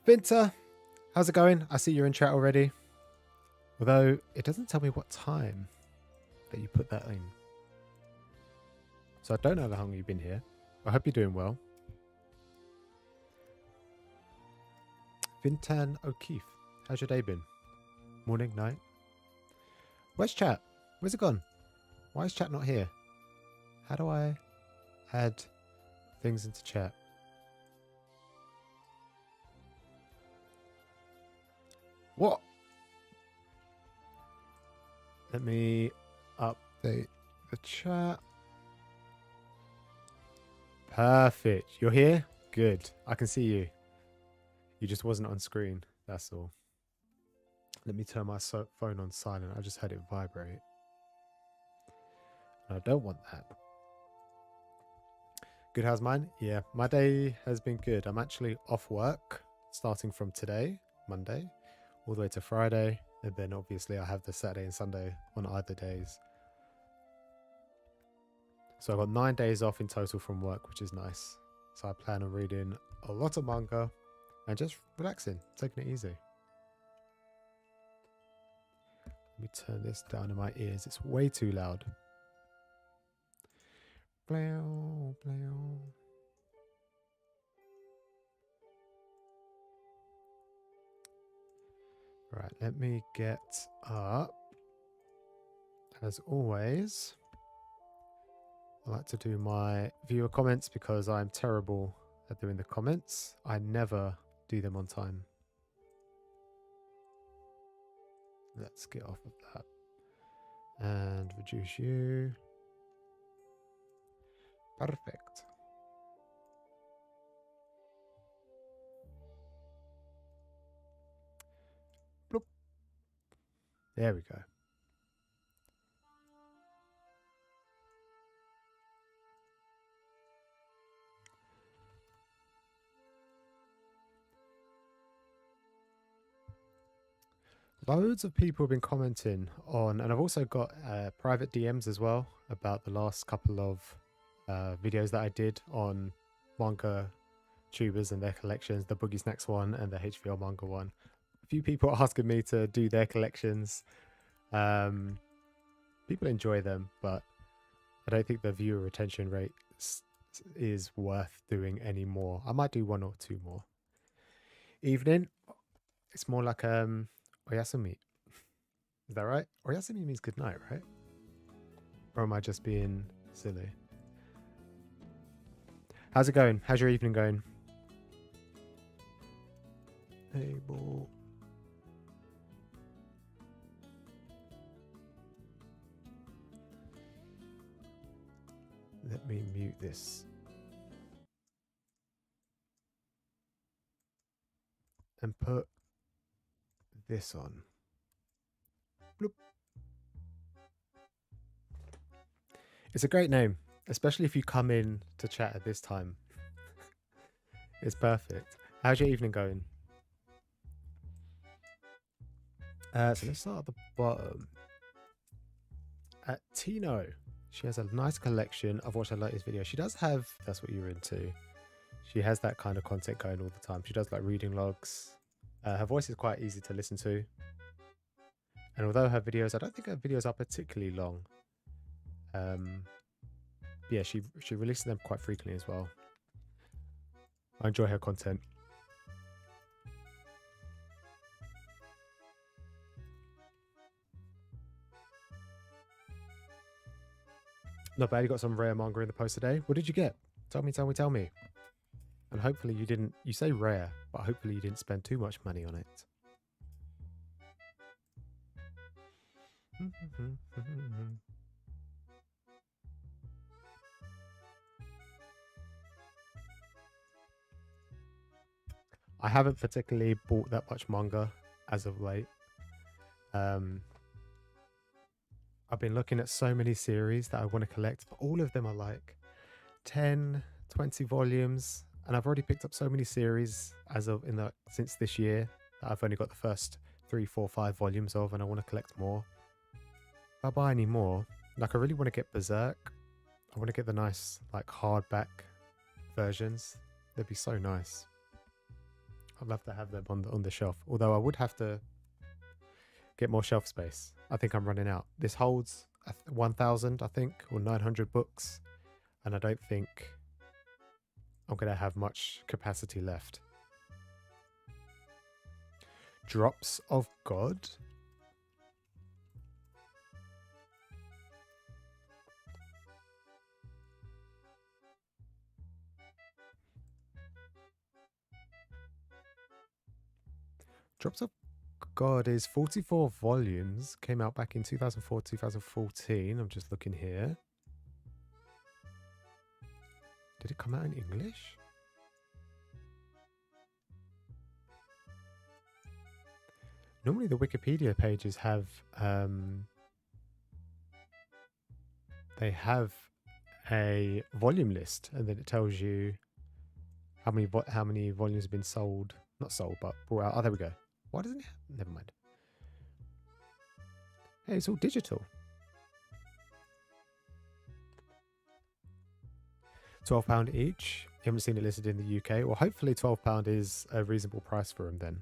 Binter, how's it going? I see you're in chat already. Although it doesn't tell me what time that you put that in. So I don't know how long you've been here. I hope you're doing well. Vintan O'Keefe, how's your day been? Morning, night? Where's chat? Where's it gone? Why is chat not here? How do I add things into chat? What? Let me update the chat. Perfect. You're here? Good. I can see you. You just wasn't on screen. That's all. Let me turn my phone on silent. I just had it vibrate. I don't want that. Good, how's mine? Yeah, my day has been good. I'm actually off work starting from today, Monday, all the way to Friday. And then obviously I have the Saturday and Sunday on either days. So I've got 9 days off in total from work, which is nice. So I plan on reading a lot of manga and just relaxing, taking it easy. Let me turn this down in my ears. It's way too loud. Blow, blow. Right, let me get up. As always, I like to do my viewer comments because I'm terrible at doing the comments. I never do them on time. Let's get off of that. And reduce you. Perfect. Bloop. There we go. Loads of people have been commenting on, and I've also got private DMs as well about the last couple of videos that I did on manga tubers and their collections, the Boogie Snacks one and the HVL manga one. A few people are asking me to do their collections. People enjoy them, but I don't think the viewer retention rate is worth doing anymore. I might do 1 or 2 more. Evening, it's more like oyasumi. Is that right? Oyasumi means good night, right? Or am I just being silly? How's it going? How's your evening going? Able. Let me mute this. And put this on. Bloop. It's a great name, especially if you come in to chat at this time. It's perfect. How's your evening going? So let's start at the bottom. Tino. She has a nice collection. I've watched her latest video. She does have, that's what you're into. She has that kind of content going all the time. She does like reading logs. Her voice is quite easy to listen to. And although her videos, I don't think her videos are particularly long. Yeah, she releases them quite frequently as well. I enjoy her content. Not bad. You got some rare manga in the post today. What did you get? Tell me, tell me, tell me. And hopefully you didn't, you say rare, but hopefully you didn't spend too much money on it. I haven't particularly bought that much manga as of late. I've been looking at so many series that I want to collect, but all of them are like 10, 20 volumes. And I've already picked up so many series since this year that I've only got the first 3, 4, 5 volumes of, and I want to collect more. If I buy any more, like I really want to get Berserk. I want to get the nice like hardback versions. They'd be so nice. I'd love to have them on the shelf. Although I would have to get more shelf space. I think I'm running out. This holds 1,000, I think, or 900 books, and I don't think I'm going to have much capacity left. Drops of God. Drops of God is 44 volumes. Came out back in 2004, 2014. I'm just looking here. Did it come out in English? Normally the Wikipedia pages have they have a volume list, and then it tells you how many volumes have been sold. Not sold, but brought out. Oh, there we go. Why doesn't it? Never mind. Hey, it's all digital. £12 each. You haven't seen it listed in the UK. Well, hopefully £12 is a reasonable price for them then.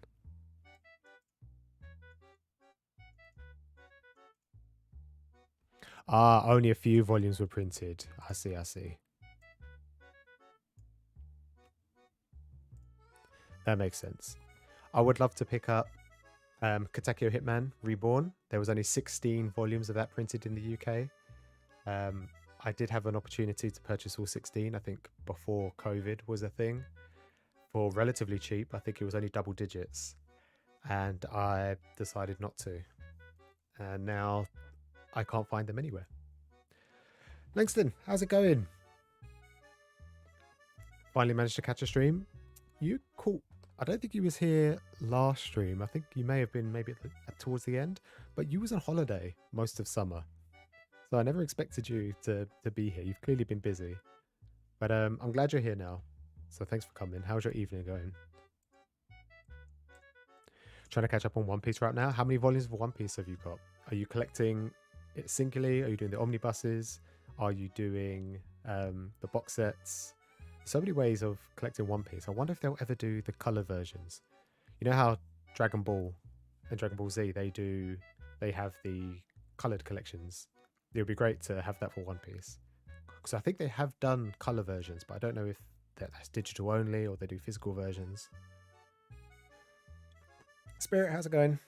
Ah, only a few volumes were printed. I see, I see. That makes sense. I would love to pick up Katekyo Hitman Reborn. There was only 16 volumes of that printed in the UK. I did have an opportunity to purchase all 16, I think, before COVID was a thing, for relatively cheap. I think it was only double digits. And I decided not to. And now I can't find them anywhere. Langston, how's it going? Finally managed to catch a stream. You caught... I don't think you was here last stream. I think you may have been maybe towards the end, but you was on holiday most of summer. So I never expected you to be here. You've clearly been busy. But I'm glad you're here now. So thanks for coming. How's your evening going? Trying to catch up on One Piece right now. How many volumes of One Piece have you got? Are you collecting it singly? Are you doing the omnibuses? Are you doing the box sets? So many ways of collecting One Piece. I wonder if they'll ever do the color versions. You know how Dragon Ball and Dragon Ball Z, they have the colored collections. It would be great to have that for One Piece. Because I think they have done color versions, but I don't know if that's digital only or they do physical versions. Spirit, how's it going?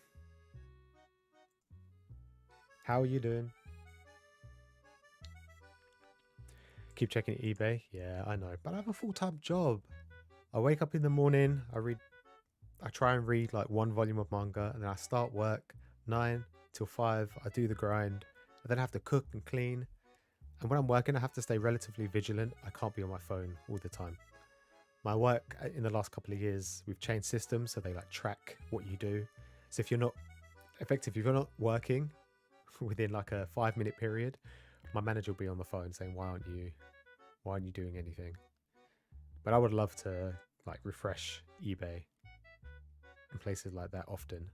How are you doing? Keep checking eBay. Yeah, I know. But I have a full-time job. I wake up in the morning, I try and read like one volume of manga, and then I start work 9 till 5. I do the grind. And then I have to cook and clean. And when I'm working, I have to stay relatively vigilant. I can't be on my phone all the time. My work in the last couple of years, we've changed systems so they like track what you do. So if you're not working within like a 5-minute period, my manager will be on the phone saying, why aren't you doing anything? But I would love to like refresh eBay and places like that often.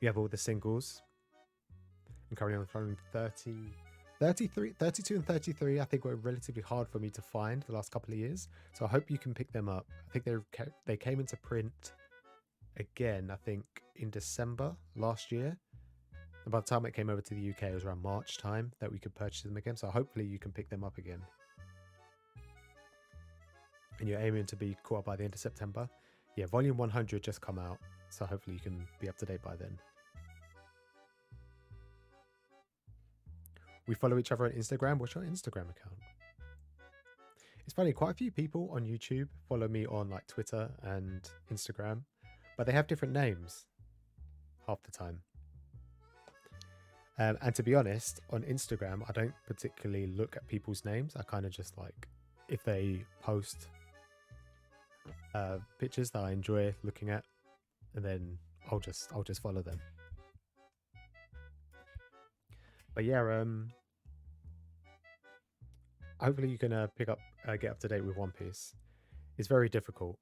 You have all the singles. I'm currently on phone 32 and 33 I think were relatively hard for me to find the last couple of years. So I hope you can pick them up. I think they came into print again, I think in December last year. And by the time it came over to the UK, it was around March time that we could purchase them again. So hopefully you can pick them up again. And you're aiming to be caught up by the end of September. Yeah, volume 100 just come out. So hopefully you can be up to date by then. We follow each other on Instagram. What's your Instagram account? It's funny, quite a few people on YouTube follow me on like Twitter and Instagram, but they have different names half the time. And to be honest, on Instagram, I don't particularly look at people's names. I kind of just like, if they post pictures that I enjoy looking at, and then I'll just follow them. But yeah, hopefully you can get up to date with One Piece. It's very difficult,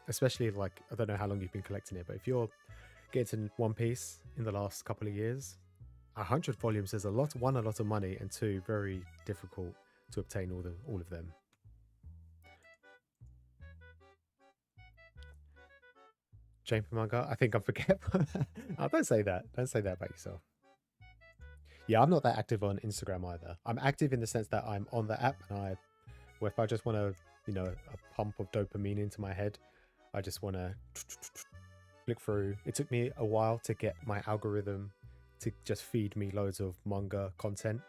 especially like, I don't know how long you've been collecting it, but if you're getting to One Piece in the last couple of years, 100 volumes is a lot of money, and 2, very difficult to obtain all of them. Champion Manga. I think I'm forgetful. Oh, don't say that. Don't say that about yourself. Yeah, I'm not that active on Instagram either. I'm active in the sense that I'm on the app, and if I just want to, a pump of dopamine into my head, I just want to click through. It took me a while to get my algorithm to just feed me loads of manga content.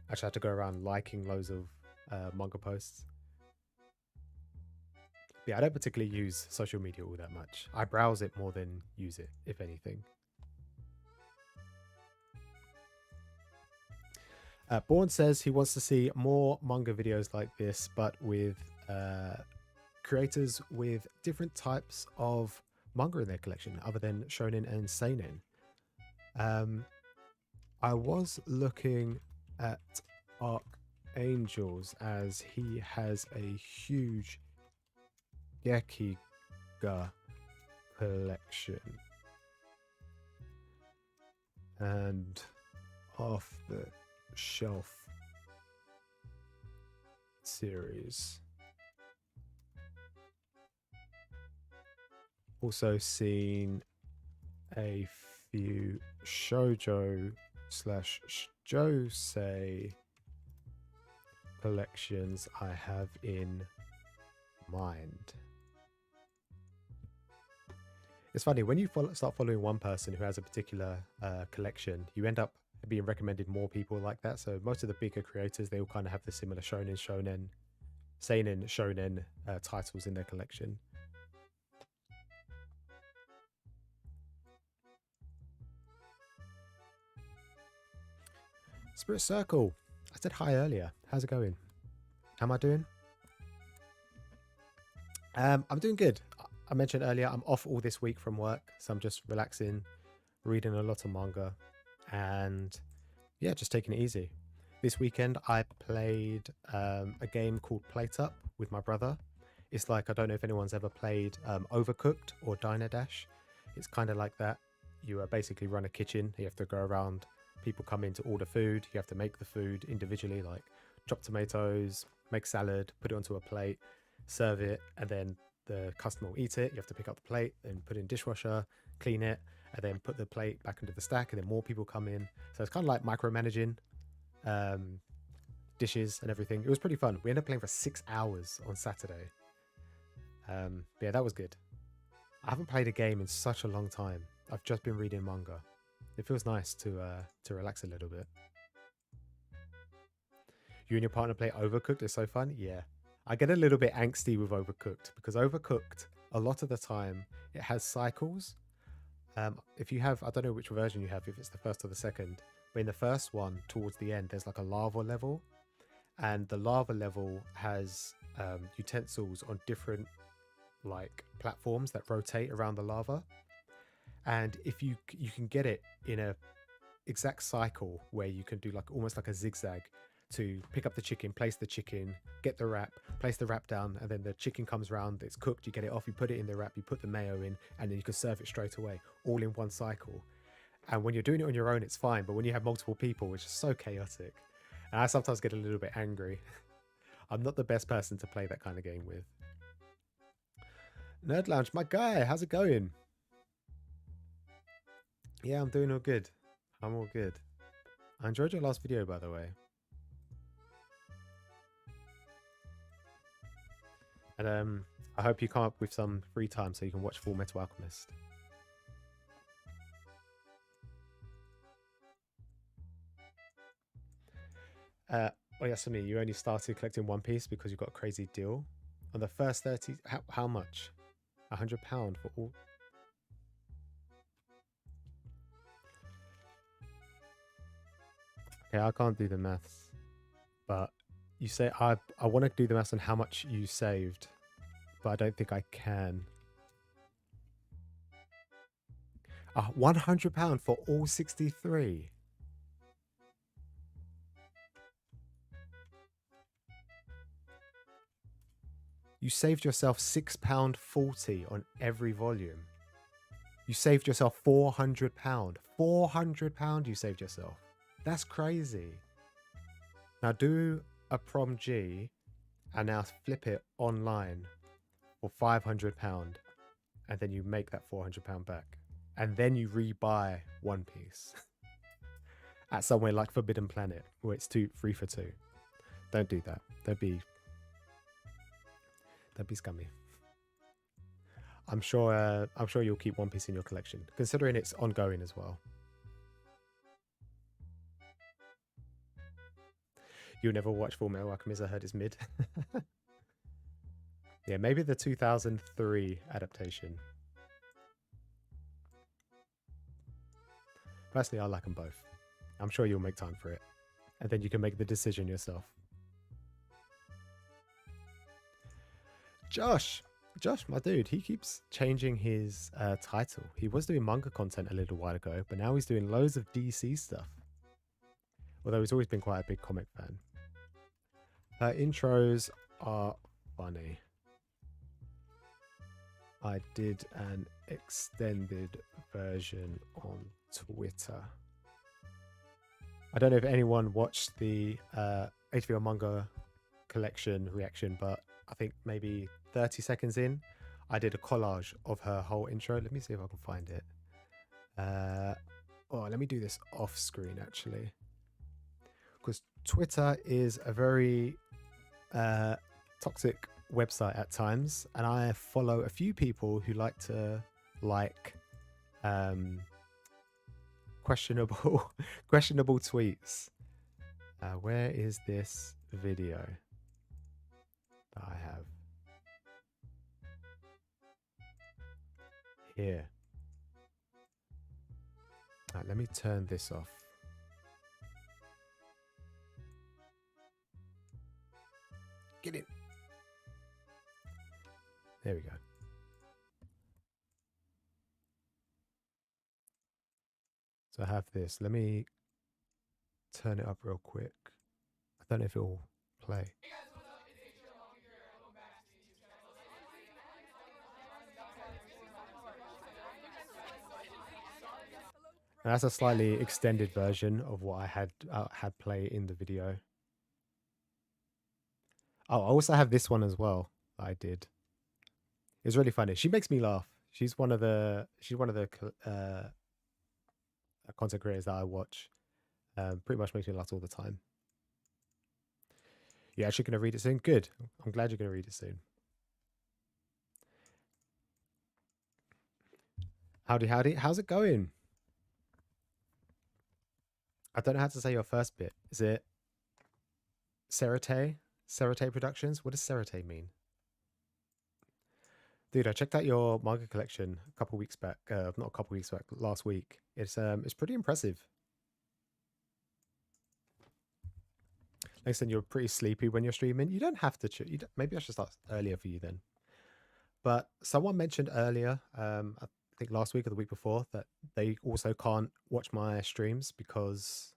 I just had to go around liking loads of manga posts. Yeah, I don't particularly use social media all that much. I browse it more than use it, if anything. Bourne says he wants to see more manga videos like this, but with creators with different types of manga in their collection, other than shonen and seinen. I was looking at Archangels, as he has a huge Gekiga collection, and off the shelf series. Also seen a few shoujo / josei collections I have in mind. It's funny, when you start following one person who has a particular collection, you end up being recommended more people like that. So most of the bigger creators, they all kind of have the similar seinen shonen titles in their collection. Spirit Circle, I said hi earlier. How's it going? How am I doing? I'm doing good. I mentioned earlier I'm off all this week from work, so I'm just relaxing, reading a lot of manga, and yeah, just taking it easy. This weekend I played a game called Plate Up with my brother. It's like, I don't know if anyone's ever played Overcooked or Diner Dash. It's kind of like that. You basically run a kitchen. You have to go around. People come in to order food. You have to make the food individually, like chop tomatoes, make salad, put it onto a plate, serve it, and then the customer will eat it. You have to pick up the plate and put it in dishwasher, clean it, and then put the plate back into the stack, and then more people come in. So it's kind of like micromanaging dishes and everything. It was pretty fun. We ended up playing for 6 hours on Saturday. Yeah, that was good. I haven't played a game in such a long time. I've just been reading manga. It feels nice to relax a little bit. You and your partner play Overcooked. It's so fun. Yeah. I get a little bit angsty with Overcooked, because Overcooked, a lot of the time, it has cycles. If you have, I don't know which version you have, if it's the first or the second, but in the first one, towards the end, there's like a lava level, and the lava level has utensils on different like platforms that rotate around the lava, and if you can get it in a exact cycle where you can do like almost like a zigzag to pick up the chicken, place the chicken, get the wrap, place the wrap down, and then the chicken comes round, it's cooked, you get it off, you put it in the wrap, you put the mayo in, and then you can serve it straight away, all in one cycle. And when you're doing it on your own, it's fine, but when you have multiple people, it's just so chaotic. And I sometimes get a little bit angry. I'm not the best person to play that kind of game with. Nerd Lounge, my guy, how's it going? Yeah, I'm doing all good. I'm all good. I enjoyed your last video, by the way. And I hope you come up with some free time so you can watch Full Metal Alchemist. Oh yes, for me, you only started collecting One Piece because you got a crazy deal on the first 30. How much? £100 for all. Okay, I can't do the maths, but you say I want to do the maths on how much you saved, but I don't think I can. £100 for all 63. You saved yourself £6.40 on every volume. You saved yourself £400. £400 you saved yourself. That's crazy. Now do a Prom G and now flip it online for £500, and then you make that £400 back, and then you rebuy One Piece at somewhere like Forbidden Planet where it's 3 for 2. Don't do that. Don't be scummy. I'm sure you'll keep One Piece in your collection, considering it's ongoing as well. You'll never watch Full Metal Alchemist, I heard it's mid. Yeah, maybe the 2003 adaptation. Personally, I like them both. I'm sure you'll make time for it. And then you can make the decision yourself. Josh, my dude, he keeps changing his title. He was doing manga content a little while ago, but now he's doing loads of DC stuff. Although he's always been quite a big comic fan. Her intros are funny. I did an extended version on Twitter. I don't know if anyone watched the HBO manga collection reaction, but I think maybe 30 seconds in, I did a collage of her whole intro. Let me see if I can find it. Let me do this off screen actually, because Twitter is a very toxic website at times, and I follow a few people who like to questionable tweets. Where is this video that I have here? Right, let me turn this off. Get in. There we go. So I have this. Let me turn it up real quick. I don't know if it will play. And that's a slightly extended version of what I had play in the video. Oh, I also have this one as well that I did. It's really funny. She makes me laugh. She's one of the content creators that I watch. Pretty much makes me laugh all the time. You're actually going to read it soon? Good. I'm glad you're going to read it soon. Howdy, howdy. How's it going? I don't know how to say your first bit. Is it Serate? Serate Productions? What does Serate mean? Dude, I checked out your manga collection a couple weeks back. Not a couple weeks back, last week. It's pretty impressive. Langston, you're pretty sleepy when you're streaming. You don't have to. Maybe I should start earlier for you then. But someone mentioned earlier, I think last week or the week before, that they also can't watch my streams because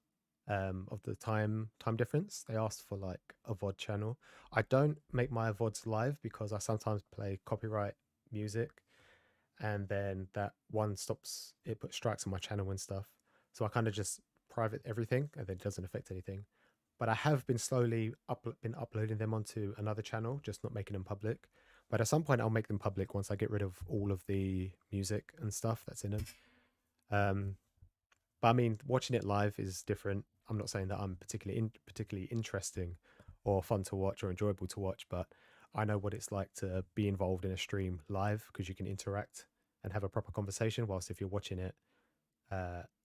of the time difference. They asked for like a VOD channel. I don't make my VODs live because I sometimes play copyright music, and then that one stops, it puts strikes on my channel and stuff. So I kind of just private everything, and then it doesn't affect anything. But I have been slowly been uploading them onto another channel, just not making them public. But at some point I'll make them public once I get rid of all of the music and stuff that's in them. But I mean, watching it live is different. I'm not saying that I'm particularly interesting or fun to watch or enjoyable to watch, but I know what it's like to be involved in a stream live, because you can interact and have a proper conversation. Whilst if you're watching it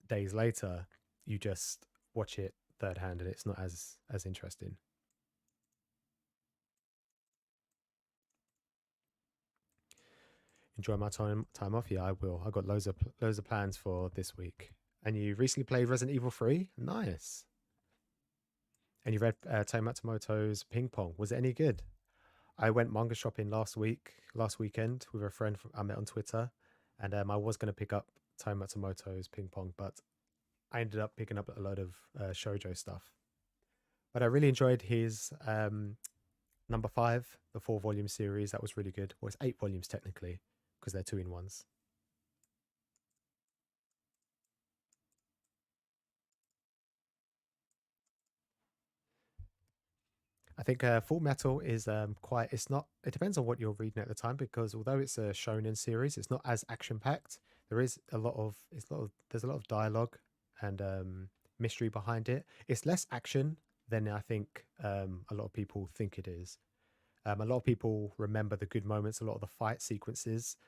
days later, you just watch it third hand and it's not as interesting. Enjoy my time off. Yeah, I will. I got loads of plans for this week. And you recently played Resident Evil 3? Nice. And you read Tei Matsumoto's Ping Pong. Was it any good? I went manga shopping last weekend with a friend I met on Twitter, and I was going to pick up Tei Matsumoto's Ping Pong, but I ended up picking up a load of shoujo stuff. But I really enjoyed his number 5, the 4-volume series. That was really good. Well, it's 8 volumes technically, because they're 2-in-1s. I think Full Metal is quite. It's not. It depends on what you're reading at the time because although it's a shonen series, it's not as action packed. There is a lot of. There's a lot of dialogue and mystery behind it. It's less action than I think a lot of people think it is. A lot of people remember the good moments, a lot of the fight sequences,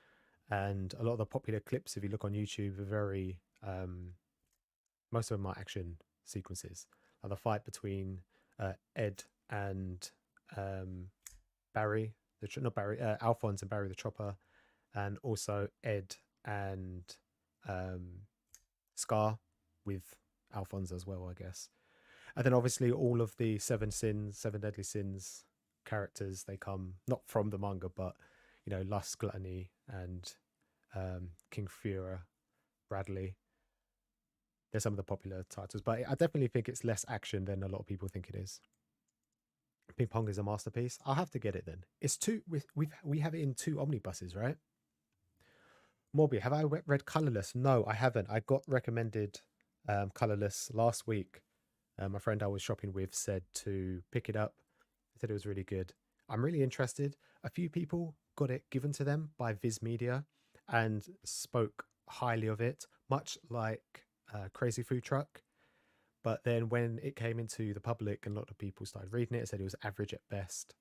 and a lot of the popular clips. If you look on YouTube, are very most of them are action sequences. Like the fight between Ed and Barry, not Barry, Alphonse and Barry the Chopper, and also Ed and um, Scar with Alphonse as well, I guess. And then obviously all of the seven deadly sins characters, they come not from the manga, but Lust, Gluttony, and King Fuhrer, Bradley. They're some of the popular titles, but I definitely think it's less action than a lot of people think it is. Ping Pong is a masterpiece. I'll have to get it then. It's two. We have it in two omnibuses, right? Morby, have I read Colorless? No, I haven't. I got recommended Colorless last week. My friend I was shopping with said to pick it up. He said it was really good. I'm really interested. A few people got it given to them by Viz Media and spoke highly of it, much like Crazy Food Truck. But then when it came into the public and a lot of people started reading it, said it was average at best.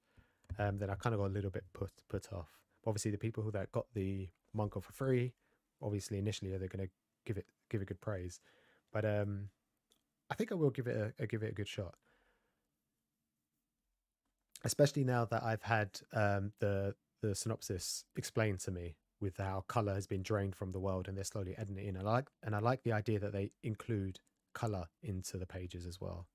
Then I kind of got a little bit put off. Obviously, the people that got the manga for free, obviously initially they're going to give it good praise. But I think I will give it a good shot, especially now that I've had the synopsis explained to me with how color has been drained from the world and they're slowly adding it in. I like the idea that they include color into the pages as well.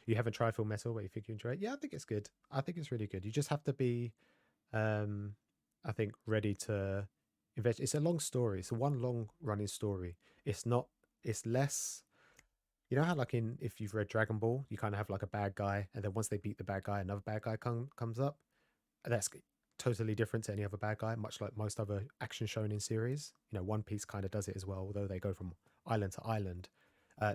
You haven't tried Full Metal, but you think you enjoy it? Yeah, I think it's good. I think it's really good. You just have to be, I think, ready to invest. It's a long story. It's a one long running story. It's not. It's less. You know how like if you've read Dragon Ball, you kind of have like a bad guy, and then once they beat the bad guy, another bad guy comes up. That's totally different to any other bad guy. Much like most other action shonen series. One Piece kind of does it as well, although they go from island to island.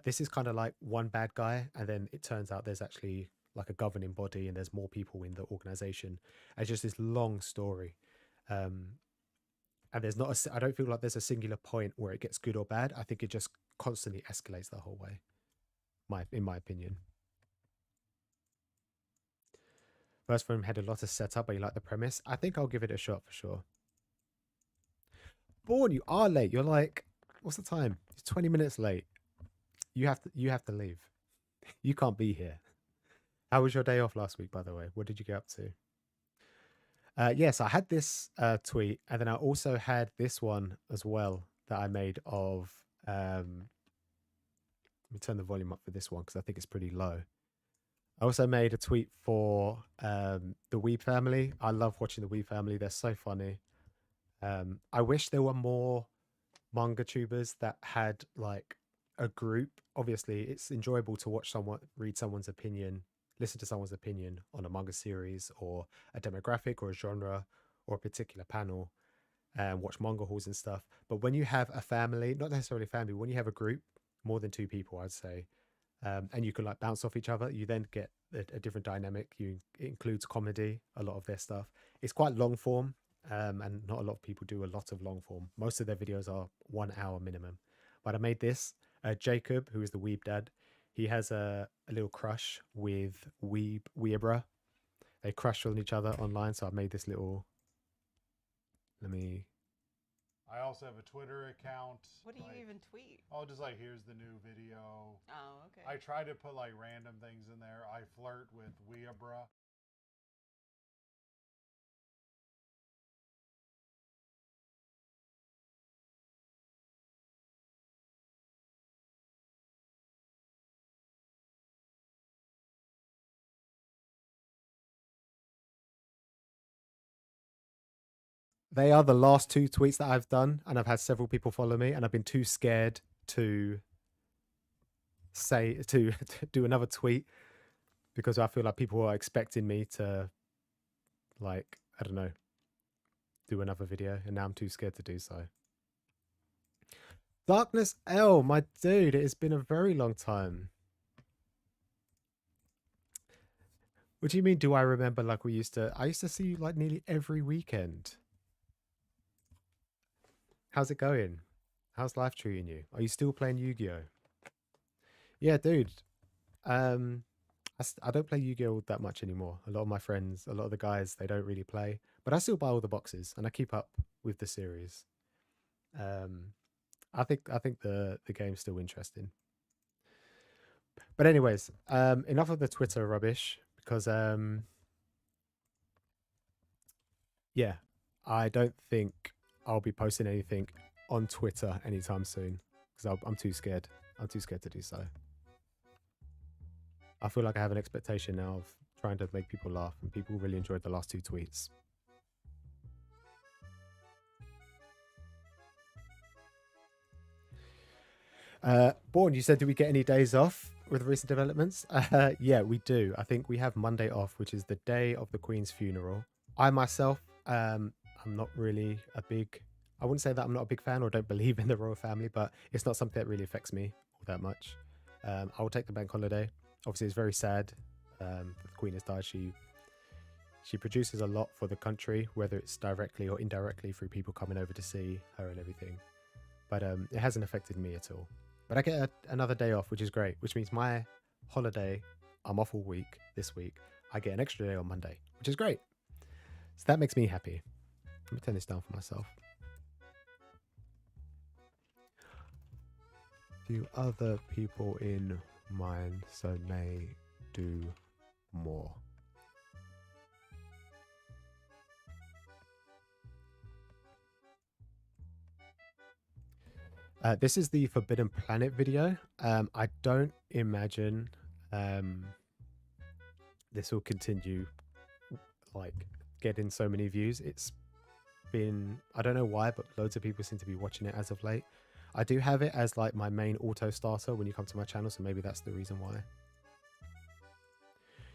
This is kind of like one bad guy, and then it turns out there's actually like a governing body, and there's more people in the organization. It's just this long story, and there's not. I don't feel like there's a singular point where it gets good or bad. I think it just constantly escalates the whole way. In my opinion, first film had a lot of setup, but you like the premise. I think I'll give it a shot for sure. Born, you are late. You're like, what's the time? It's 20 minutes late. You have to leave. You can't be here. How was your day off last week, by the way? What did you get up to? Yes, I had this tweet, and then I also had this one as well that I made of. Let me turn the volume up for this one because I think it's pretty low. I also made a tweet for the Weeb family. I love watching the Weeb family. They're so funny. I wish there were more manga tubers that had like a group. Obviously, it's enjoyable to watch someone read someone's opinion, listen to someone's opinion on a manga series or a demographic or a genre or a particular panel and watch manga halls and stuff. But when you have a family, not necessarily a family, when you have a group, more than two people, I'd say, and you can like bounce off each other, you then get a different dynamic. It includes comedy, a lot of their stuff. It's quite long form, and not a lot of people do a lot of long form. Most of their videos are 1 hour minimum. But I made this. Jacob, who is the Weeb dad, he has a little crush with Weebra. They crush on each other online, so I made this little. Let me. I also have a Twitter account. What do you even tweet? Oh, just like here's the new video. Oh, okay. I try to put like random things in there. I flirt with Weebra. They are the last two tweets that I've done, and I've had several people follow me, and I've been too scared to to do another tweet because I feel like people are expecting me to, like, I don't know, do another video, and now I'm too scared to do so. Darkness L, my dude, it has been a very long time. What do you mean? Do I remember like we used to? I used to see you like nearly every weekend. How's it going? How's life treating you? Are you still playing Yu-Gi-Oh? Yeah, dude. Um, I don't play Yu-Gi-Oh that much anymore. A lot of my friends, a lot of the guys, they don't really play, but I still buy all the boxes and I keep up with the series. Um, I think the game's still interesting. But anyways, enough of the Twitter rubbish because yeah, I don't think I'll be posting anything on Twitter anytime soon because I'm too scared. I'm too scared to do so. I feel like I have an expectation now of trying to make people laugh, and people really enjoyed the last two tweets. Born, you said, do we get any days off with recent developments? Yeah, we do. I think we have Monday off, which is the day of the Queen's funeral. I myself, I'm not really a big. I wouldn't say that I'm not a big fan or don't believe in the royal family, but it's not something that really affects me all that much. I will take the bank holiday. Obviously, it's very sad that the Queen has died. She produces a lot for the country, whether it's directly or indirectly through people coming over to see her and everything. But it hasn't affected me at all. But I get another day off, which is great, which means my holiday, I'm off all week this week. I get an extra day on Monday, which is great. So that makes me happy. Let me turn this down for myself. Few other people in mind, so may do more. This is the Forbidden Planet video. I don't imagine this will continue like getting so many views. It's been, I don't know why, but loads of people seem to be watching it as of late. I do have it as like my main auto starter when you come to my channel, so maybe that's the reason why.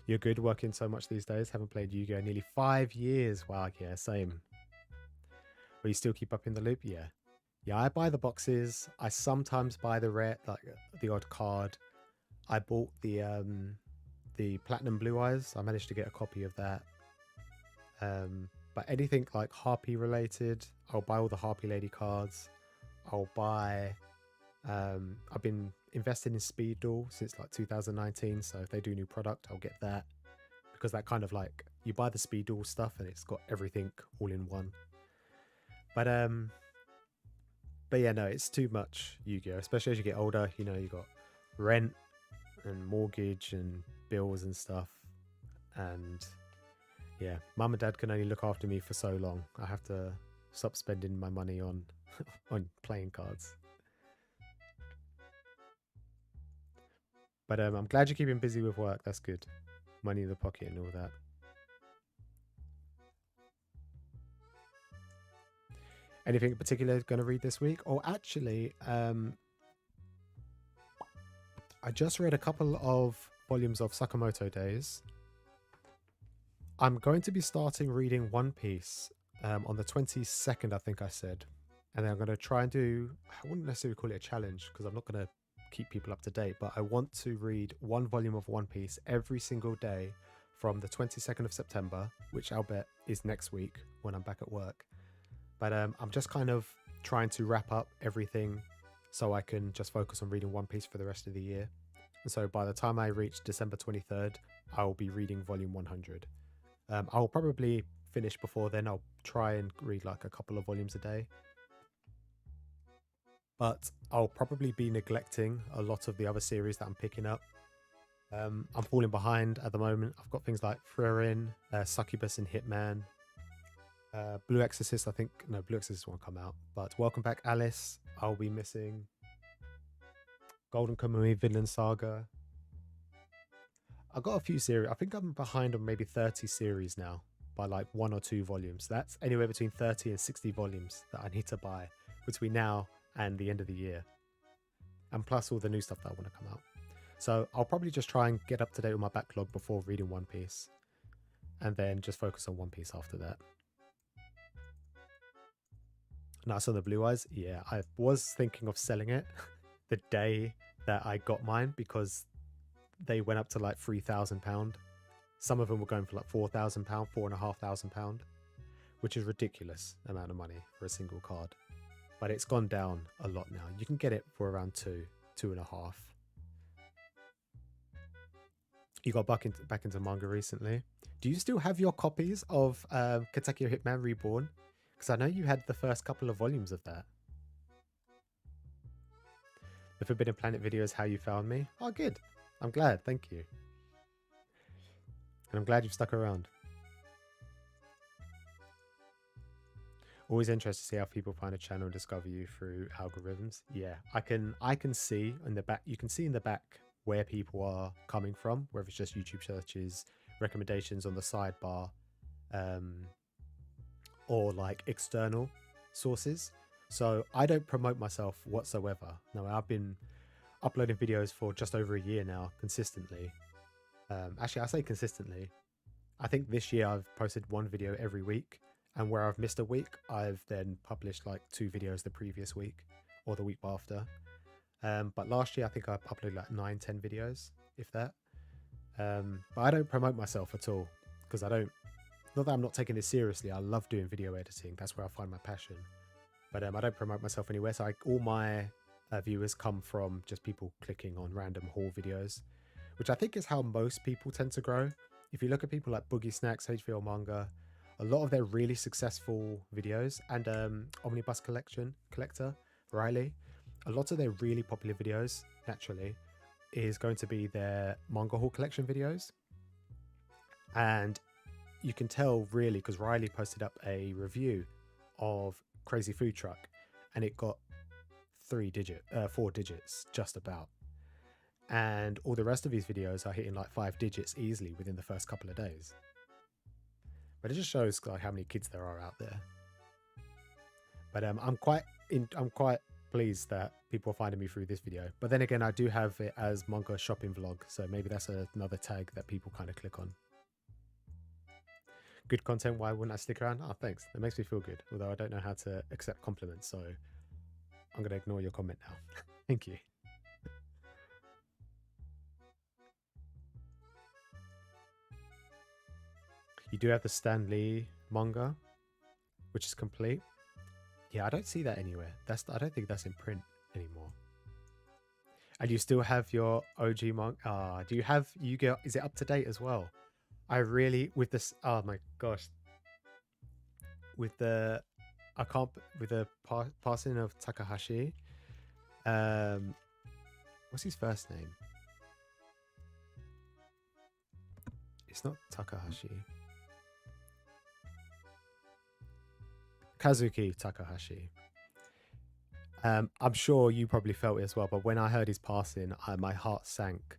You're good working so much these days. Haven't played Yu-Gi-Oh in nearly 5 years. Wow, yeah, same. But you still keep up in the loop? Yeah. Yeah, I buy the boxes. I sometimes buy the rare, like the odd card. I bought the Platinum Blue Eyes. I managed to get a copy of that. But anything like Harpy related, I'll buy all the Harpy Lady cards. I'll buy. I've been investing in Speed Duel since like 2019. So if they do new product, I'll get that because that kind of like you buy the Speed Duel stuff and it's got everything all in one. But yeah, no, it's too much Yu-Gi-Oh, especially as you get older. You know, you got rent and mortgage and bills and stuff, and yeah, mum and dad can only look after me for so long. I have to stop spending my money on on playing cards. But I'm glad you're keeping busy with work. That's good. Money in the pocket and all that. Anything in particular going to read this week? Or actually, I just read a couple of volumes of Sakamoto Days. I'm going to be starting reading One Piece on the 22nd, I think I said. And then I'm going to try and do, I wouldn't necessarily call it a challenge because I'm not going to keep people up to date, but I want to read one volume of One Piece every single day from the 22nd of September, which I'll bet is next week when I'm back at work. But I'm just kind of trying to wrap up everything so I can just focus on reading One Piece for the rest of the year. And so by the time I reach December 23rd, I'll be reading volume 100. I'll probably finish before then. I'll try and read like a couple of volumes a day. But I'll probably be neglecting a lot of the other series that I'm picking up. I'm falling behind at the moment. I've got things like Frieren, Succubus and Hitman. Blue Exorcist, I think. No, Blue Exorcist won't come out. But Welcome Back Alice, I'll be missing. Golden Kamuy, Vinland Saga. I've got a few series. I think I'm behind on maybe 30 series now by like 1 or 2 volumes. That's anywhere between 30 and 60 volumes that I need to buy between now and the end of the year. And plus all the new stuff that I want to come out. So I'll probably just try and get up to date with my backlog before reading One Piece. And then just focus on One Piece after that. Nice on the Blue Eyes. Yeah, I was thinking of selling it the day that I got mine because they went up to like £3,000. Some of them were going for like £4,000, £4,500, which is ridiculous amount of money for a single card. But it's gone down a lot now. You can get it for around 2.5. You got back into manga recently. Do you still have your copies of Katekyo Hitman Reborn? Because I know you had the first couple of volumes of that. The Forbidden Planet video is how you found me. Oh, good. I'm glad. Thank you. And I'm glad you've stuck around. Always interested to see how people find a channel and discover you through algorithms. Yeah, I can see in the back. You can see in the back where people are coming from, whether it's just YouTube searches, recommendations on the sidebar, or like external sources. So I don't promote myself whatsoever. No, I've been uploading videos for just over a year now, consistently. Actually, I say consistently. I think this year I've posted one video every week, and where I've missed a week, I've then published like 2 videos the previous week or the week after. But last year, I think I uploaded like 9-10 videos, if that. But I don't promote myself at all, because I don't, not that I'm not taking it seriously. I love doing video editing. That's where I find my passion. But I don't promote myself anywhere. So all my viewers come from just people clicking on random haul videos, which I think is how most people tend to grow. If you look at people like Boogie Snacks, HVL Manga, a lot of their really successful videos, and Omnibus Collector, Riley, a lot of their really popular videos, naturally, is going to be their manga haul collection videos. And you can tell really because Riley posted up a review of Crazy Food Truck, and it got 4 digits just about. And all the rest of his videos are hitting like 5 digits easily within the first couple of days. But it just shows like how many kids there are out there. But I'm quite pleased that people are finding me through this video. But then again, I do have it as manga shopping vlog, so maybe that's another tag that people kind of click on. Good content, why wouldn't I stick around? Oh, thanks. That makes me feel good, although I don't know how to accept compliments, so I'm going to ignore your comment now. Thank you. You do have the Stan Lee manga, which is complete. Yeah, I don't see that anywhere. I don't think that's in print anymore. And you still have your OG manga. Do you have Yu-Gi-Oh? Is it up to date as well? I really, with this, oh my gosh. With the passing of Takahashi. What's his first name? It's not Takahashi. Kazuki Takahashi. I'm sure you probably felt it as well, but when I heard his passing, my heart sank,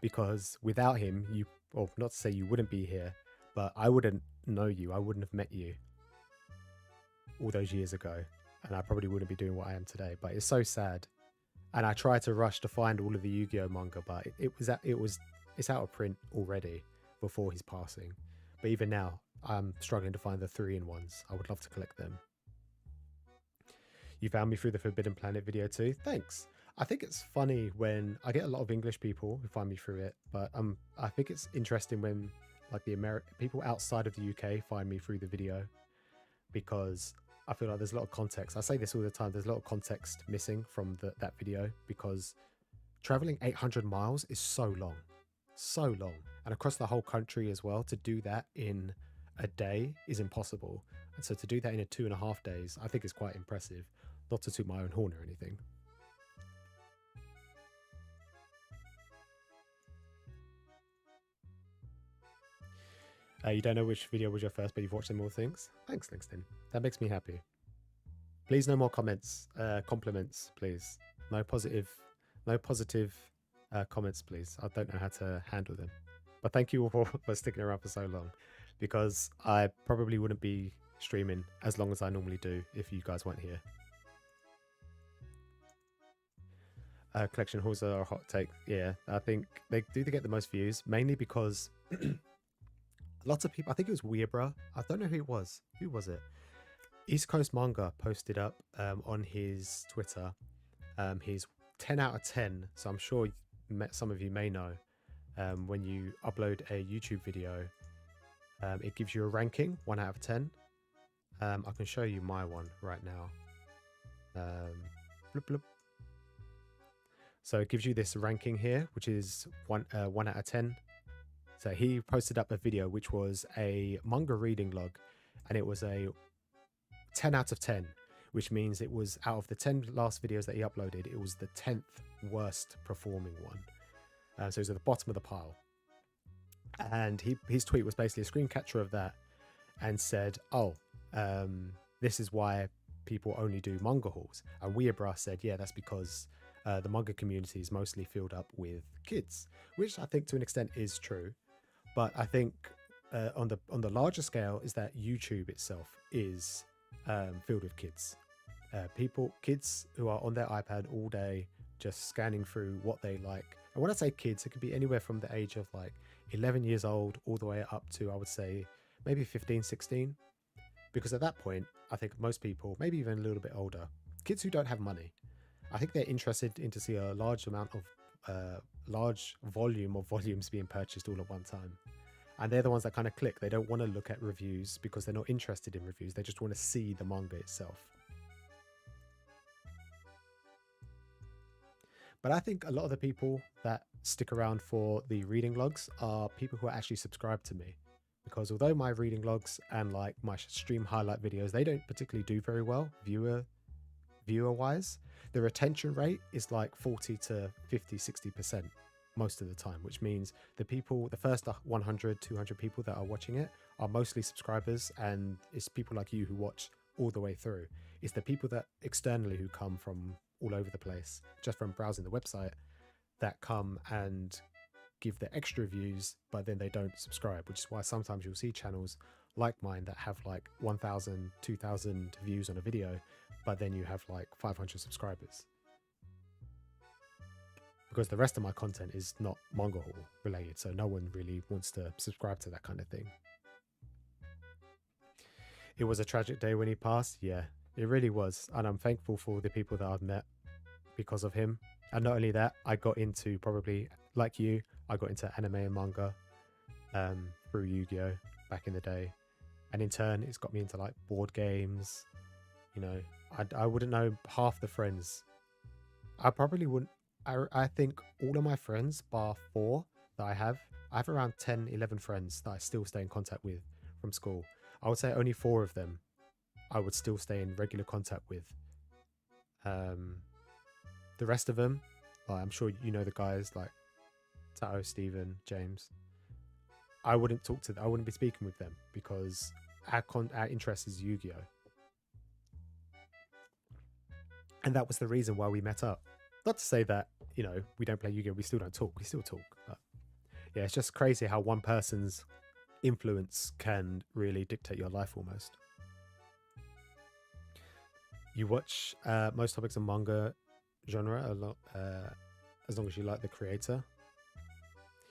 because without him, well, not to say you wouldn't be here, but I wouldn't know you. I wouldn't have met you all those years ago, and I probably wouldn't be doing what I am today. But it's so sad, and I tried to rush to find all of the Yu-Gi-Oh manga, but it's out of print already before his passing. But even now, I'm struggling to find the 3-in-1s. I would love to collect them. You found me through the Forbidden Planet video too. Thanks. I think it's funny when I get a lot of English people who find me through it, but I think it's interesting when like the people outside of the UK find me through the video, because I feel like there's a lot of context. I say this all the time. There's a lot of context missing from that video, because traveling 800 miles is so long, and across the whole country as well. To do that in a day is impossible, and so to do that in 2.5 days, I think is quite impressive. Not to toot my own horn or anything. You don't know which video was your first, but you've watched them all. Things. Thanks, Langston. That makes me happy. Please, no more comments, compliments, please. No positive comments, please. I don't know how to handle them. But thank you all for sticking around for so long, because I probably wouldn't be streaming as long as I normally do if you guys weren't here. Collection hauls are a hot take. Yeah, I think they do get the most views, mainly because lots of people, I think it was Weebra, I don't know who it was. Who was it? East Coast Manga posted up on his Twitter his 10 out of 10, so I'm sure some of you may know when you upload a YouTube video, it gives you a ranking 1 out of 10. I can show you my one right now. Bloop, bloop. So it gives you this ranking here, which is 1 out of 10. So he posted up a video which was a manga reading log, and it was a 10 out of 10, which means it was out of the 10 last videos that he uploaded, it was the 10th worst performing one. So it was at the bottom of the pile. And his tweet was basically a screen capture of that and said, oh, this is why people only do manga hauls. And Weeabra said, yeah, that's because the manga community is mostly filled up with kids, which I think to an extent is true. But I think on the larger scale is that YouTube itself is filled with kids. Kids who are on their iPad all day, just scanning through what they like. And when I say kids, it could be anywhere from the age of like 11 years old all the way up to, I would say, maybe 15, 16. Because at that point, I think most people, maybe even a little bit older, kids who don't have money, I think they're interested in to see a large amount of large volume of volumes being purchased all at one time. And they're the ones that kind of click. They don't want to look at reviews because they're not interested in reviews. They just want to see the manga itself. But I think a lot of the people that stick around for the reading logs are people who are actually subscribed to me. Because although my reading logs and like my stream highlight videos, they don't particularly do very well viewer wise, the retention rate is like 40 to 50, 60% most of the time, which means the first 100, 200 people that are watching it are mostly subscribers, and it's people like you who watch all the way through. It's the people that externally who come from all over the place, just from browsing the website, that come and give the extra views, but then they don't subscribe, which is why sometimes you'll see channels like mine that have like 1,000, 2,000 views on a video, but then you have like 500 subscribers. Because the rest of my content is not manga haul related, so no one really wants to subscribe to that kind of thing. It was a tragic day when he passed. Yeah, it really was. And I'm thankful for the people that I've met because of him. And not only that, I got into, probably like you, I got into anime and manga through Yu-Gi-Oh! Back in the day. And in turn, it's got me into like board games. You know, I wouldn't know half the friends. I probably wouldn't. I think all of my friends, bar 4 that I have around 10, 11 friends that I still stay in contact with from school. I would say only 4 of them I would still stay in regular contact with. The rest of them, like, I'm sure you know the guys like Tato, Stephen, James. I wouldn't be speaking with them because our interest is Yu-Gi-Oh! And that was the reason why we met up. Not to say that, you know, we don't play Yu-Gi-Oh! We still don't talk. We still talk. But yeah, it's just crazy how one person's influence can really dictate your life almost. You watch most topics of manga genre a lot, as long as you like the creator.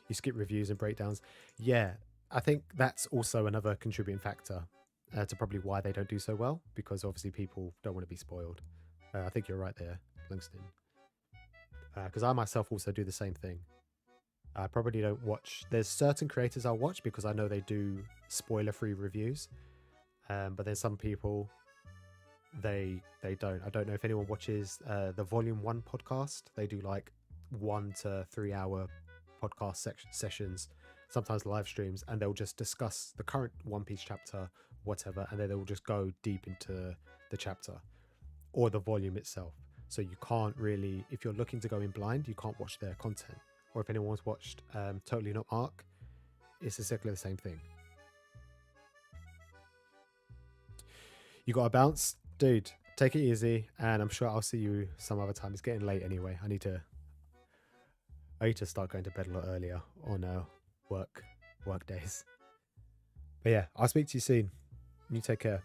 You skip reviews and breakdowns. Yeah, I think that's also another contributing factor to probably why they don't do so well, because obviously people don't want to be spoiled. I think you're right there, Langston. Because I myself also do the same thing. I probably don't watch. There's certain creators I'll watch because I know they do spoiler-free reviews. But there's some people they don't. I don't know if anyone watches the Volume 1 podcast. They do like 1 to 3 hour podcast sessions, sometimes live streams, and they'll just discuss the current One Piece chapter, whatever, and then they'll just go deep into the chapter or the volume itself. So you can't really, if you're looking to go in blind, you can't watch their content. Or if anyone's watched Totally Not Mark, it's exactly the same thing. You got to bounce? Dude, take it easy, and I'm sure I'll see you some other time. It's getting late anyway. I need to start going to bed a lot earlier on work days. But yeah, I'll speak to you soon. You take care.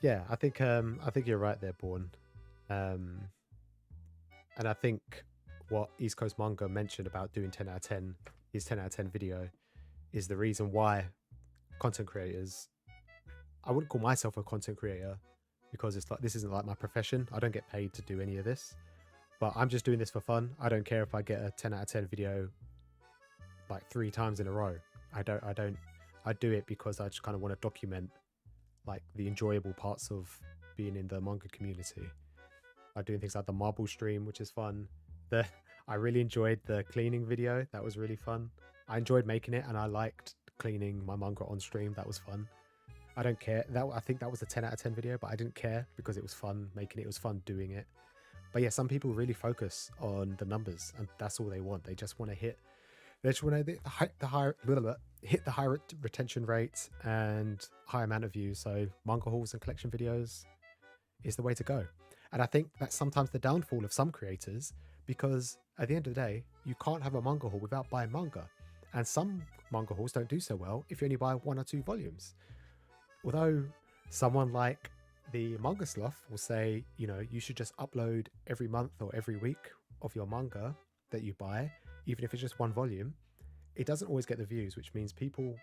Yeah, I think you're right there, Born. And I think what East Coast Manga mentioned about doing 10 out of 10, his 10 out of 10 video, is the reason why content creators, I wouldn't call myself a content creator, because it's like this isn't like my profession. I don't get paid to do any of this, but I'm just doing this for fun. I don't care if I get a 10 out of 10 video like 3 times in a row. I do it because I just kind of want to document like the enjoyable parts of being in the manga community. Like doing things like the marble stream, which is fun. I really enjoyed the cleaning video. That was really fun. I enjoyed making it, and I liked cleaning my manga on stream. That was fun. I don't care. I think that was a 10 out of 10 video, but I didn't care because it was fun making it. It was fun doing it. But yeah, some people really focus on the numbers, and that's all they want. They just want to hit. They just want to hit the high retention rate and high amount of views. So manga hauls and collection videos is the way to go. And I think that's sometimes the downfall of some creators, because at the end of the day, you can't have a manga haul without buying manga. And some manga hauls don't do so well if you only buy 1 or 2 volumes. Although someone like the Manga Sloth will say, you know, you should just upload every month or every week of your manga that you buy, even if it's just 1 volume, it doesn't always get the views, which means people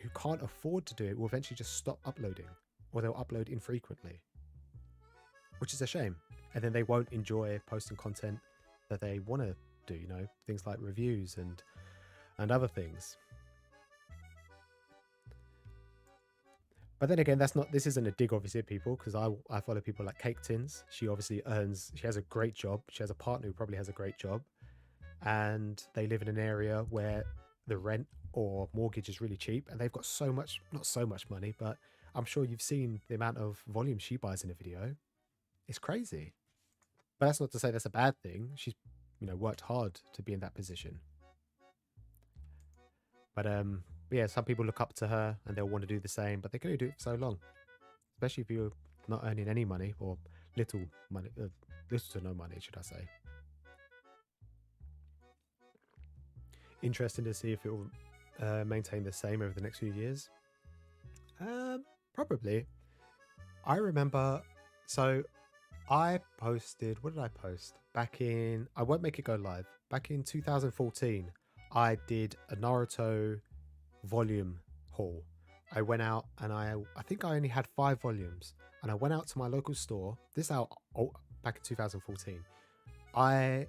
who can't afford to do it will eventually just stop uploading, or they'll upload infrequently, which is a shame. And then they won't enjoy posting content that they want to do, you know, things like reviews and other things. But then again, this isn't a dig obviously at people, because I follow people like Cake Tins. She obviously she has a great job. She has a partner who probably has a great job, and they live in an area where the rent or mortgage is really cheap, and they've got not so much money, but I'm sure you've seen the amount of volume she buys in a video. It's crazy. But that's not to say that's a bad thing. She's, you know, worked hard to be in that position. But yeah, some people look up to her and they'll want to do the same, but they can only do it for so long, especially if you're not earning any money, or little money, little to no money, should I say. Interesting to see if it will maintain the same over the next few years. Probably. I remember, so I posted, what did I post? I won't make it go live. Back in 2014, I did a Naruto volume haul. I went out and I think I only had 5 volumes, and I went out to my local store. This out back in 2014. I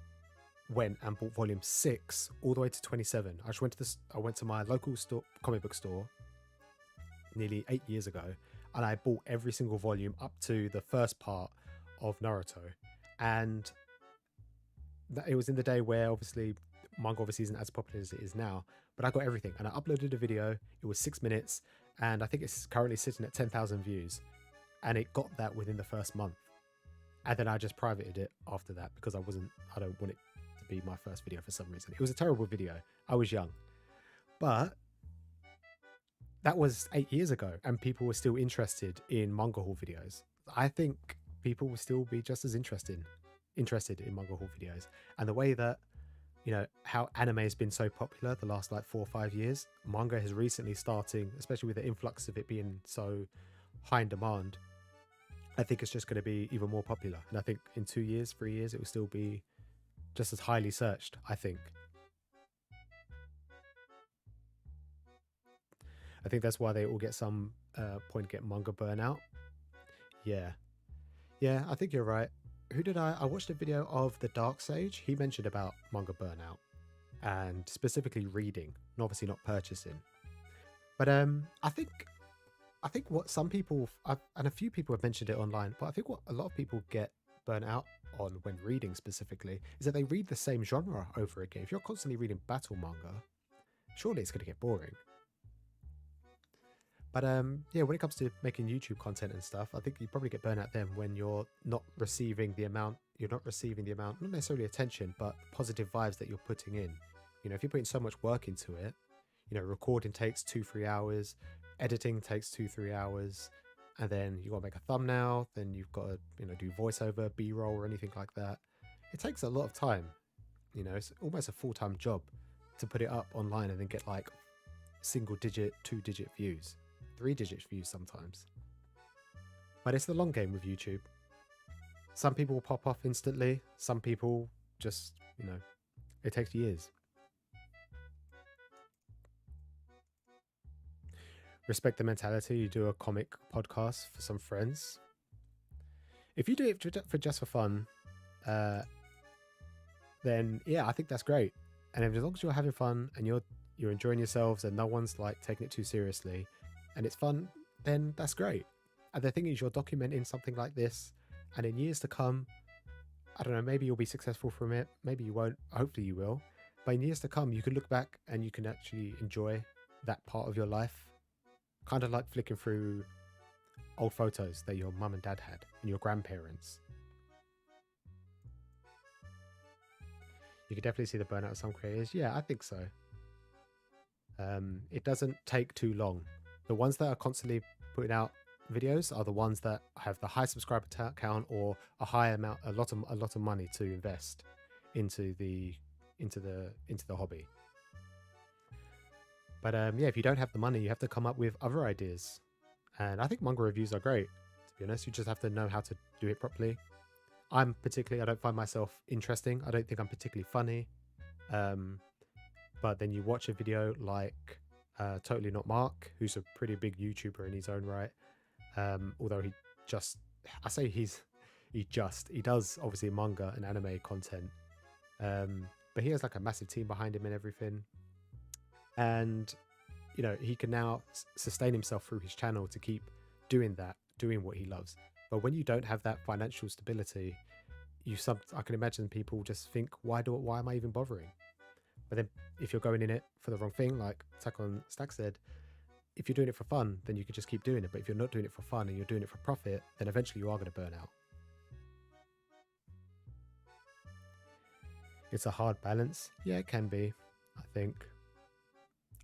went and bought volume 6 all the way to 27. I went to my local store, comic book store, nearly 8 years ago, and I bought every single volume up to the first part of Naruto. And it was in the day where obviously manga isn't as popular as it is now, but I got everything, and I uploaded a video. It was 6 minutes, and I think it's currently sitting at 10,000 views, and it got that within the first month. And then I just privated it after that, because I don't want it to be my first video for some reason. It was a terrible video. I was young, but that was 8 years ago, and people were still interested in manga haul videos. I think people will still be just as interested in manga haul videos. And the way that, you know, how anime has been so popular the last like 4 or 5 years, manga is recently starting, especially with the influx of it being so high in demand. I think it's just going to be even more popular. And I think in 2 years, 3 years, it will still be just as highly searched, I think. I think that's why they all get some point get manga burnout. Yeah, I think you're right. Who did I watched a video of the Dark Sage. He mentioned about manga burnout, and specifically reading, and obviously not purchasing. But I think what some people, and a few people have mentioned it online, but I think what a lot of people get burnt out on when reading specifically is that they read the same genre over again. If you're constantly reading battle manga, surely it's going to get boring. But yeah, when it comes to making YouTube content and stuff, I think you probably get burnt out then when you're not receiving the amount, not necessarily attention, but positive vibes that you're putting in. You know, if you're putting so much work into it, you know, recording takes 2-3 hours, editing takes 2-3 hours, and then you got to make a thumbnail, then you've got to, you know, do voiceover, B-roll or anything like that. It takes a lot of time. You know, it's almost a full-time job to put it up online and then get like single-digit, 2-digit views. 3-digit views sometimes. But it's the long game with YouTube. Some people will pop off instantly. Some people just, you know, it takes years. Respect the mentality. You do a comic podcast for some friends. If you do it for just for fun, uh, then yeah, I think that's great. And as long as you're having fun and you're enjoying yourselves and no one's like taking it too seriously, and it's fun, then that's great. And the thing is, you're documenting something like this, and in years to come, I don't know, maybe you'll be successful from it, maybe you won't. Hopefully, you will. But in years to come, you can look back and you can actually enjoy that part of your life, kind of like flicking through old photos that your mum and dad had and your grandparents. You can definitely see the burnout of some creators. Yeah, I think so. It doesn't take too long. The ones that are constantly putting out videos are the ones that have the high subscriber count or a high amount, a lot of money to invest into the hobby. But yeah, if you don't have the money, you have to come up with other ideas. And I think manga reviews are great. To be honest, you just have to know how to do it properly. I don't find myself interesting. I don't think I'm particularly funny. But then you watch a video like Totally Not Mark, who's a pretty big YouTuber in his own right. Although he does obviously manga and anime content. But he has like a massive team behind him and everything. And he can now sustain himself through his channel to keep doing what he loves. But when you don't have that financial stability, I can imagine people just think, why am I even bothering? But then if you're going in it for the wrong thing, like Attack on Stack said, if you're doing it for fun, then you can just keep doing it. But if you're not doing it for fun and you're doing it for profit, then eventually you are going to burn out. It's a hard balance. Yeah, it can be, I think.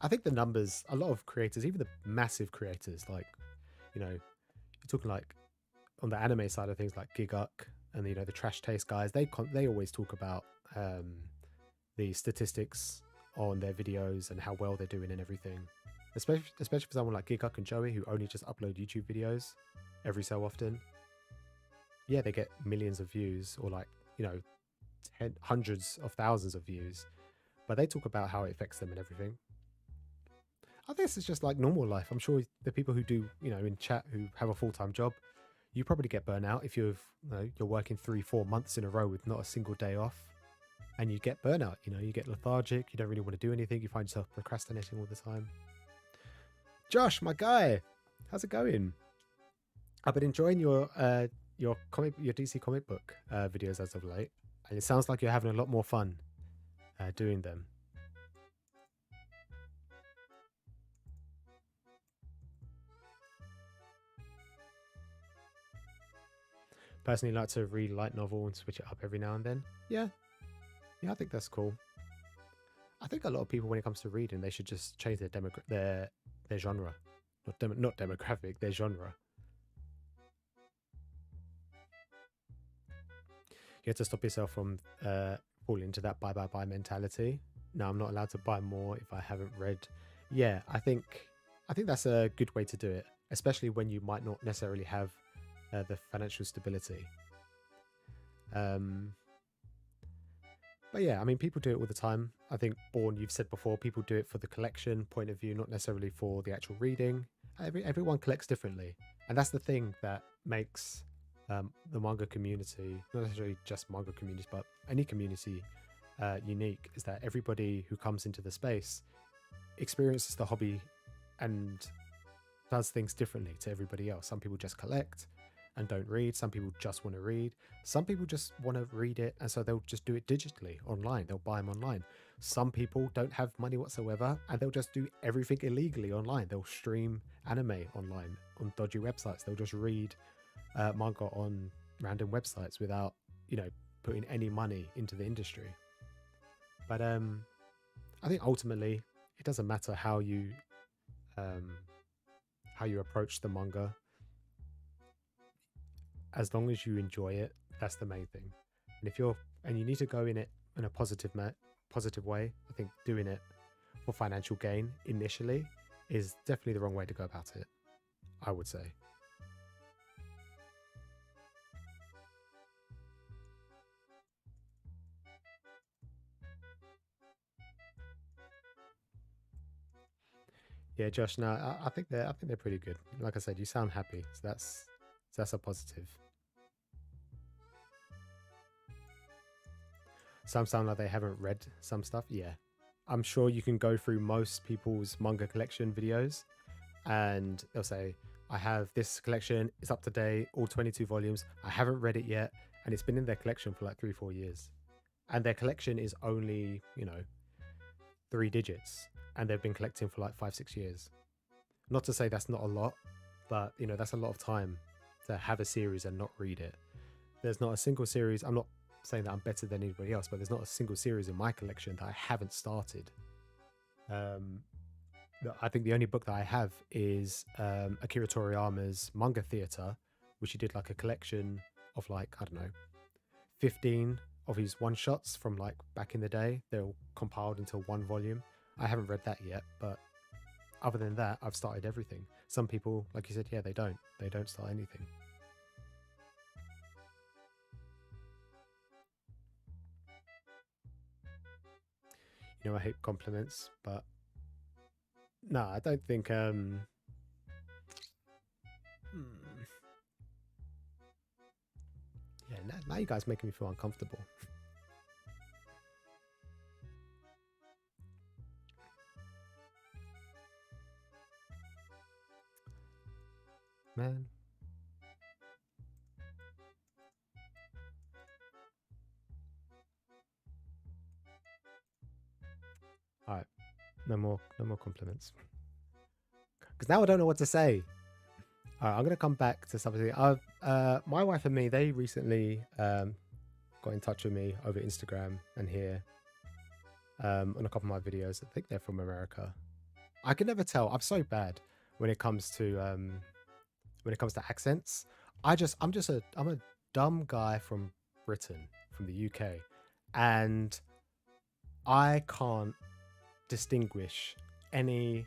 I think the numbers, a lot of creators, even the massive creators, like, you're talking like on the anime side of things, like Giguk and the Trash Taste guys, they always talk about the statistics on their videos and how well they're doing and everything. Especially for someone like Giguk and Joey, who only just upload YouTube videos every so often. Yeah, they get millions of views or like, hundreds of thousands of views, but they talk about how it affects them and everything. I think it's just like normal life. I'm sure the people who do, in chat who have a full-time job, you probably get burnout if you're working 3-4 months in a row with not a single day off, and you get burnout. You get lethargic. You don't really want to do anything. You find yourself procrastinating all the time. Josh, my guy, how's it going? I've been enjoying your DC comic book videos as of late, and it sounds like you're having a lot more fun doing them. Personally, like to read light novel and switch it up every now and then. Yeah, I think that's cool. I think a lot of people, when it comes to reading, they should just change their genre, not demographic, their genre. You have to stop yourself from falling into that buy mentality. No, I'm not allowed to buy more if I haven't read. Yeah, I think that's a good way to do it, especially when you might not necessarily have the financial stability. But yeah, I mean, people do it all the time. I think Born, you've said before, people do it for the collection point of view, not necessarily for the actual reading. Everyone collects differently, and that's the thing that makes the manga community, not necessarily just manga communities, but any community unique, is that everybody who comes into the space experiences the hobby and does things differently to everybody else. Some people just collect and don't read. Some people just want to read. Some people just want to read it, and so they'll just do it digitally online. They'll buy them online. Some people don't have money whatsoever, and they'll just do everything illegally online. They'll stream anime online on dodgy websites. They'll just read manga on random websites without, putting any money into the industry. But I think ultimately it doesn't matter how you approach the manga. As long as you enjoy it, that's the main thing. And you need to go in it in a positive way. I think doing it for financial gain initially is definitely the wrong way to go about it, I would say. Yeah, Josh. No, I think they're pretty good. Like I said, you sound happy, so that's a positive. some sound like they haven't read some stuff. Yeah, I'm sure you can go through most people's manga collection videos and they'll say, I have this collection, it's up to date, all 22 volumes. I haven't read it yet. And it's been in their collection for like 3-4 years. And their collection is only, 3 digits. And they've been collecting for like 5-6 years. Not to say that's not a lot, but that's a lot of time to have a series and not read it. There's not a single series. I'm not saying that I'm better than anybody else, but there's not a single series in my collection that I haven't started. I think the only book that I have is Akira Toriyama's Manga Theater, which he did like a collection of like, I don't know, 15 of his one-shots from like back in the day. They're all compiled into one volume. I haven't read that yet, but other than that, I've started everything. Some people, like you said, yeah, they don't start anything. I hate compliments, but no, I don't think yeah, now you guys making me feel uncomfortable. Man. All right, no more compliments. Because now I don't know what to say. All right, I'm gonna come back to something. My wife and me, they recently got in touch with me over Instagram and here on a couple of my videos. I think they're from America. I can never tell. I'm so bad when it comes to accents. I'm a dumb guy from Britain, from the UK, and I can't distinguish any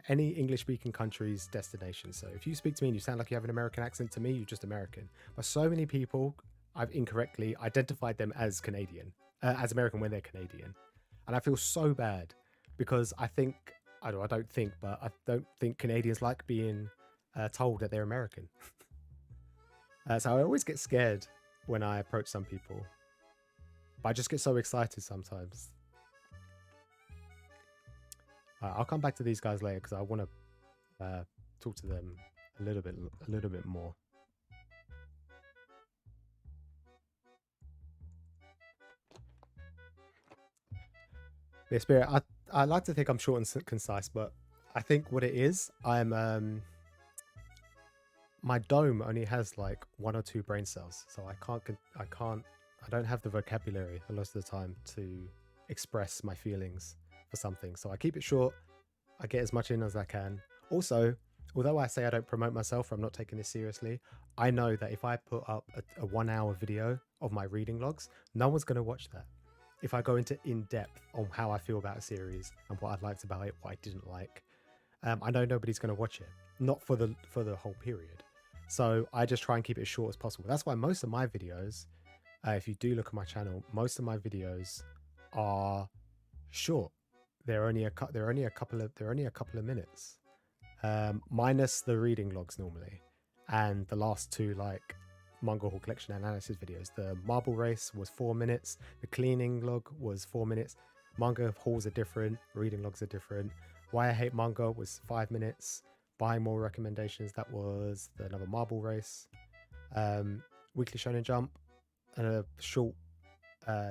English speaking country's destination. So if you speak to me and you sound like you have an American accent, to me you're just American. But so many people, I've incorrectly identified them as Canadian, as American when they're Canadian, and I feel so bad because I don't think Canadians like being told that they're American. So I always get scared when I approach some people, but I just get so excited sometimes. I'll come back to these guys later because I want to talk to them a little bit more. Yeah, Spirit, I like to think I'm short and concise, but I think what it is, I'm my dome only has like 1 or 2 brain cells, so I don't have the vocabulary a lot of the time to express my feelings for something. So I keep it short. I get as much in as I can. Also, although I say I don't promote myself, I'm not taking this seriously. I know that if I put up a 1-hour video of my reading logs, no one's going to watch that. If I go into in depth on how I feel about a series and what I liked about it, what I didn't like, I know nobody's going to watch it, not for the whole period. So I just try and keep it as short as possible. That's why most of my videos, if you do look at my channel, most of my videos are short. They're only a couple of minutes, minus the reading logs normally, and the last 2 like Manga Hall collection analysis videos. The marble race was 4 minutes. The cleaning log was 4 minutes. Manga hauls are different. Reading logs are different. Why I hate manga was 5 minutes. Buying more recommendations, that was another marble race. Weekly Shonen Jump, and a short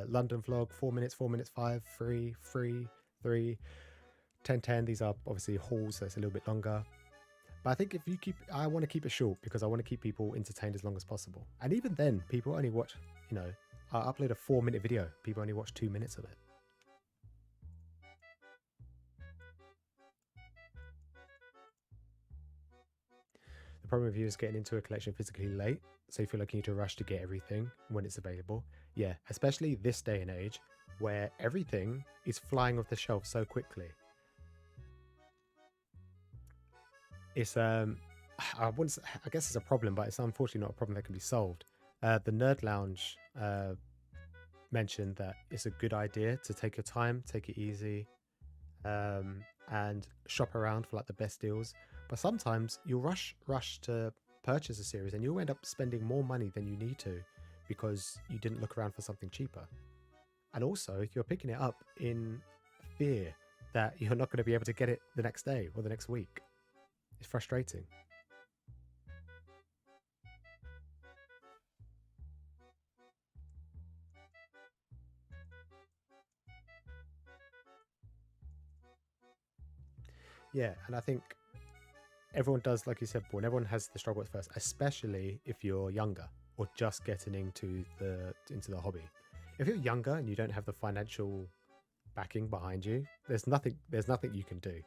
London vlog, 4 minutes, 4 minutes 5, 3, 3, 10, 10. These are obviously hauls, so it's a little bit longer. But I think I want to keep it short because I want to keep people entertained as long as possible. And even then, people only watch, I upload a 4-minute video. People only watch 2 minutes of it. The problem with you is getting into a collection physically late, so you feel like you need to rush to get everything when it's available. Yeah, especially this day and age where everything is flying off the shelf so quickly. It's I guess it's a problem, but it's unfortunately not a problem that can be solved. The Nerd Lounge mentioned that it's a good idea to take your time, take it easy, and shop around for like the best deals. But sometimes you'll rush to purchase a series and you'll end up spending more money than you need to because you didn't look around for something cheaper. And also, you're picking it up in fear that you're not going to be able to get it the next day or the next week. It's frustrating. Yeah, and I think everyone does, like you said, Paul, everyone has the struggle at first, especially if you're younger or just getting into the hobby. If you're younger and you don't have the financial backing behind you, there's nothing you can do.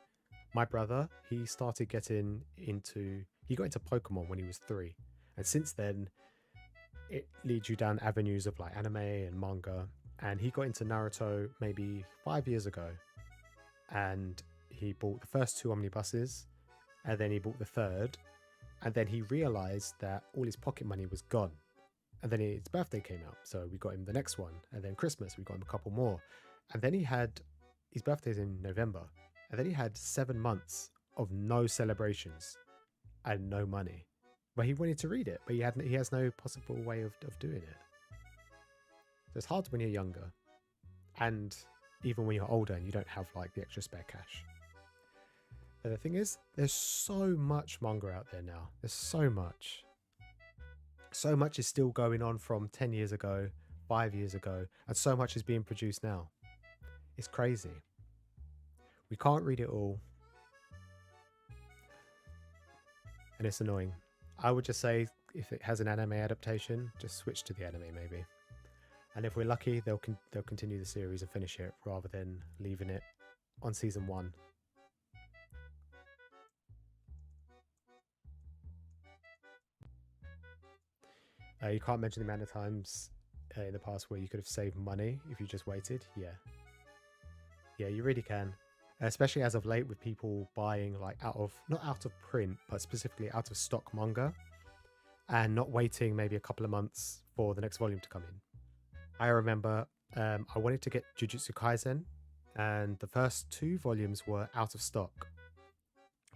My brother, he got into Pokemon when he was 3, and since then it leads you down avenues of like anime and manga, and he got into Naruto maybe 5 years ago, and he bought the first 2 omnibuses, and then he bought the third, and then he realized that all his pocket money was gone. And then his birthday came out, so we got him the next one, and then Christmas we got him a couple more, and then his birthday's in November, and then he had 7 months of no celebrations and no money. But he wanted to read it, but he has no possible way of doing it. So it's hard when you're younger, and even when you're older and you don't have like the extra spare cash. But the thing is, there's so much manga out there now. There's so much. So much is still going on from 10 years ago, 5 years ago, and so much is being produced now. It's crazy. We can't read it all. And it's annoying. I would just say, if it has an anime adaptation, just switch to the anime maybe. And if we're lucky, they'll continue the series and finish it rather than leaving it on season 1. You can't mention the amount of times in the past where you could have saved money if you just waited. Yeah, you really can. Especially as of late, with people buying like not out of print, but specifically out of stock manga, and not waiting maybe a couple of months for the next volume to come in. I remember I wanted to get Jujutsu Kaisen, and the first 2 volumes were out of stock,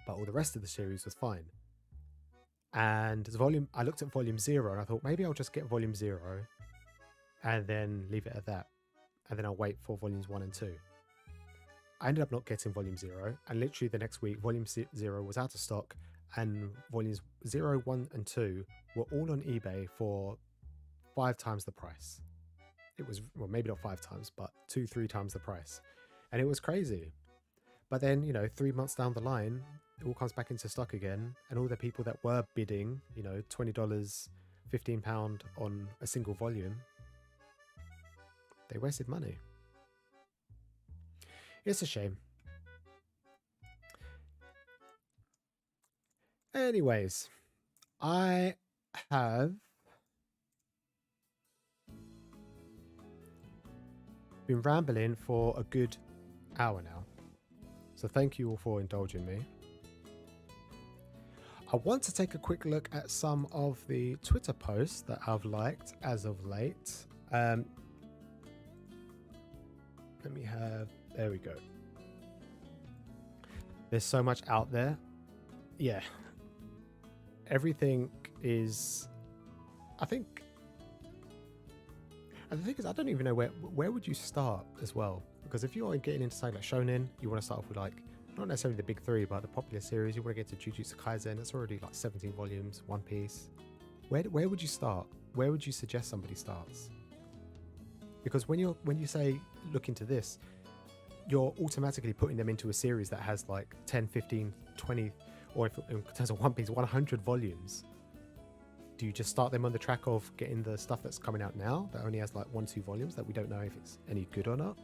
but all the rest of the series was fine. And I looked at volume 0 and I thought maybe I'll just get volume 0 and then leave it at that, and then I'll wait for volumes 1 and 2. I ended up not getting volume 0, and literally the next week volume 0 was out of stock, and volumes 0, 1 and 2 were all on eBay for 5 times the price. It was, well, maybe not 5 times, but 2-3 times the price, and it was crazy. But then, 3 months down the line, it all comes back into stock again, and all the people that were bidding, $20, £15 on a single volume, they wasted money. It's a shame. Anyways, I have been rambling for a good hour now, so thank you all for indulging me. I want to take a quick look at some of the Twitter posts that I've liked as of late. There we go. There's so much out there. Yeah. Everything is, I think, and the thing is, I don't even know where would you start as well, because if you're getting into something like shonen, you want to start off with like, not necessarily the big 3, but the popular series. You want to get to Jujutsu Kaisen. It's already like 17 volumes, One Piece. Where would you start? Where would you suggest somebody starts? Because when you say look into this, you're automatically putting them into a series that has like 10, 15, 20, or if in terms of One Piece, 100 volumes. Do you just start them on the track of getting the stuff that's coming out now that only has like 1-2 volumes that we don't know if it's any good or not?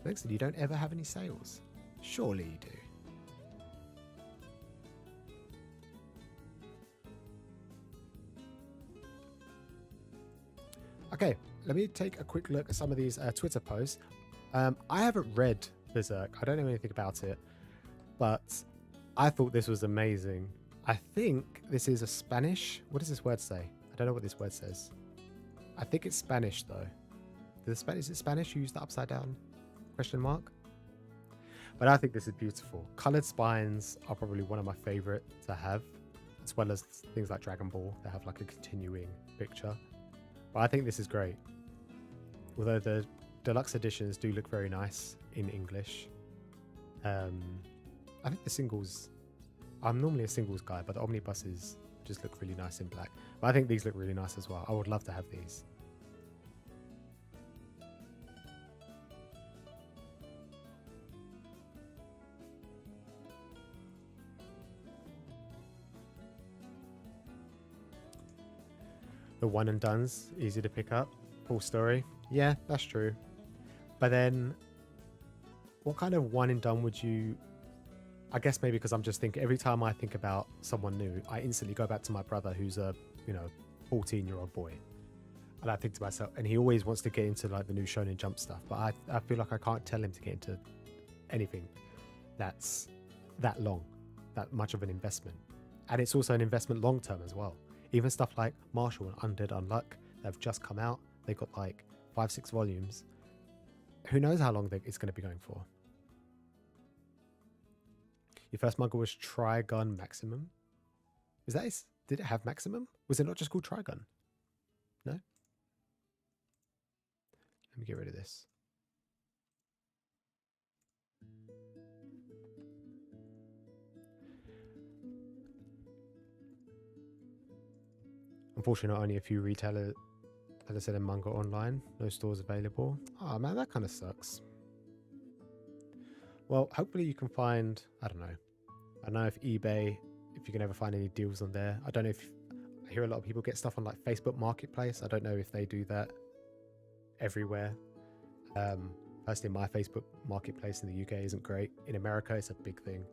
Next thing, you don't ever have any sales. Surely you do. Okay, let me take a quick look at some of these Twitter posts. I haven't read Berserk. I don't know anything about it, but I thought this was amazing. I think this is a Spanish. What does this word say? I don't know what this word says. I think it's Spanish though. Is it Spanish? Use the upside down question mark. But I think this is beautiful. Colored spines are probably one of my favorite to have, as well as things like Dragon Ball that have like a continuing picture. But I think this is great. Although the deluxe editions do look very nice in English. I think the singles, I'm normally a singles guy, but the omnibuses just look really nice in black. But I think these look really nice as well. I would love to have these. The one and done's easy to pick up. Full story. Yeah, that's true. But then what kind of one and done would you... I guess maybe because I'm just thinking, every time I think about someone new, I instantly go back to my brother who's a, 14-year-old boy. And I think to myself, and he always wants to get into like the new Shonen Jump stuff, but I feel like I can't tell him to get into anything that's that long, that much of an investment. And it's also an investment long term as well. Even stuff like Marshall and Undead Unluck that have just come out, they've got like 5-6 volumes. Who knows how long it's going to be going for? Your first manga was Trigun Maximum. Did it have Maximum? Was it not just called Trigun? No? Let me get rid of this. Unfortunately, only a few retailers, as I said, in manga online. No stores available. Oh man, that kind of sucks. Well, hopefully you can find, I don't know if eBay, if you can ever find any deals on there. I don't know if, I hear a lot of people get stuff on like Facebook Marketplace. I don't know if they do that everywhere. Personally, my Facebook Marketplace in the UK isn't great. In America, it's a big thing.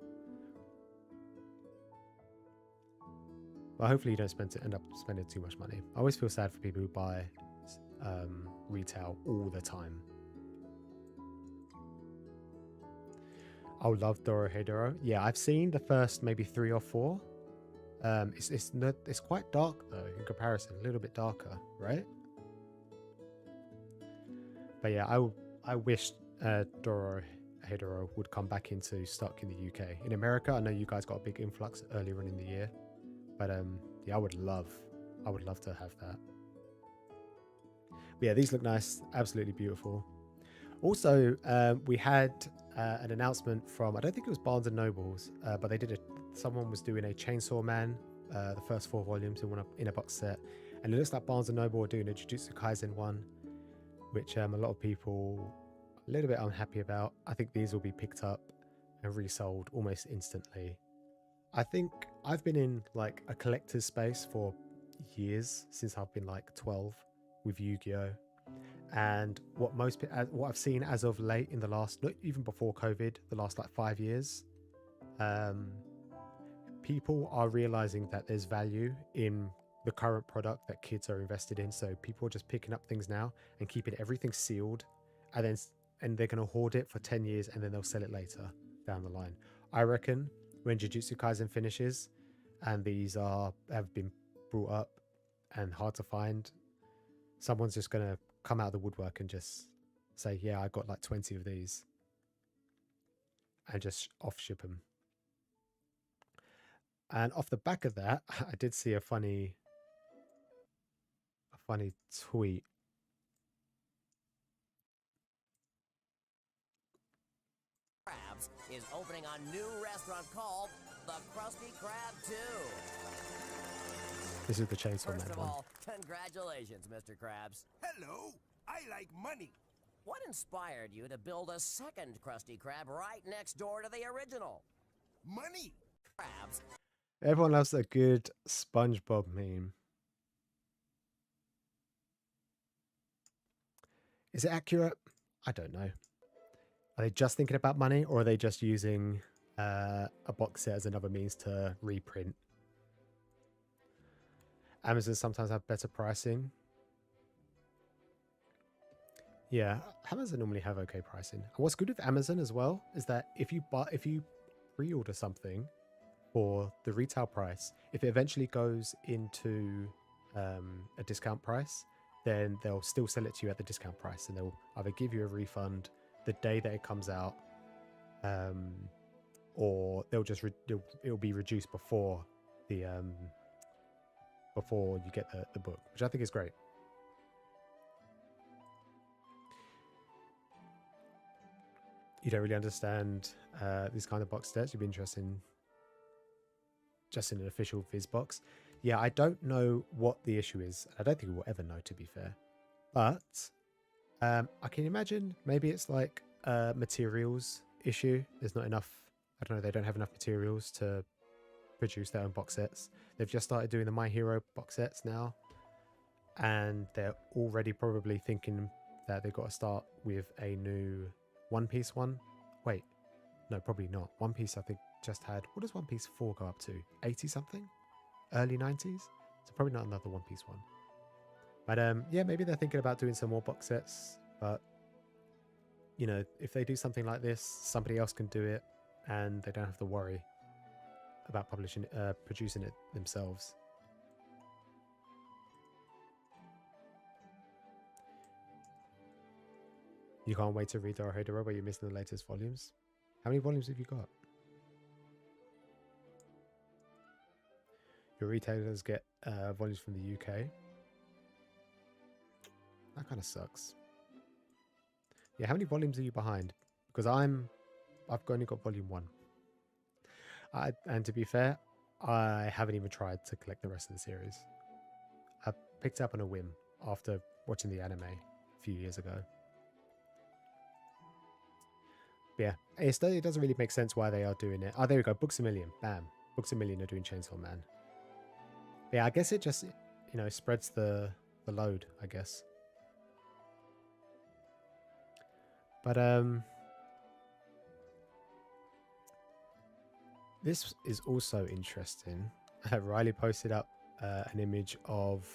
Well, hopefully you don't end up spending too much money. I always feel sad for people who buy retail all the time. I love Dorohedoro. Yeah, I've seen the first maybe 3 or 4. It's quite dark though in comparison, a little bit darker, right? But yeah, I wish Dorohedoro would come back into stock in the UK. In America, I know you guys got a big influx earlier on in the year, but yeah, I would love to have that. But yeah, these look nice, absolutely beautiful. Also, we had an announcement from, I don't think it was Barnes and Nobles, but they did someone was doing a Chainsaw Man, the first 4 volumes in a box set, and it looks like Barnes and Noble are doing a Jujutsu Kaisen one, which a lot of people are a little bit unhappy about. I think these will be picked up and resold almost instantly. I think I've been in like a collector's space for years, since I've been like 12 with Yu-Gi-Oh! And what I've seen as of late in the last, not even before COVID, the last like 5 years, people are realizing that there's value in the current product that kids are invested in. So people are just picking up things now and keeping everything sealed, and they're going to hoard it for 10 years and then they'll sell it later down the line. I reckon when Jujutsu Kaisen finishes and these have been brought up and hard to find, someone's just going to come out of the woodwork and just say, yeah, I got like 20 of these, and just off ship them. And off the back of that, I did see a funny tweet. Krabs is opening a new restaurant called the Krusty Krab 2. This is the Chainsaw Man First of one. all, congratulations, Mr. Krabs. Hello, I like money. What inspired you to build a second Krusty Krab right next door to the original? Money. Krabs. Everyone loves a good SpongeBob meme. Is it accurate? I don't know. Are they just thinking about money, or are they just using a box set as another means to reprint? Amazon sometimes have better pricing. Yeah, Amazon normally have okay pricing. And what's good with Amazon as well is that if you pre-order something for the retail price, if it eventually goes into a discount price, then they'll still sell it to you at the discount price, and they'll either give you a refund the day that it comes out, or they'll just it'll be reduced before the before you get the book, which I think is great. You don't really understand these kind of box sets. You'd be interested in just in an official Viz box. Yeah, I don't know what the issue is. I don't think we'll ever know, to be fair. But I can imagine maybe it's like a materials issue. There's not enough. I don't know. They don't have enough materials to produce their own box sets. They've just started doing the My Hero box sets now, and they're already probably thinking that they've got to start with a new One Piece one. Wait, no, probably not. One Piece, I think, just had, what does One Piece 4 go up to? 80 something? Early 90s? So probably not another One Piece one. But yeah, maybe they're thinking about doing some more box sets. But, you know, if they do something like this, somebody else can do it, and they don't have to worry about producing it themselves. You can't wait to read Dorohedoro, but you're missing the latest volumes. How many volumes have you got? Your retailers get volumes from the UK. That kind of sucks. Yeah, how many volumes are you behind? Because I've only got volume 1. And to be fair, I haven't even tried to collect the rest of the series. I picked it up on a whim after watching the anime a few years ago. But yeah, it doesn't really make sense why they are doing it. Oh, there we go. Books A Million. Bam. Books A Million are doing Chainsaw Man. But yeah, I guess it just, you know, spreads the load, I guess. But this is also interesting. Riley posted up an image of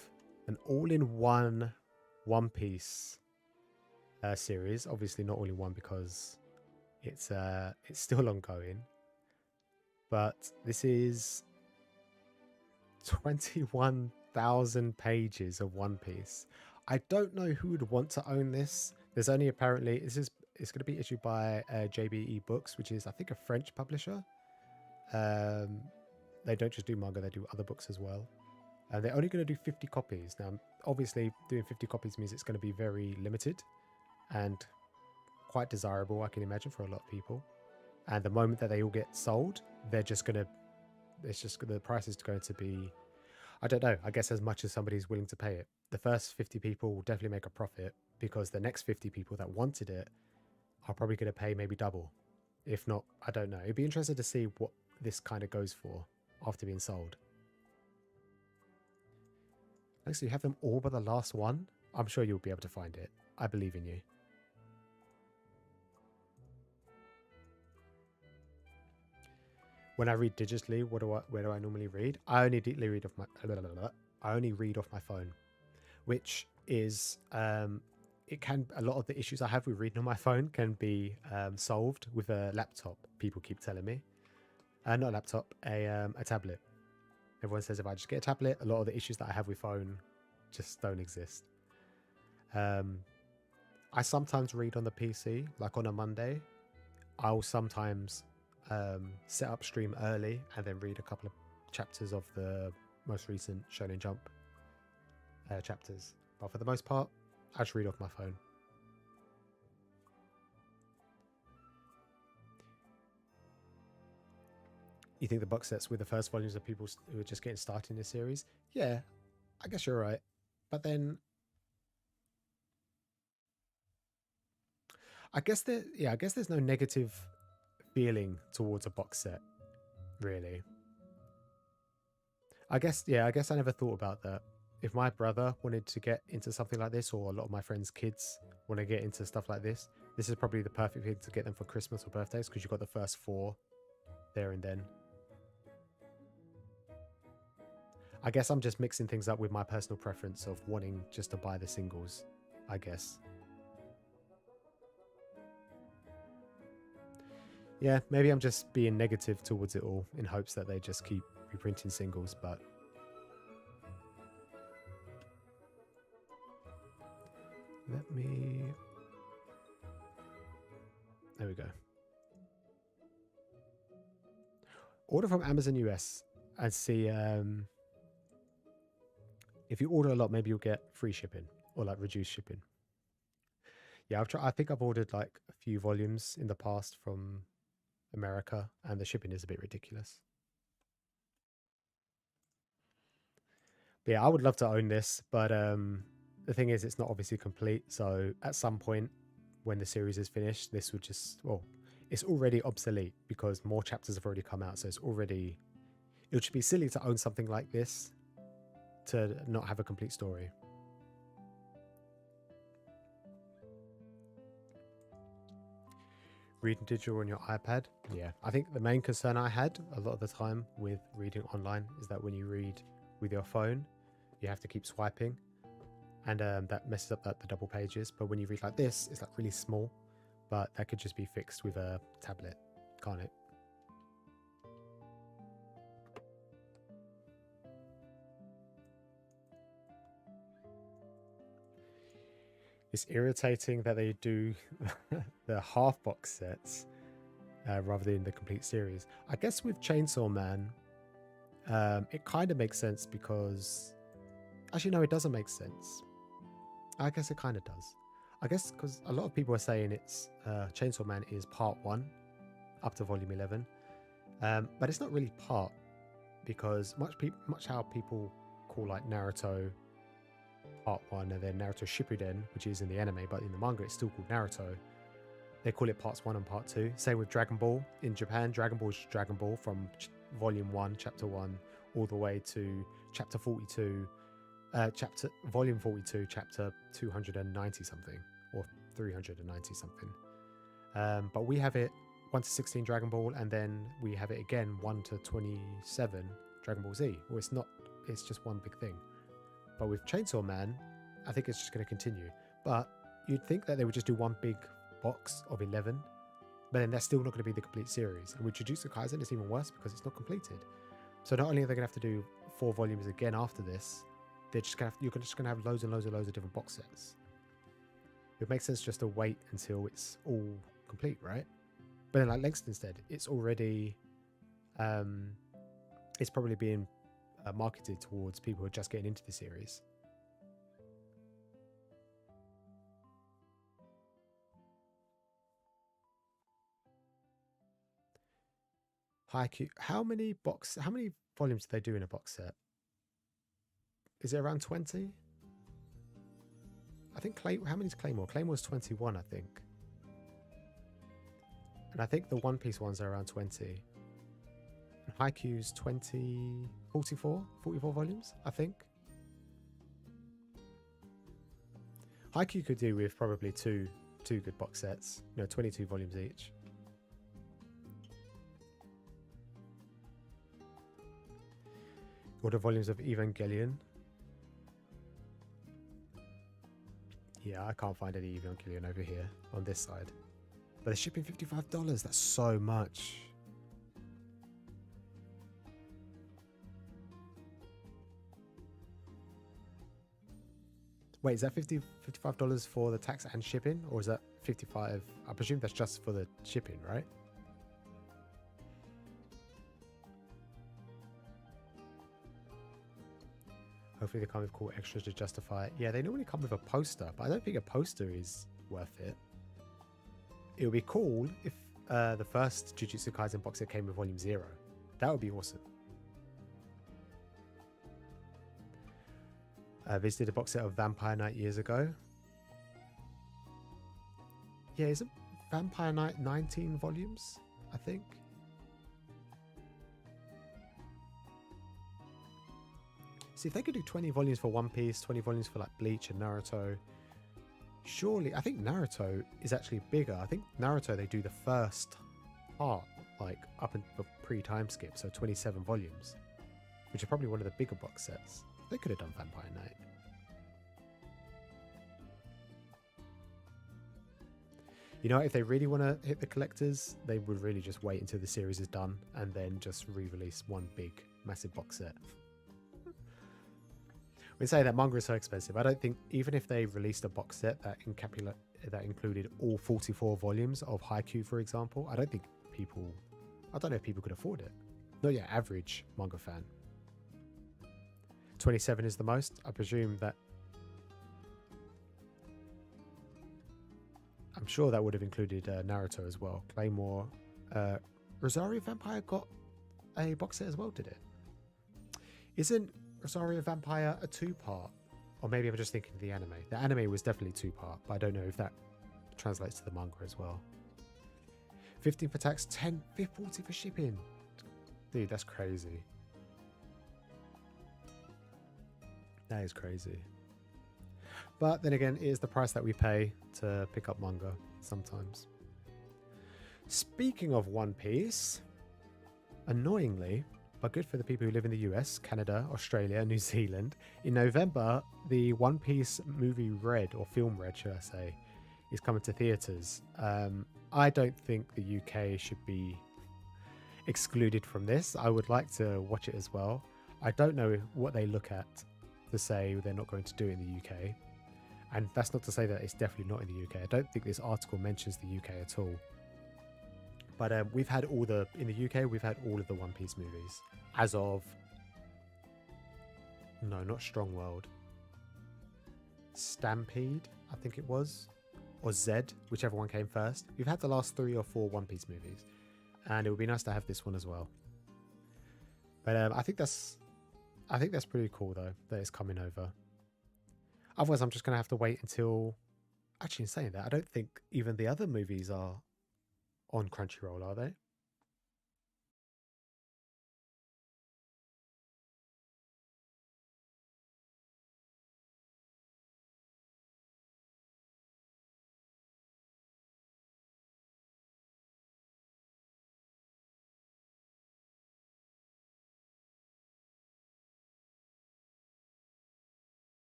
an all-in-one One Piece series. Obviously not all-in-one because it's still ongoing. But this is 21,000 pages of One Piece. I don't know who would want to own this. There's only apparently it's going to be issued by JBE Books, which is I think a French publisher. They don't just do manga, they do other books as well. And they're only going to do 50 copies. Now, obviously, doing 50 copies means it's going to be very limited and quite desirable, I can imagine, for a lot of people. And the moment that they all get sold, the price is going to be, I don't know, I guess as much as somebody's willing to pay it. The first 50 people will definitely make a profit because the next 50 people that wanted it are probably going to pay maybe double. If not, I don't know. It'd be interesting to see what this kind of goes for after being sold. So you have them all but the last one. I'm sure you'll be able to find it. I believe in you. When I read digitally, where do I normally read? I only read off my phone, which is a lot of the issues I have with reading on my phone can be solved with a laptop. People keep telling me, not a laptop, a tablet. Everyone says if I just get a tablet, a lot of the issues that I have with phone just don't exist. I sometimes read on the PC, like on a Monday. I'll sometimes set up stream early and then read a couple of chapters of the most recent Shonen Jump chapters. But for the most part, I just read off my phone. You think the box sets with the first volumes of people who are just getting started in this series? Yeah, I guess you're right. But then, I guess there's no negative feeling towards a box set, really. I guess I never thought about that. If my brother wanted to get into something like this, or a lot of my friends' kids want to get into stuff like this is probably the perfect thing to get them for Christmas or birthdays, because you've got the first 4 there and then. I guess I'm just mixing things up with my personal preference of wanting just to buy the singles, I guess. Yeah, maybe I'm just being negative towards it all in hopes that they just keep reprinting singles, but there we go. Order from Amazon US and see if you order a lot, maybe you'll get free shipping or like reduced shipping. Yeah, I think I've ordered like a few volumes in the past from America, and the shipping is a bit ridiculous. But yeah, I would love to own this, but the thing is, it's not obviously complete. So at some point, when the series is finished, this would just, well, it's already obsolete because more chapters have already come out. So it would just be silly to own something like this to not have a complete story. Reading digital on your iPad. Yeah, I think the main concern I had a lot of the time with reading online is that when you read with your phone, you have to keep swiping, and that messes up the double pages. But when you read like this, it's like really small, but that could just be fixed with a tablet, can't it? It's irritating that they do the half box sets rather than the complete series. I guess with Chainsaw Man, it kind of makes sense because... Actually, no, it doesn't make sense. I guess it kind of does. I guess because a lot of people are saying it's Chainsaw Man is part 1 up to volume 11. But it's not really part, because much how people call like Naruto part 1 and then Naruto Shippuden, which is in the anime, but in the manga it's still called Naruto. They call it parts 1 and part 2. Same with Dragon Ball. In Japan, Dragon Ball is Dragon Ball from volume 1, chapter 1, all the way to chapter 42, volume 42, chapter 290 something, or 390 something. But we have it 1 to 16 Dragon Ball, and then we have it again 1 to 27 Dragon Ball Z. Well, it's just one big thing. But with Chainsaw Man, I think it's just going to continue. But you'd think that they would just do one big box of 11, but then that's still not going to be the complete series. And with Jujutsu Kaisen, it's even worse because it's not completed. So not only are they going to have to do 4 volumes again after this, you're just going to have loads and loads and loads of different box sets. It makes sense just to wait until it's all complete, right? But then like Langston said, it's already, it's probably being marketed towards people who are just getting into the series. Haikyuu. How many volumes do they do in a box set? Is it around 20? I think how many is Claymore? Claymore's 21, I think. And I think the One Piece ones are around 20. And Haikyuu's 44 volumes, I think. Haikyuu could do with probably two good box sets, 22 volumes each. Order volumes of Evangelion. Yeah, I can't find any Evangelion over here on this side. But they're shipping $55. That's so much. Wait, is that $55 for the tax and shipping? Or is that 55? I presume that's just for the shipping, right? Hopefully they come with cool extras to justify it. Yeah, they normally come with a poster, but I don't think a poster is worth it. It would be cool if the first Jujutsu Kaisen box set came with volume 0. That would be awesome. Visited a box set of Vampire Knight years ago. Yeah, isn't Vampire Knight 19 volumes, I think? See, if they could do 20 volumes for One Piece, 20 volumes for like Bleach and Naruto, surely, I think Naruto is actually bigger. I think Naruto, they do the first part, like up until pre-time skip, so 27 volumes, which is probably one of the bigger box sets. They could have done Vampire Knight. If they really want to hit the collectors, they would really just wait until the series is done and then just re-release one big, massive box set. We say that manga is so expensive. I don't think, even if they released a box set that included all 44 volumes of Haikyuu, for example, I don't know if people could afford it. not your average manga fan. 27 is the most. I presume that. I'm sure that would have included Naruto as well. Claymore. Rosario Vampire got a box set as well, did it? Isn't Rosario Vampire a 2-part? Or maybe I'm just thinking of the anime. The anime was definitely 2-part, but I don't know if that translates to the manga as well. 15 for tax, 10, 40 for shipping. Dude, that's crazy. That is crazy. But then again, it is the price that we pay to pick up manga sometimes. Speaking of One Piece, annoyingly, but good for the people who live in the US, Canada, Australia, New Zealand, in November, the One Piece movie Red, or film Red, should I say, is coming to theatres. I don't think the UK should be excluded from this. I would like to watch it as well. I don't know what they look at to say they're not going to do it in the UK. And that's not to say that it's definitely not in the UK. I don't think this article mentions the UK at all. But we've had in the UK, we've had all of the One Piece movies. As of, no, not Strong World. Stampede, I think it was. Or Zed, whichever one came first. We've had the last 3 or 4 One Piece movies. And it would be nice to have this one as well. But I think that's pretty cool though, that it's coming over. Otherwise, I'm just going to have to wait until... Actually, in saying that, I don't think even the other movies are on Crunchyroll, are they?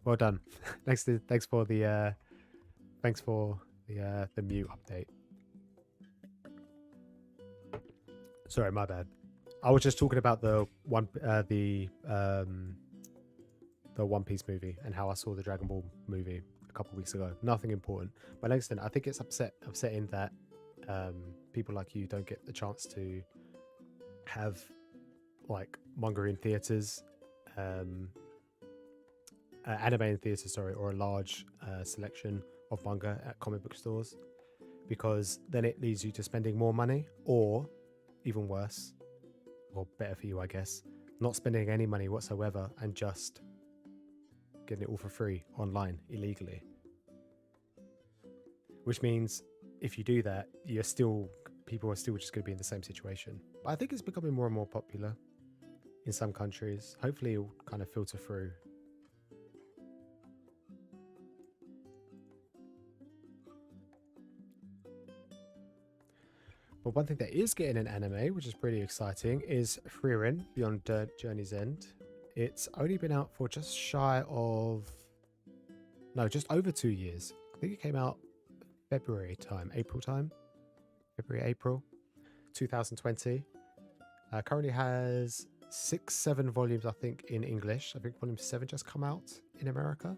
Well done. Thanks for the mute update. Sorry, my bad. I was just talking about the One Piece movie and how I saw the Dragon Ball movie a couple of weeks ago. Nothing important. But Langston, I think it's upsetting that people like you don't get the chance to have like manga in theaters. anime in theaters, sorry, or a large selection of manga at comic book stores, because then it leads you to spending more money, or even worse, or better for you, I guess, not spending any money whatsoever and just getting it all for free online illegally. Which means if you do that, people are still just going to be in the same situation. But I think it's becoming more and more popular in some countries. Hopefully it'll kind of filter through. But one thing that is getting an anime, which is pretty exciting, is Frieren Beyond Journey's End. It's only been out for just over 2 years. I think it came out February, April 2020. Currently has 6-7 volumes, I think, in English. I think volume 7 just come out in America,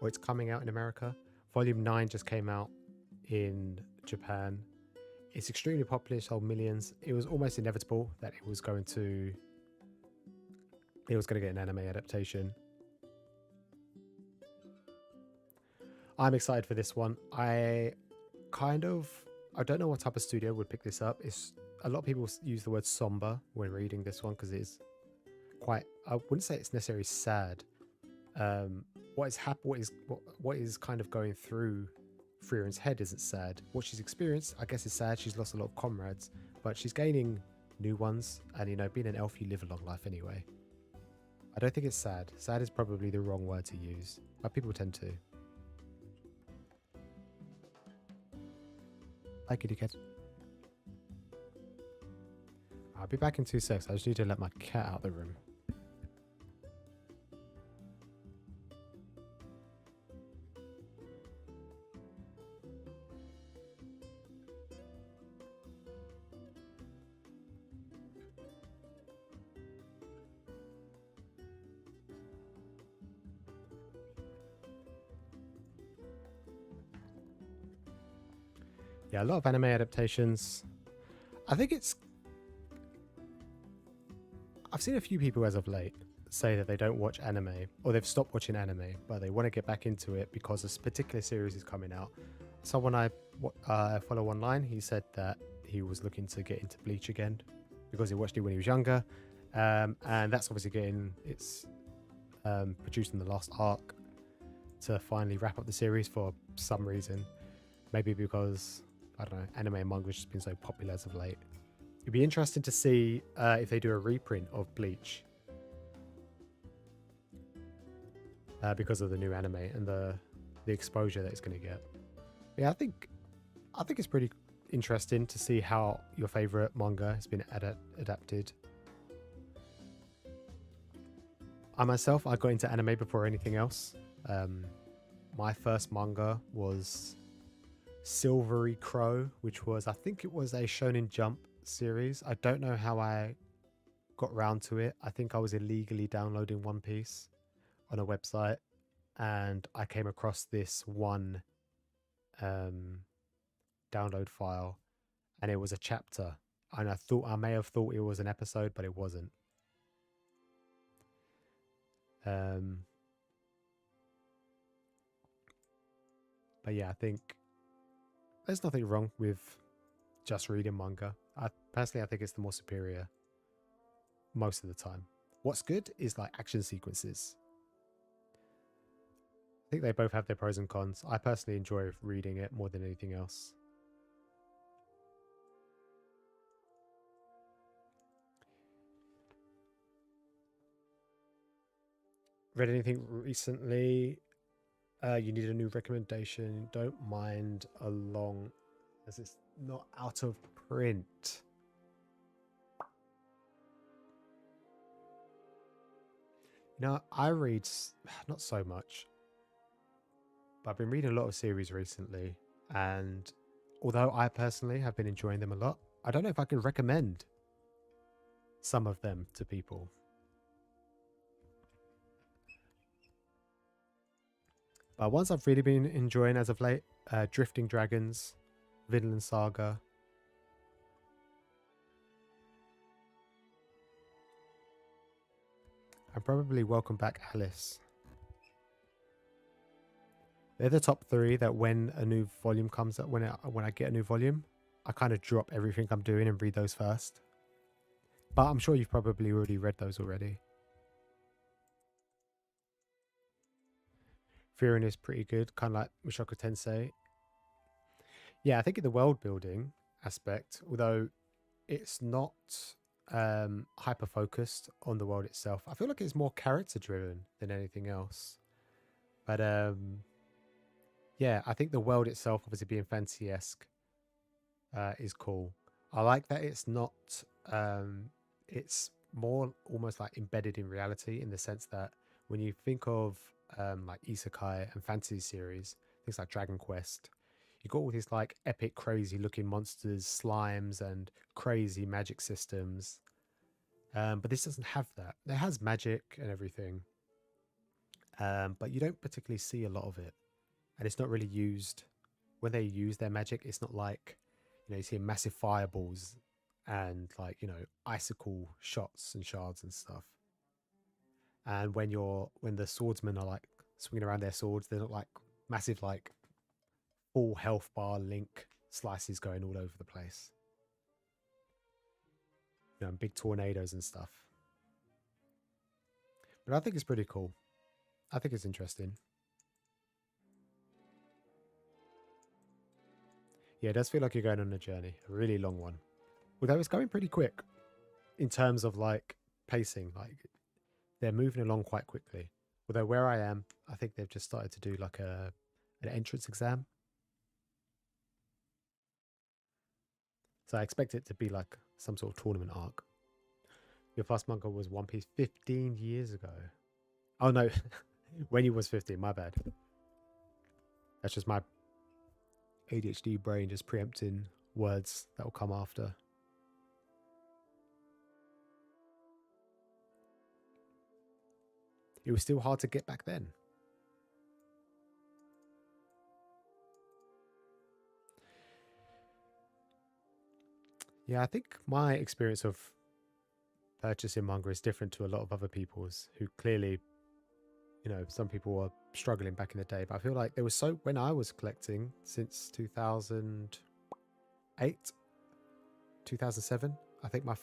or it's coming out in America. Volume 9 just came out in Japan. It's extremely popular, sold millions. It was almost inevitable that it was going to get an anime adaptation. I'm excited for this one. I don't know what type of studio would pick this up. It's a lot of people use the word somber when reading this one because it's quite. I wouldn't say it's necessarily sad. What is kind of going through Frieren's head isn't sad. What she's experienced, I guess, is sad. She's lost a lot of comrades, but she's gaining new ones. And being an elf, you live a long life anyway. I don't think it's sad. Sad is probably the wrong word to use, but people tend to. Hi, kitty cat. I'll be back in 2 seconds. I just need to let my cat out of the room. Yeah, a lot of anime adaptations. I've seen a few people as of late say that they don't watch anime, or they've stopped watching anime, but they want to get back into it because this particular series is coming out. Someone I follow online, he said that he was looking to get into Bleach again because he watched it when he was younger, and that's obviously getting producing the last arc to finally wrap up the series for some reason. Maybe because, I don't know, anime and manga has just been so popular as of late. It'd be interesting to see if they do a reprint of Bleach because of the new anime and the exposure that it's going to get. Yeah, I think it's pretty interesting to see how your favorite manga has been adapted. I got into anime before anything else. My first manga was Silvery Crow, which I think it was a Shonen Jump series. I don't know how I got round to it. I think I was illegally downloading One Piece on a website, and I came across this one download file, and it was a chapter, and I may have thought it was an episode, but it wasn't. But yeah, I think there's nothing wrong with just reading manga. Personally, I think it's the more superior most of the time. What's good is like action sequences. I think they both have their pros and cons. I personally enjoy reading it more than anything else. Read anything recently? You need a new recommendation. Don't mind a long, as it's not out of print. I read not so much, but I've been reading a lot of series recently, and although I personally have been enjoying them a lot, I don't know if I can recommend some of them to people. But ones I've really been enjoying as of late, Drifting Dragons, Vinland Saga. And probably Welcome Back, Alice. They're the top three that when a new volume comes up, when I get a new volume, I kind of drop everything I'm doing and read those first. But I'm sure you've probably already read those already. Fearing is pretty good, kind of like Mushoku Tensei. Yeah, I think in the world building aspect, although it's not hyper focused on the world itself, I feel like it's more character driven than anything else. But yeah, I think the world itself, obviously being fantasy-esque, is cool. I like that it's not. It's more almost like embedded in reality in the sense that when you think of like isekai and fantasy series, things like Dragon Quest, you got all these like epic, crazy looking monsters, slimes, and crazy magic systems. But this doesn't have that. It has magic and everything, but you don't particularly see a lot of it, and it's not really used. When they use their magic, it's not like, you see massive fireballs and like, icicle shots and shards and stuff. And when the swordsmen are like swinging around their swords, they're not like massive like full health bar link slices going all over the place. And big tornadoes and stuff. But I think it's pretty cool. I think it's interesting. Yeah, it does feel like you're going on a journey, a really long one. Although it's going pretty quick in terms of like pacing. Like they're moving along quite quickly. Although where I am, I think they've just started to do like an entrance exam. So I expect it to be like some sort of tournament arc. Your first manga was One Piece 15 years ago. Oh no, when you was 15, my bad. That's just my ADHD brain just preempting words that will come after. It was still hard to get back then. Yeah, I think my experience of purchasing manga is different to a lot of other people's who clearly, some people were struggling back in the day. But I feel like there was when I was collecting since 2008, 2007, I think I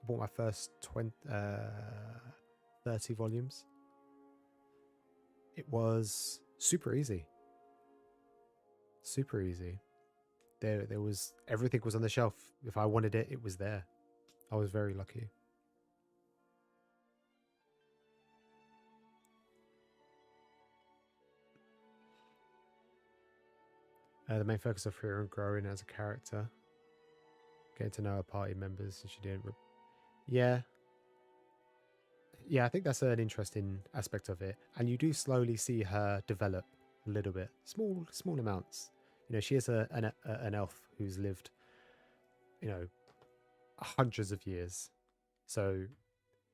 bought my first 30 volumes. It was super easy. Super easy. There was everything was on the shelf. If I wanted it, it was there. I was very lucky. The main focus of her and growing as a character, getting to know her party members, and she didn't. Yeah, I think that's an interesting aspect of it, and you do slowly see her develop a little bit, small amounts. She is an elf who's lived, hundreds of years, so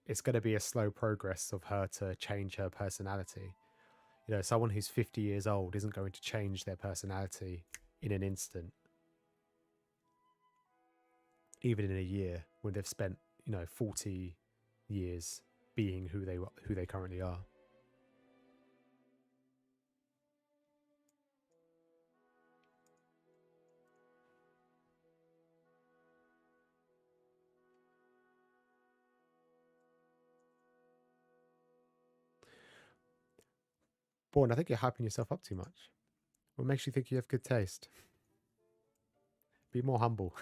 it's going to be a slow progress of her to change her personality. Someone who's 50 years old isn't going to change their personality in an instant, even in a year, when they've spent 40 years being who they currently are. Born, I think you're hyping yourself up too much. What makes you think you have good taste? Be more humble.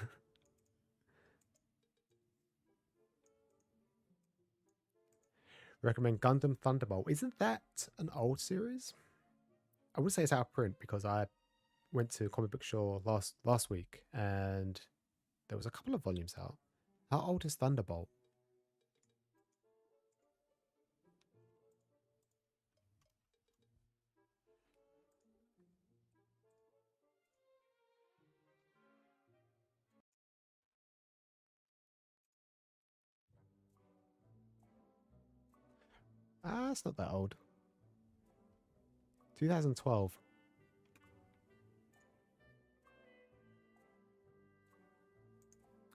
Recommend Gundam Thunderbolt. Isn't that an old series? I would say it's out of print because I went to Comic Book Show last week and there was a couple of volumes out. How old is Thunderbolt? It's not that old. 2012.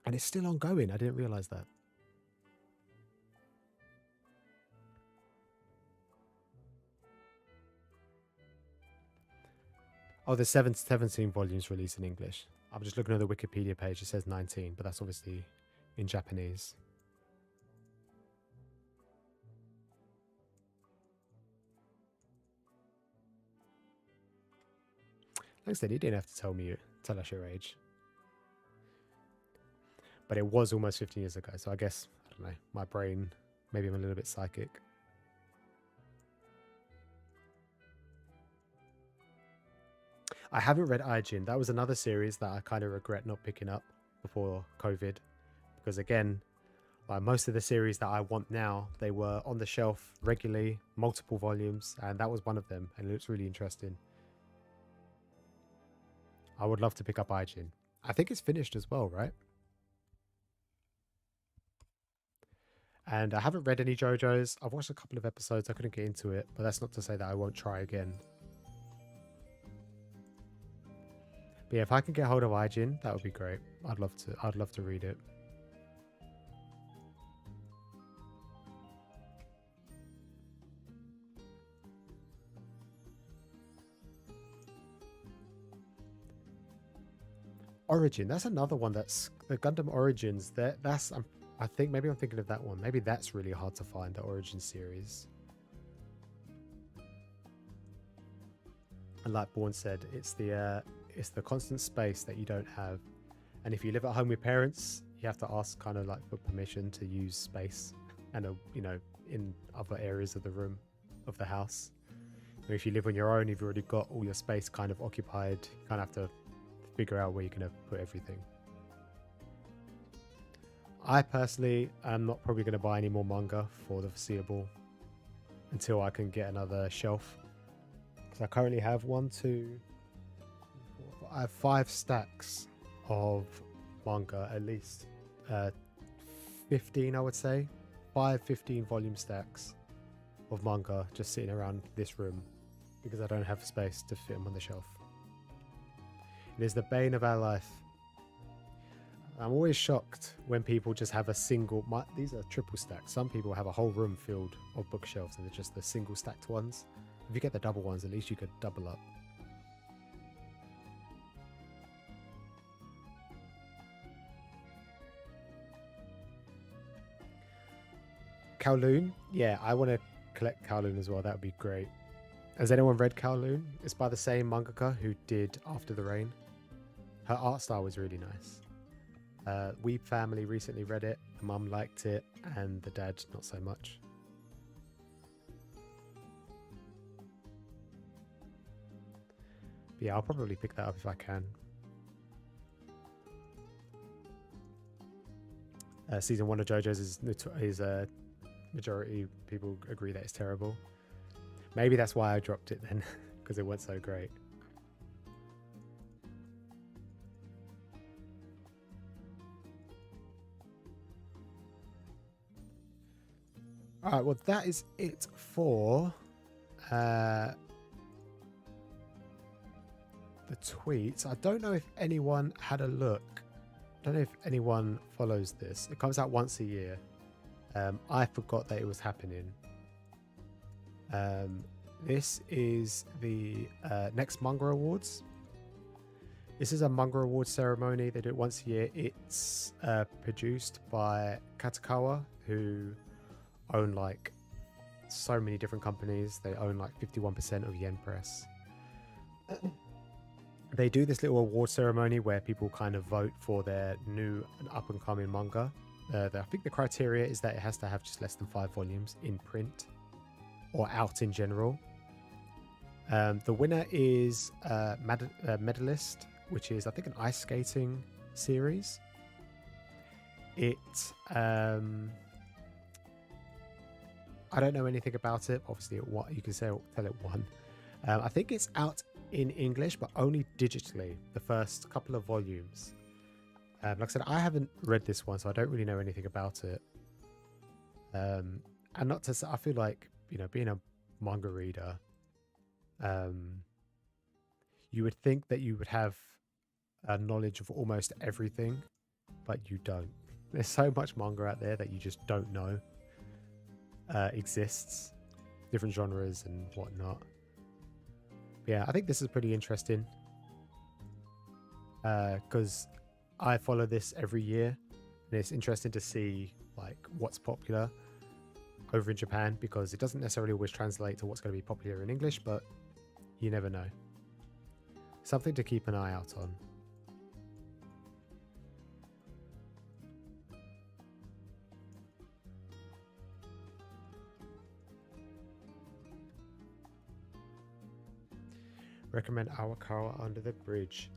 And it's still ongoing. I didn't realize that. Oh, there's 17 volumes released in English. I'm just looking at the Wikipedia page. It says 19, but that's obviously in Japanese. Like I said, you didn't have to tell us your age. But it was almost 15 years ago, so I guess, I don't know, my brain, maybe I'm a little bit psychic. I haven't read Aijin. That was another series that I kind of regret not picking up before COVID. Because again, like most of the series that I want now, they were on the shelf regularly, multiple volumes, and that was one of them, and it looks really interesting. I would love to pick up Aijin. I think it's finished as well, right? And I haven't read any JoJo's. I've watched a couple of episodes. I couldn't get into it, but that's not to say that I won't try again. But yeah, if I can get hold of Aijin, that would be great. I'd love to read it. Origin, that's another one. That's the Gundam Origins. I think maybe I'm thinking of that one. Maybe that's really hard to find, the Origin series. And like Bourne said, it's the constant space that you don't have. And if you live at home with parents, you have to ask kind of like for permission to use space and in other areas of the room of the house. And if you live on your own, you've already got all your space kind of occupied. You kind of have to figure out where you're going to put everything. I personally am not probably going to buy any more manga for the foreseeable until I can get another shelf. Because I currently have I have 5 stacks of manga, at least 15, I would say. 15 volume stacks of manga just sitting around this room because I don't have space to fit them on the shelf. It is the bane of our life. I'm always shocked when people just have a single... these are triple stacks. Some people have a whole room filled of bookshelves and they're just the single stacked ones. If you get the double ones, at least you could double up. Kowloon? Yeah, I want to collect Kowloon as well. That would be great. Has anyone read Kowloon? It's by the same mangaka who did After the Rain. Her art style was really nice. We family recently read it. The mum liked it and the dad not so much. But yeah, I'll probably pick that up if I can. Season 1 of JoJo's is majority people agree that it's terrible. Maybe that's why I dropped it then, because it wasn't so great. Alright, well that is it for the tweets. I don't know if anyone had a look. I don't know if anyone follows this. It comes out once a year. I forgot that it was happening. This is the next Manga Awards. This is a Manga Awards ceremony. They do it once a year. It's produced by Katakawa, who own like so many different companies. They own like 51% of Yen Press. They do this little award ceremony where people kind of vote for their new and up and coming manga. I think the criteria is that it has to have just less than 5 volumes in print or out in general. The winner is Medalist, which is I think an ice skating series. I don't know anything about it. Obviously, you can tell it won. I think it's out in English, but only digitally. The first couple of volumes. Like I said, I haven't read this one, so I don't really know anything about it. And not to say, I feel like being a manga reader, you would think that you would have a knowledge of almost everything, but you don't. There's so much manga out there that you just don't know exists, different genres and whatnot. But yeah, I think this is pretty interesting. because I follow this every year, and it's interesting to see like what's popular over in Japan, because it doesn't necessarily always translate to what's going to be popular in English, but you never know. Something to keep an eye out on. Recommend Awakawa Under the Bridge.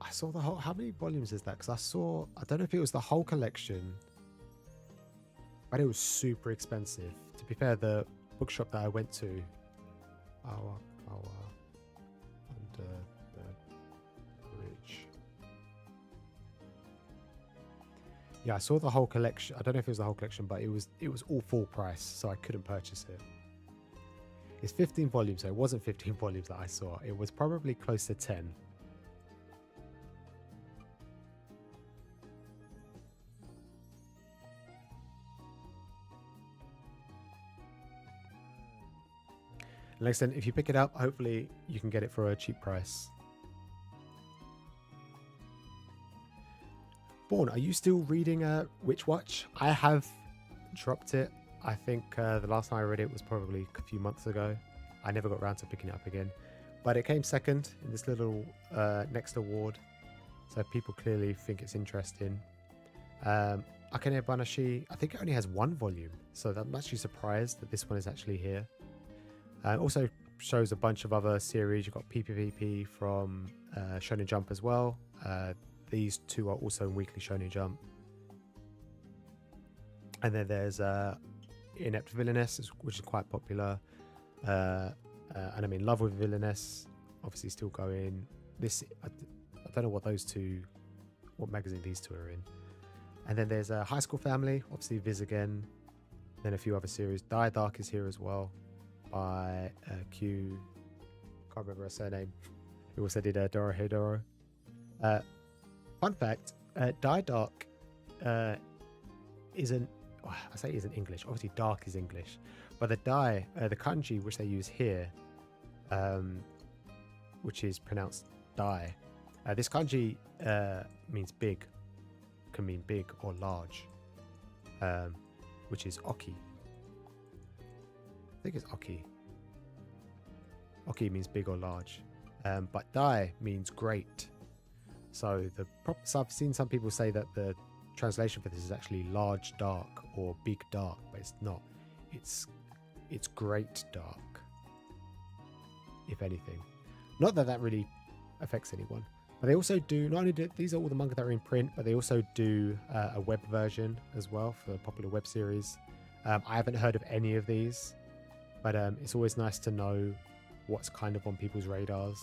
I saw the whole. How many volumes is that? Because I don't know if it was the whole collection, but it was super expensive. To be fair, the bookshop that I went to, Awakawa Under the Bridge. Yeah, I saw the whole collection. I don't know if it was the whole collection, but it was all full price, so I couldn't purchase it. It's 15 volumes, so it wasn't 15 volumes that I saw. It was probably close to 10. Next then, if you pick it up, hopefully you can get it for a cheap price. Born, are you still reading Witch Watch? I have dropped it. I think the last time I read it was probably a few months ago. I never got around to picking it up again. But it came second in this little next award. So people clearly think it's interesting. Akane Banashi, I think it only has one volume. So I'm actually surprised that this one is actually here. Also shows a bunch of other series. You've got PPVP from Shonen Jump as well. These two are also in Weekly Shonen Jump. And then there's Inept Villainess, which is quite popular. Anime in Love with Villainess, obviously still going. This I don't know what magazine these two are in. And then there's High School Family, obviously Viz again. Then a few other series. Die Dark is here as well, by Q. Can't remember her surname. Who also did Doro Hedoro. Fun fact: Die Dark isn't. I say isn't English. Obviously, dark is English, but the kanji which they use here, which is pronounced dai. This kanji means big, can mean big or large, which is oki. I think it's oki. Oki means big or large, but dai means great. So I've seen some people say that the translation for this is actually large dark or big dark, but it's not. It's great dark, if anything. Not that that really affects anyone, but they also do, not only do these are all the manga that are in print, but they also do a web version as well for a popular web series. I haven't heard of any of these, but it's always nice to know what's kind of on people's radars.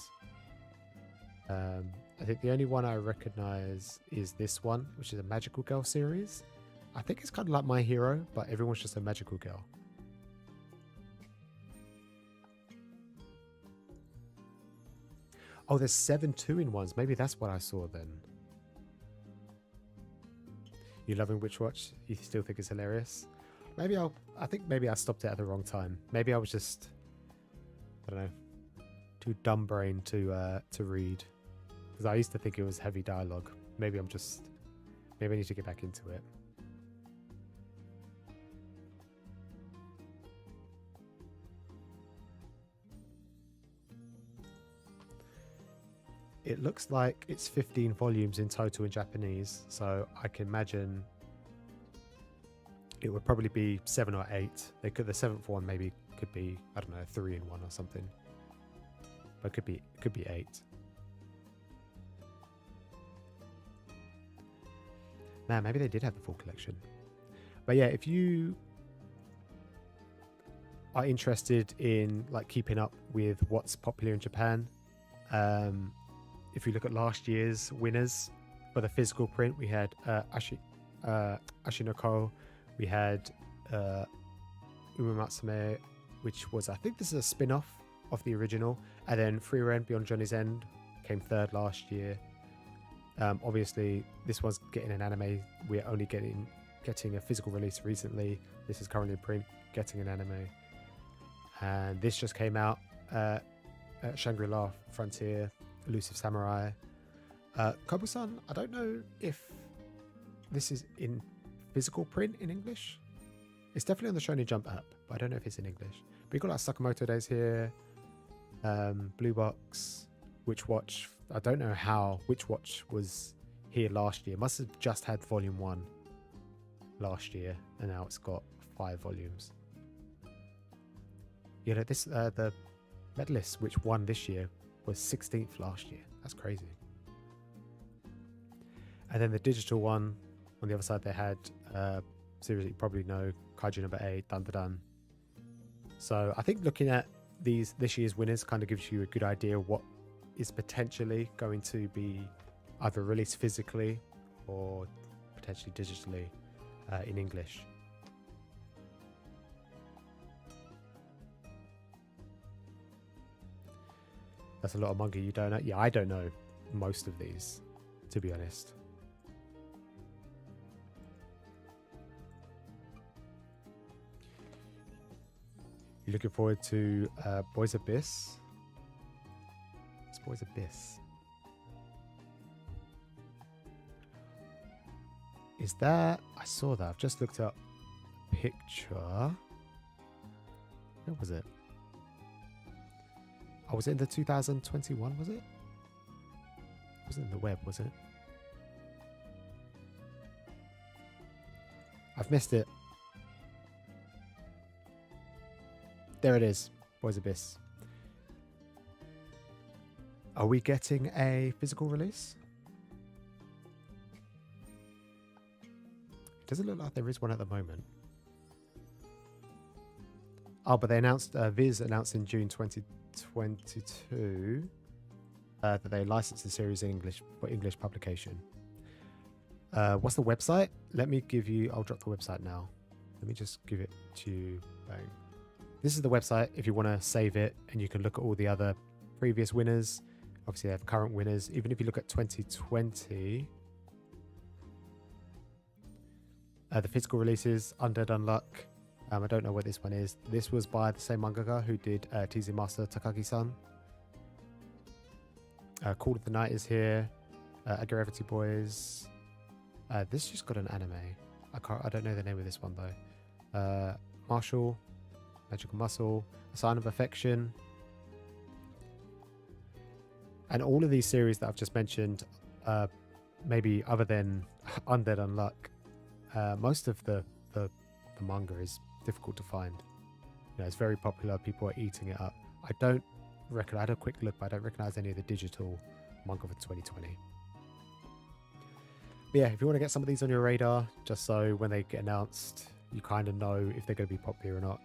I think the only one I recognize is this one, which is a Magical Girl series. I think it's kind of like My Hero, but everyone's just a magical girl. Oh, there's 7 2-in-1s. Maybe that's what I saw then. You loving Witch Watch? You still think it's hilarious? I think maybe I stopped it at the wrong time. Maybe I was just, I don't know, too dumb brain to read. Because I used to think it was heavy dialogue. Maybe I need to get back into it. It looks like it's 15 volumes in total in Japanese, so I can imagine it would probably be 7 or 8. The 7th one maybe could be, I don't know, 3-in-1 or something. But it could be 8. Man, maybe they did have the full collection. But yeah, if you are interested in like keeping up with what's popular in Japan, if you look at last year's winners for the physical print, we had Ashinoko, we had Umamatsume, which was, I think this is a spin-off of the original, and then Frieren Beyond Journey's End came 3rd last year. Obviously, this one's getting an anime. We're only getting a physical release recently. This is currently in print, getting an anime. And this just came out, Shangri-La Frontier, Elusive Samurai. Kobu-san, I don't know if this is in physical print in English. It's definitely on the Shonen Jump app, but I don't know if it's in English. But you got like Sakamoto Days here, Blue Box, Witch Watch. I don't know how Witch Watch was here last year. Must have just had volume 1 last year, and now it's got 5 volumes. You know, this the medalist which won this year was 16th last year. That's crazy. And then the digital one on the other side, they had series that you probably know, Kaiju number 8, Dun Dun Dun. So I think looking at this year's winners kind of gives you a good idea of what is potentially going to be either released physically or potentially digitally in English. That's a lot of manga you don't know. Yeah, I don't know most of these, to be honest. You looking forward to Boys Abyss? It's Boys Abyss. Is that... I saw that. I've just looked up a picture. Where was it? Oh, was it in the 2021, was it? It wasn't in the web, was it? I've missed it. There it is. Boys Abyss. Are we getting a physical release? It doesn't look like there is one at the moment. Oh, but they announced, Viz announced in June 2022 that they licensed the series in English for English publication. What's the website? Let me give you, I'll drop the website now. Let me just give it to you. Bang. This is the website if you want to save it, and you can look at all the other previous winners. Obviously, they have current winners. Even if you look at 2020, the physical releases, Undead Unluck. I don't know what this one is. This was by the same mangaka who did TZ Master Takagi-san. Call of the Night is here. Agravity Boys. This just got an anime. I don't know the name of this one though. Marshall, Magical Muscle, A Sign of Affection. And all of these series that I've just mentioned, maybe other than Undead Unluck, most of the manga is difficult to find. You know, it's very popular. People are eating it up. I had a quick look, but I don't recognize any of the digital manga for 2020. But yeah, if you want to get some of these on your radar, just so when they get announced, you kind of know if they're going to be popular or not.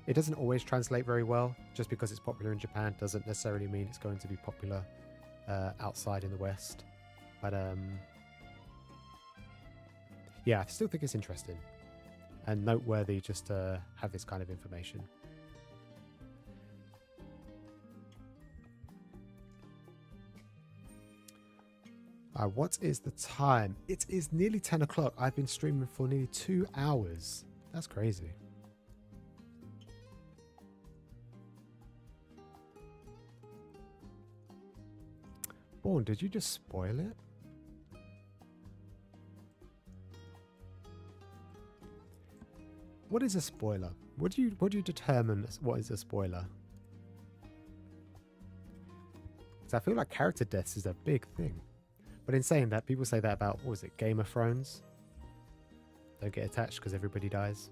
It doesn't always translate very well. Just because it's popular in Japan doesn't necessarily mean it's going to be popular outside in the West. But yeah, I still think it's interesting and noteworthy just to have this kind of information. What is the time? It is nearly 10 o'clock. I've been streaming for nearly 2 hours. That's crazy. Born, did you just spoil it? What is a spoiler? What do you determine what is a spoiler? Because I feel like character deaths is a big thing. But in saying that, people say that about, what was it, Game of Thrones? Don't get attached because everybody dies.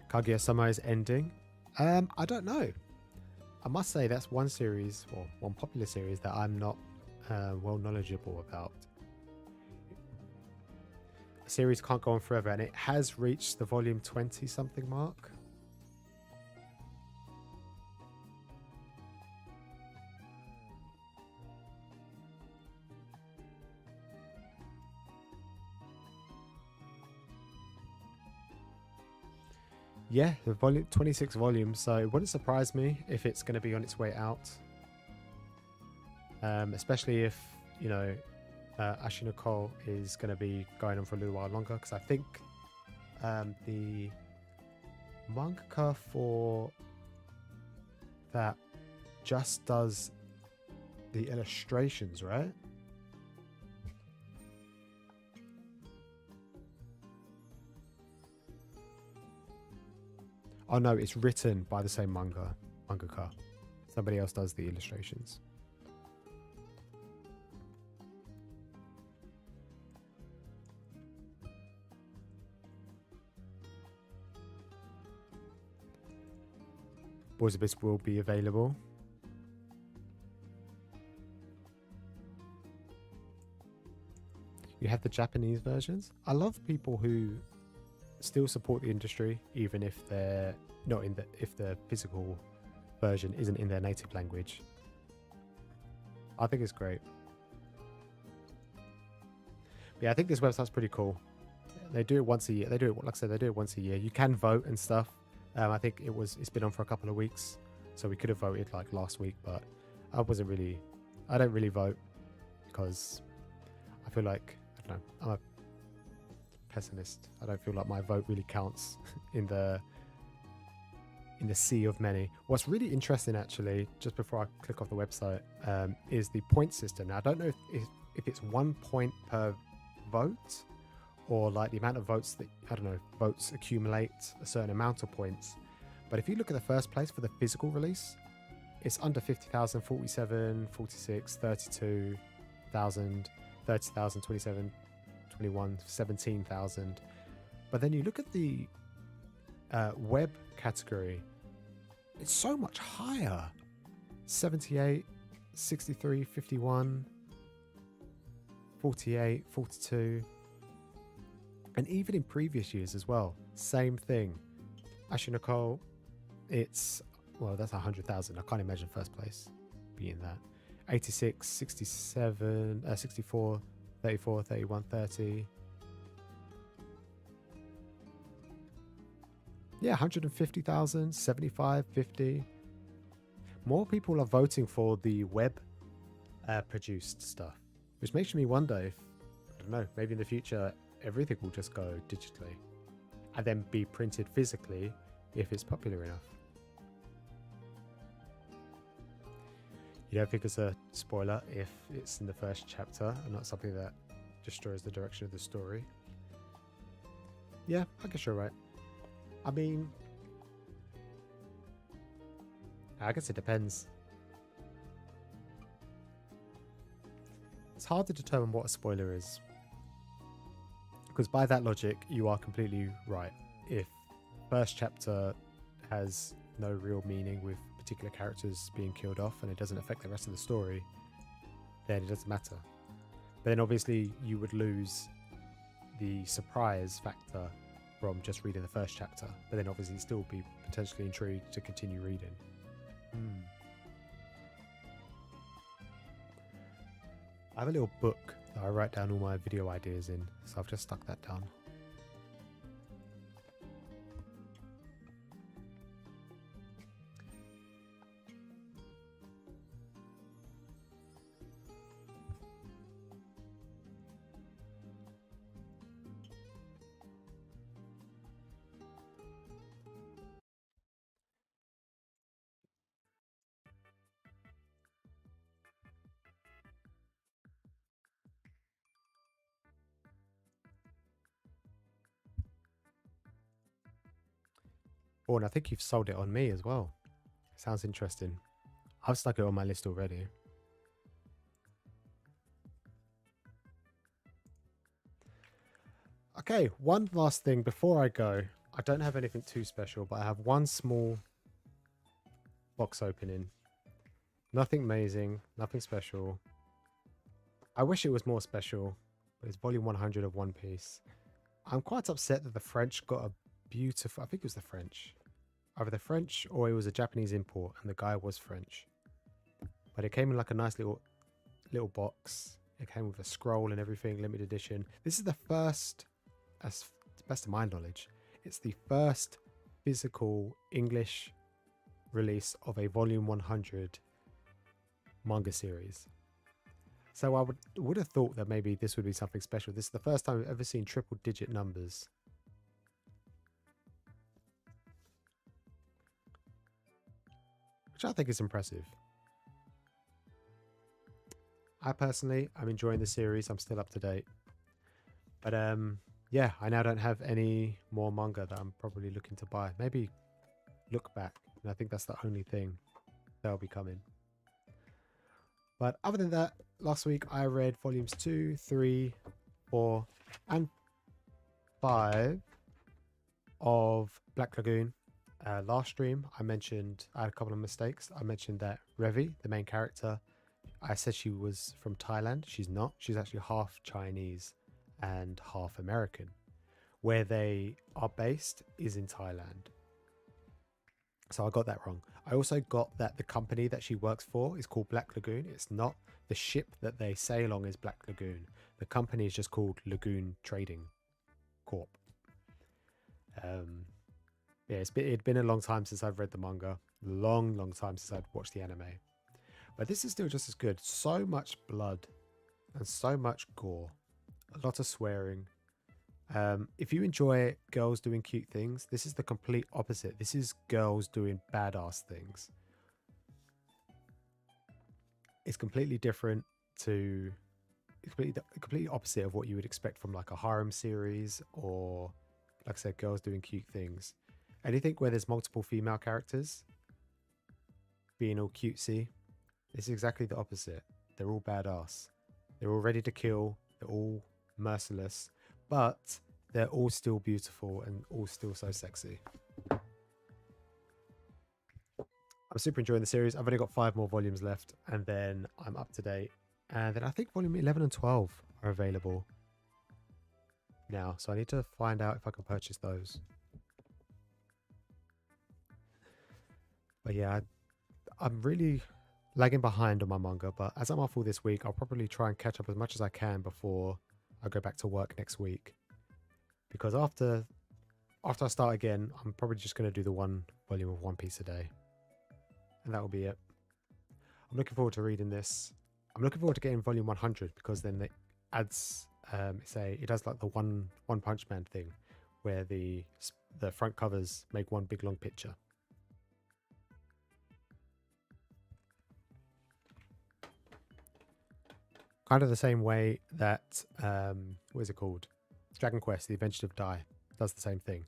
Kaguya-sama is ending. I don't know. I must say that's one series, or one popular series, that I'm not well knowledgeable about. A series can't go on forever, and it has reached the volume 20 something mark. Yeah, the volume 26 volumes, so it wouldn't surprise me if it's going to be on its way out. Especially if, you know, Ashinoko is going to be going on for a little while longer, because I think the mangaka for that just does the illustrations, right? Oh no, it's written by the same mangaka. Somebody else does the illustrations. Boys Abyss will be available. You have the Japanese versions. I love people who still support the industry, even if they're not in the if the physical version isn't in their native language. I think it's great. But yeah, I think this website's pretty cool. They do it once a year. They do it, like I said, they do it once a year. You can vote and stuff. I think it's been on for a couple of weeks, so we could have voted like last week, but I don't really vote because I feel like, I don't know, I'm a pessimist. I don't feel like my vote really counts in the sea of many. What's really interesting, actually, just before I click off the website, is the point system. Now, I don't know if it's 1 point per vote, or like the amount of votes that, I don't know, votes accumulate a certain amount of points. But if you look at the first place for the physical release, it's under 50,000, 47, 46, 32,000, 30,000, 27, 21, 17,000. But then you look at the web category, it's so much higher. 78, 63, 51, 48, 42. And even in previous years as well, same thing. Ashley Nicole, it's, well, that's 100,000. I can't imagine first place being that. 86, 67, 64, 34, 31, 30. Yeah, 150,000, 75, 50. More people are voting for the web produced stuff, which makes me wonder if, I don't know, maybe in the future everything will just go digitally and then be printed physically if it's popular enough. You don't think it's a spoiler if it's in the first chapter and not something that destroys the direction of the story? Yeah, I guess you're right. I mean, I guess it depends. It's hard to determine what a spoiler is, because by that logic, you are completely right. If first chapter has no real meaning with particular characters being killed off and it doesn't affect the rest of the story, then it doesn't matter. But then obviously you would lose the surprise factor from just reading the first chapter, but then obviously still be potentially intrigued to continue reading. I have a little book that I write down all my video ideas in, so I've just stuck that down. Oh, and I think you've sold it on me as well. Sounds interesting. I've stuck it on my list already. Okay, one last thing before I go. I don't have anything too special, but I have one small box opening. Nothing amazing, nothing special. I wish it was more special, but it's volume 100 of One Piece. I'm quite upset that the French got a beautiful, I think it was the French, either the French or it was a Japanese import, and the guy was French, but it came in like a nice little box. It came with a scroll and everything, limited edition. This is the first, as to the best of my knowledge, it's the first physical English release of a volume 100 manga series. So I would have thought that maybe this would be something special. This is the first time I've ever seen triple digit numbers. which I think is impressive. I personally, I'm enjoying the series. I'm still up to date. But yeah, I now don't have any more manga that I'm probably looking to buy. Maybe Look Back. And I think that's the only thing that'll be coming. But other than that, last week I read volumes 2, 3, 4, and 5 of Black Lagoon. Last stream, I mentioned I had a couple of mistakes. I mentioned that Revi, the main character, I said she was from Thailand. She's not. She's actually half Chinese and half American. Where they are based is in Thailand. So I got that wrong. I also got that the company that she works for is called Black Lagoon. It's not. The ship that they sail on is Black Lagoon. The company is just called Lagoon Trading Corp. Yeah, it'd been a long time since I've read the manga. Long time since I'd watched the anime. But this is still just as good. So much blood and so much gore. A lot of swearing. If you enjoy girls doing cute things, this is the complete opposite. This is girls doing badass things. It's completely different to... It's completely opposite of what you would expect from like a harem series or, like I said, girls doing cute things. Anything where there's multiple female characters being all cutesy, it's exactly the opposite. They're all badass. They're all ready to kill. They're all merciless. But they're all still beautiful and all still so sexy. I'm super enjoying the series. I've only got 5 more volumes left. And then I'm up to date. And then I think volume 11 and 12 are available now. So I need to find out if I can purchase those. But yeah, I'm really lagging behind on my manga, but as I'm off all this week, I'll probably try and catch up as much as I can before I go back to work next week. Because after I start again, I'm probably just going to do the 1 volume of One Piece a day. And that will be it. I'm looking forward to reading this. I'm looking forward to getting volume 100 because then it adds, it does like the One Punch Man thing where the front covers make one big long picture. Kind of the same way that, what is it called? Dragon Quest, The Adventures of Dai, does the same thing.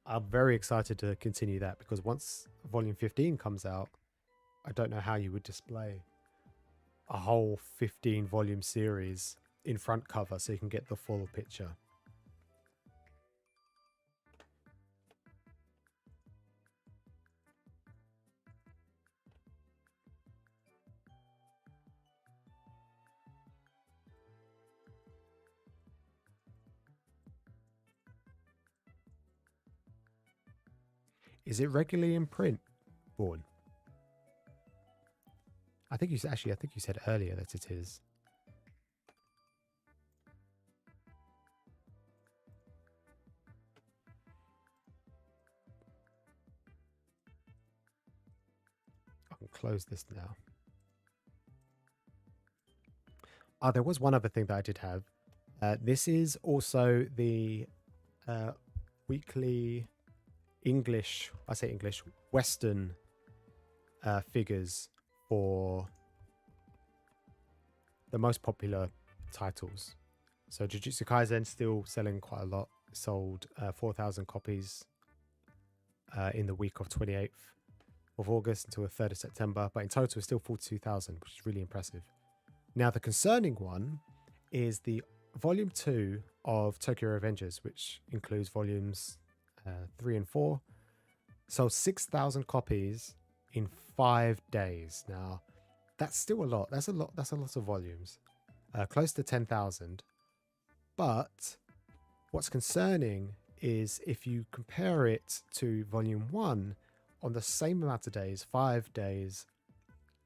I'm very excited to continue that because once volume 15 comes out, I don't know how you would display a whole 15 volume series in front cover so you can get the full picture. Is it regularly in print, Born? I think you said earlier that it is. I can close this now. Oh, there was one other thing that I did have. This is also the weekly Western figures for the most popular titles. So Jujutsu Kaisen still selling quite a lot. Sold 4,000 copies in the week of 28th of August until the 3rd of September. But in total, it's still 42,000, which is really impressive. Now, the concerning one is the volume 2 of Tokyo Revengers, which includes volumes 3 and 4. Sold 6,000 copies in 5 days. Now, that's still a lot. That's a lot of volumes. Close to 10,000. But what's concerning is if you compare it to volume 1 on the same amount of days, 5 days,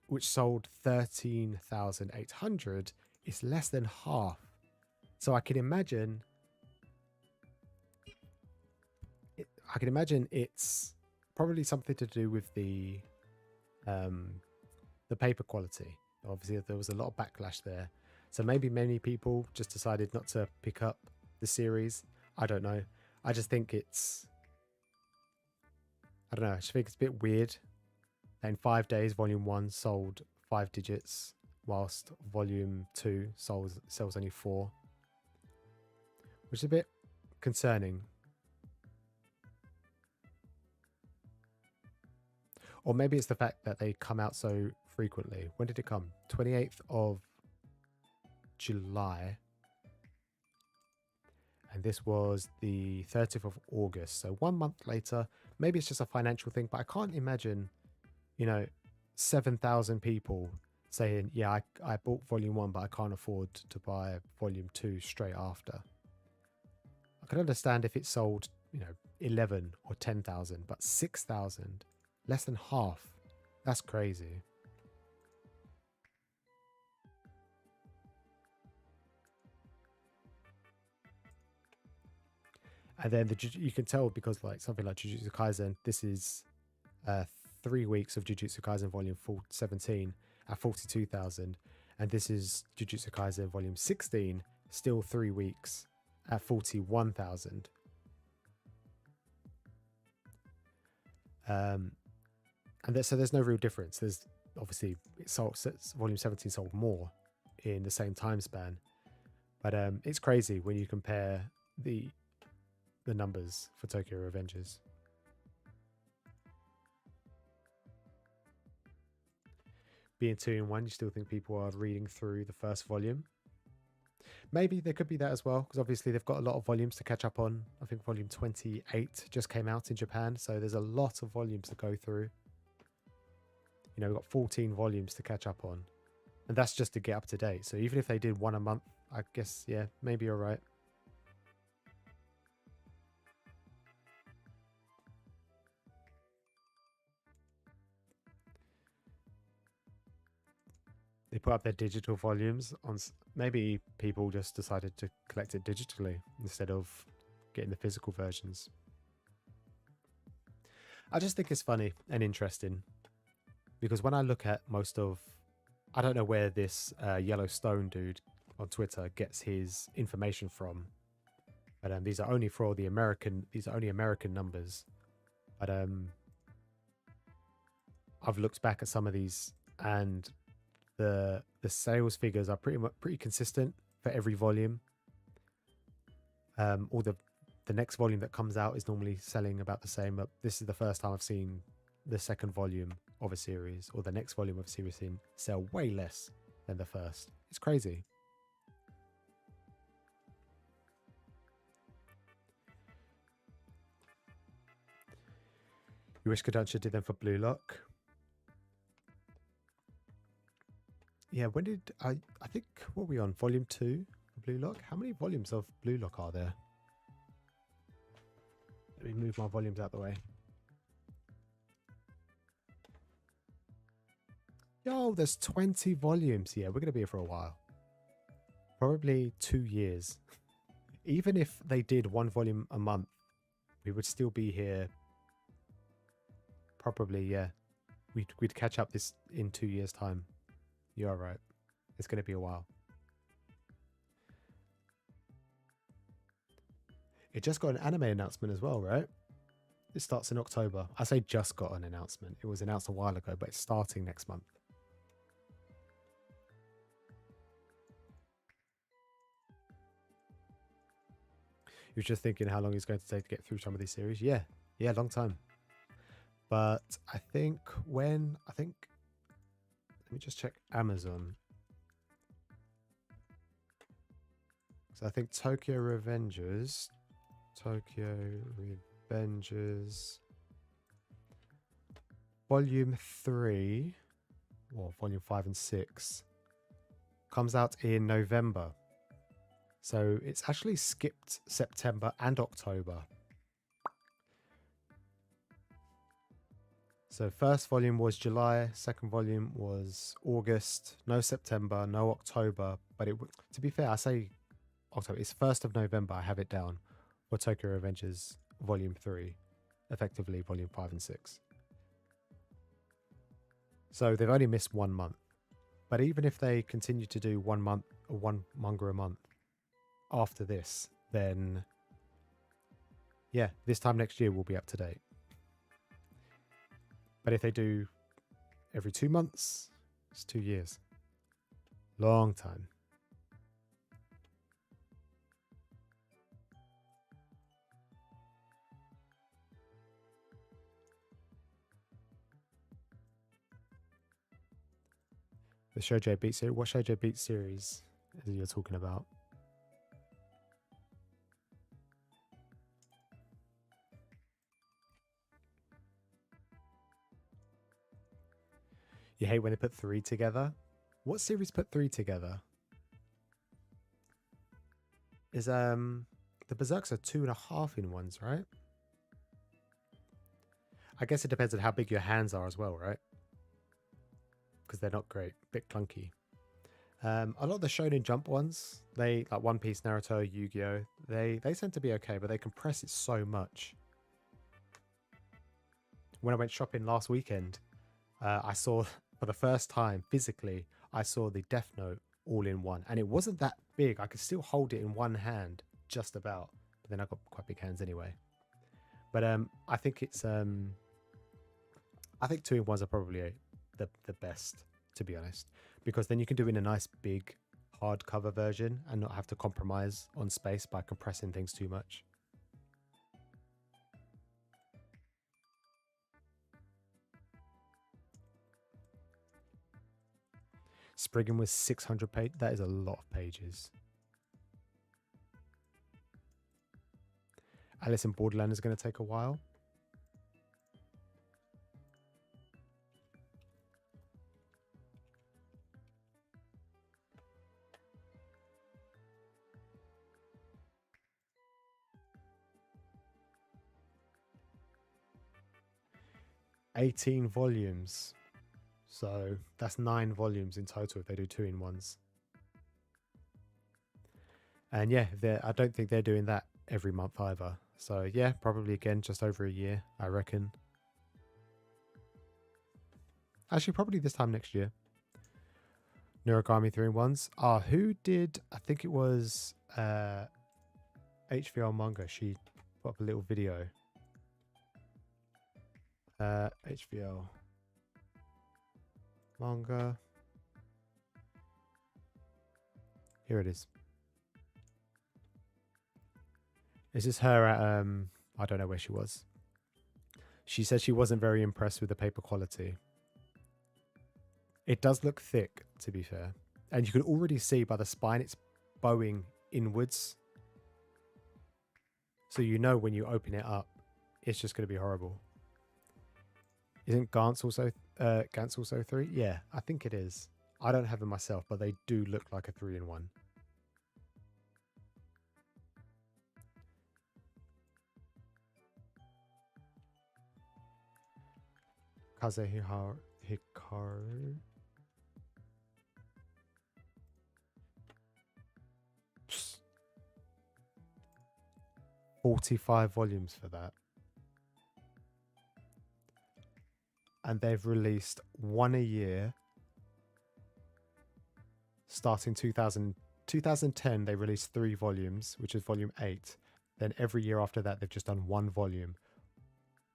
which sold 13,800, it's less than half. So I can imagine it's probably something to do with the paper quality. Obviously, there was a lot of backlash there. So maybe many people just decided not to pick up the series. I don't know. I just think it's a bit weird In 5 days, volume 1 sold 5 digits, whilst volume 2 sells only 4, which is a bit concerning. Or maybe it's the fact that they come out so frequently. When did it come? 28th of July. And this was the 30th of August. So 1 month later. Maybe it's just a financial thing, but I can't imagine, 7,000 people saying, yeah, I bought volume 1, but I can't afford to buy volume 2 straight after. I can understand if it sold, 11 or 10,000, but 6,000, less than half. That's crazy. And then you can tell because like something like Jujutsu Kaisen, this is 3 weeks of Jujutsu Kaisen volume 17 at 42,000. And this is Jujutsu Kaisen volume 16, still 3 weeks at 41,000. So there's no real difference. There's obviously volume 17 sold more in the same time span. But it's crazy when you compare the numbers for Tokyo Revengers. Being 2 in 1, you still think people are reading through the first volume? Maybe there could be that as well, because obviously they've got a lot of volumes to catch up on. I think volume 28 just came out in Japan, so there's a lot of volumes to go through. We've got 14 volumes to catch up on, and that's just to get up to date. So even if they did 1 a month, I guess, yeah, maybe you're right. They put up their digital volumes on. Maybe people just decided to collect it digitally instead of getting the physical versions. I just think it's funny and interesting because when I look at I don't know where this Yellowstone dude on Twitter gets his information from, but these are only American numbers. But I've looked back at some of these and the sales figures are pretty consistent for every volume. Or the next volume that comes out is normally selling about the same, but this is the first time I've seen the second volume of a series or the next volume of a series sell way less than the first. It's crazy. You wish Kodansha did them for Blue Lock? Yeah, when did I think, what were we on? Volume 2 of Blue Lock? How many volumes of Blue Lock are there? Let me move my volumes out the way. Yo, there's 20 volumes. Yeah, we're going to be here for a while. Probably 2 years. Even if they did 1 volume a month, we would still be here. Probably, yeah. We'd catch up this in 2 years' time. You're right. It's going to be a while. It just got an anime announcement as well, right? It starts in October. I say just got an announcement. It was announced a while ago, but it's starting next month. You're just thinking how long it's going to take to get through some of these series. Yeah, long time. But I think let me just check Amazon. So I think Tokyo Revengers Volume 3 or Volume 5 and 6 comes out in November. So it's actually skipped September and October. So first volume was July, second volume was August, no September, no October. But to be fair, I say October. It's 1st of November. I have it down for Tokyo Revengers Volume 3, effectively Volume 5 and 6. So they've only missed 1 month. But even if they continue to do 1 month or 1 manga a month after this, then yeah, this time next year we'll be up to date. But if they do every 2 months. It's 2 years. Long time. The Shoujo Beat series. What Shoujo Beat series is it you're talking about? You hate when they put 3 together? What series put 3 together? Is the Berserks are 2.5 in ones, right? I guess it depends on how big your hands are as well, right? Because they're not great, bit clunky. A lot of the Shonen Jump ones, they like One Piece, Naruto, Yu-Gi-Oh, they tend to be okay, but they compress it so much. When I went shopping last weekend, I saw for the first time physically, I saw the Death Note all in one, and it wasn't that big. I could still hold it in one hand, just about. But then I got quite big hands anyway. But I think it's I think 2-in-1s are probably the best, to be honest, because then you can do it in a nice big hardcover version and not have to compromise on space by compressing things too much. Spriggan was 600 pages. That is a lot of pages. Alice in Borderland is going to take a while. $18 volumes. So that's 9 volumes in total if they do 2-in-1s. And yeah, I don't think they're doing that every month either. So yeah, probably again just over a year, I reckon. Actually, probably this time next year. Noragami 3-in-1s. Who did? I think it was HVL Manga. She put up a little video. HVL Manga. Here it is. Is this her at I don't know where she was. She said she wasn't very impressed with the paper quality. It does look thick, to be fair. And you can already see by the spine it's bowing inwards. So you know when you open it up, it's just going to be horrible. Isn't Gantz also 3? Yeah, I think it is. I don't have them myself, but they do look like a 3-in-1. Kazuhiko Hikaru. 45 volumes for that. And they've released one a year. Starting 2010, they released 3 volumes, which is volume 8. Then every year after that, they've just done 1 volume.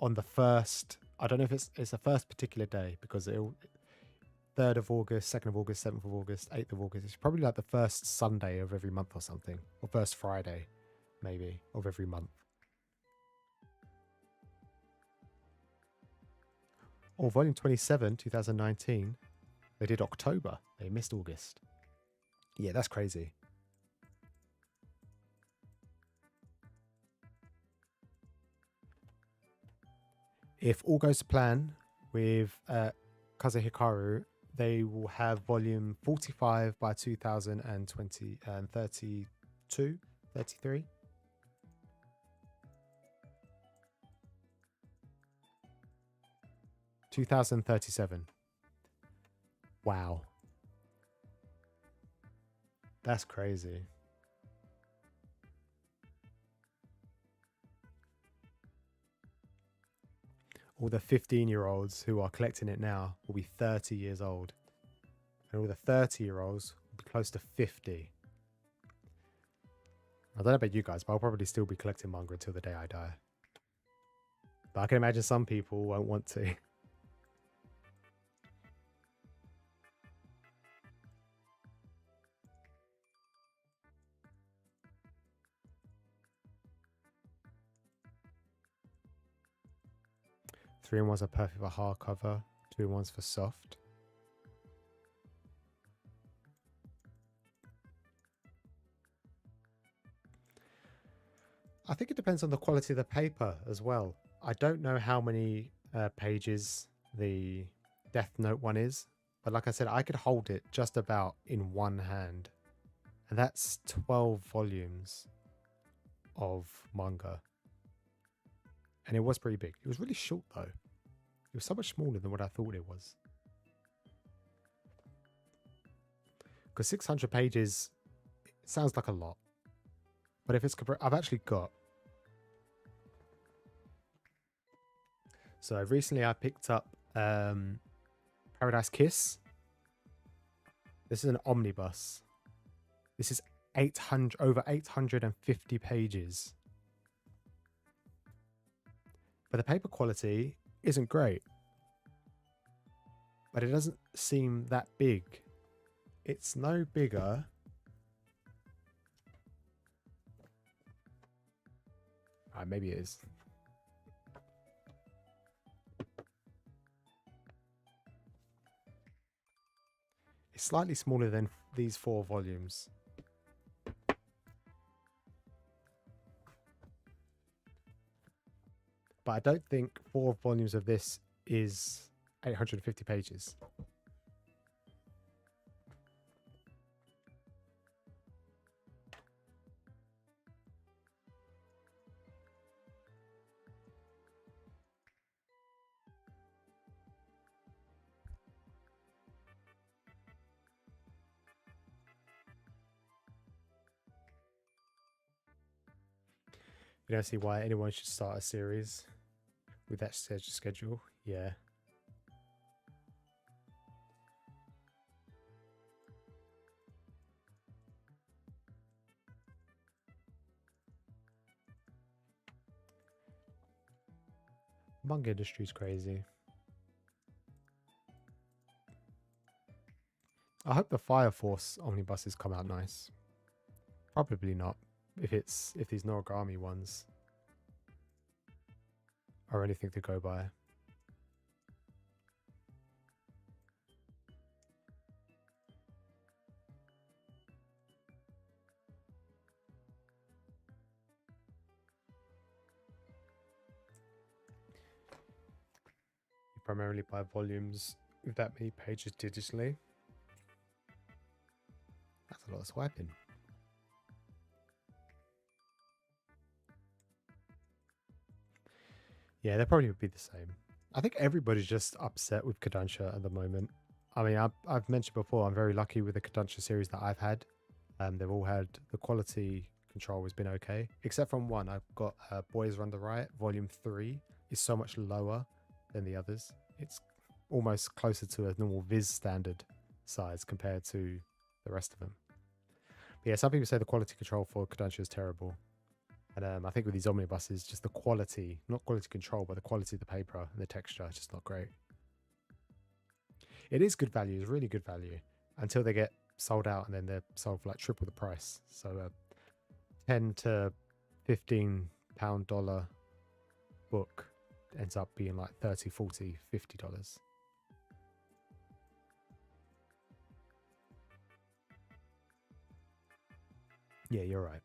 On the first, I don't know if it's the first particular day, because it'll 3rd of August, 2nd of August, 7th of August, 8th of August. It's probably like the first Sunday of every month or something. Or first Friday, maybe, of every month. Or volume 27, 2019, they did October. They missed August. Yeah, that's crazy. If all goes to plan with Kazuhikaru, they will have volume 45 by 2020 and 32, 33. $2,037. Wow. That's crazy. All the 15-year-olds who are collecting it now will be 30 years old. And all the 30-year-olds will be close to 50. I don't know about you guys, but I'll probably still be collecting manga until the day I die. But I can imagine some people won't want to. 3-in-1s are perfect for hardcover, 2-in-1s for soft. I think it depends on the quality of the paper as well. I don't know how many pages the Death Note one is, but like I said, I could hold it just about in one hand. And that's 12 volumes of manga. And it was pretty big. It was really short though. It was so much smaller than what I thought it was. Because 600 pages, it sounds like a lot. But if it's, I've actually got. So recently I picked up Paradise Kiss. This is an omnibus. This is over 850 pages. But the paper quality isn't great. But it doesn't seem that big. It's no bigger. Maybe it is. It's slightly smaller than these 4 volumes. But I don't think 4 volumes of this is 850 pages. You don't see why anyone should start a series with that schedule. Yeah. Manga industry's crazy. I hope the Fire Force omnibuses come out nice. Probably not. If these Noragami ones are anything to go by. You primarily buy volumes with that many pages digitally. That's a lot of swiping. Yeah, they probably would be the same. I think everybody's just upset with Kodansha at the moment. I mean, I've mentioned before, I'm very lucky with the Kodansha series that I've had. They've all had, the quality control has been okay. Except from one, I've got Boys Run the Riot, Volume 3 is so much lower than the others. It's almost closer to a normal Viz standard size compared to the rest of them. But yeah, some people say the quality control for Kodansha is terrible. And I think with these omnibuses, just the quality, not quality control, but the quality of the paper and the texture is just not great. It is good value, it's really good value, until they get sold out and then they're sold for like triple the price. So 10 to 15 pound dollar book ends up being like 30, 40, $50. Yeah, you're right.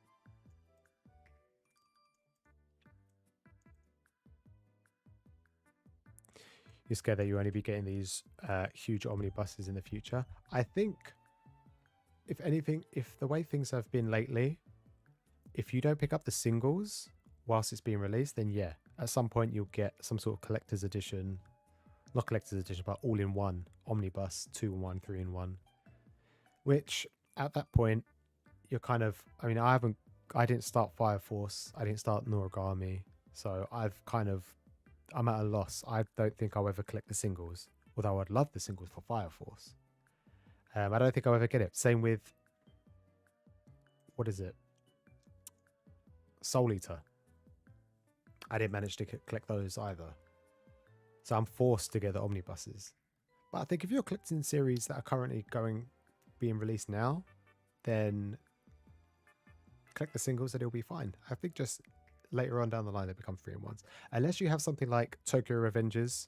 You're scared that you only be getting these huge omnibuses in the future. I think, if anything, if the way things have been lately, if you don't pick up the singles whilst it's being released, then yeah, at some point you'll get some sort of collector's edition, not collector's edition, but all-in-one omnibus, 2-in-1, 3-in-1, which at that point you're kind of, I mean, I didn't start Fire Force, I didn't start Noragami, so I'm at a loss. I don't think I'll ever collect the singles, although I'd love the singles for Fire Force. I don't think I'll ever get it. Same with, what is it? Soul Eater. I didn't manage to collect those either. So I'm forced to get the omnibuses. But I think if you're collecting series that are currently being released now, then collect the singles and it'll be fine. I think just later on down the line they become 3-in-1s, unless you have something like Tokyo Revengers,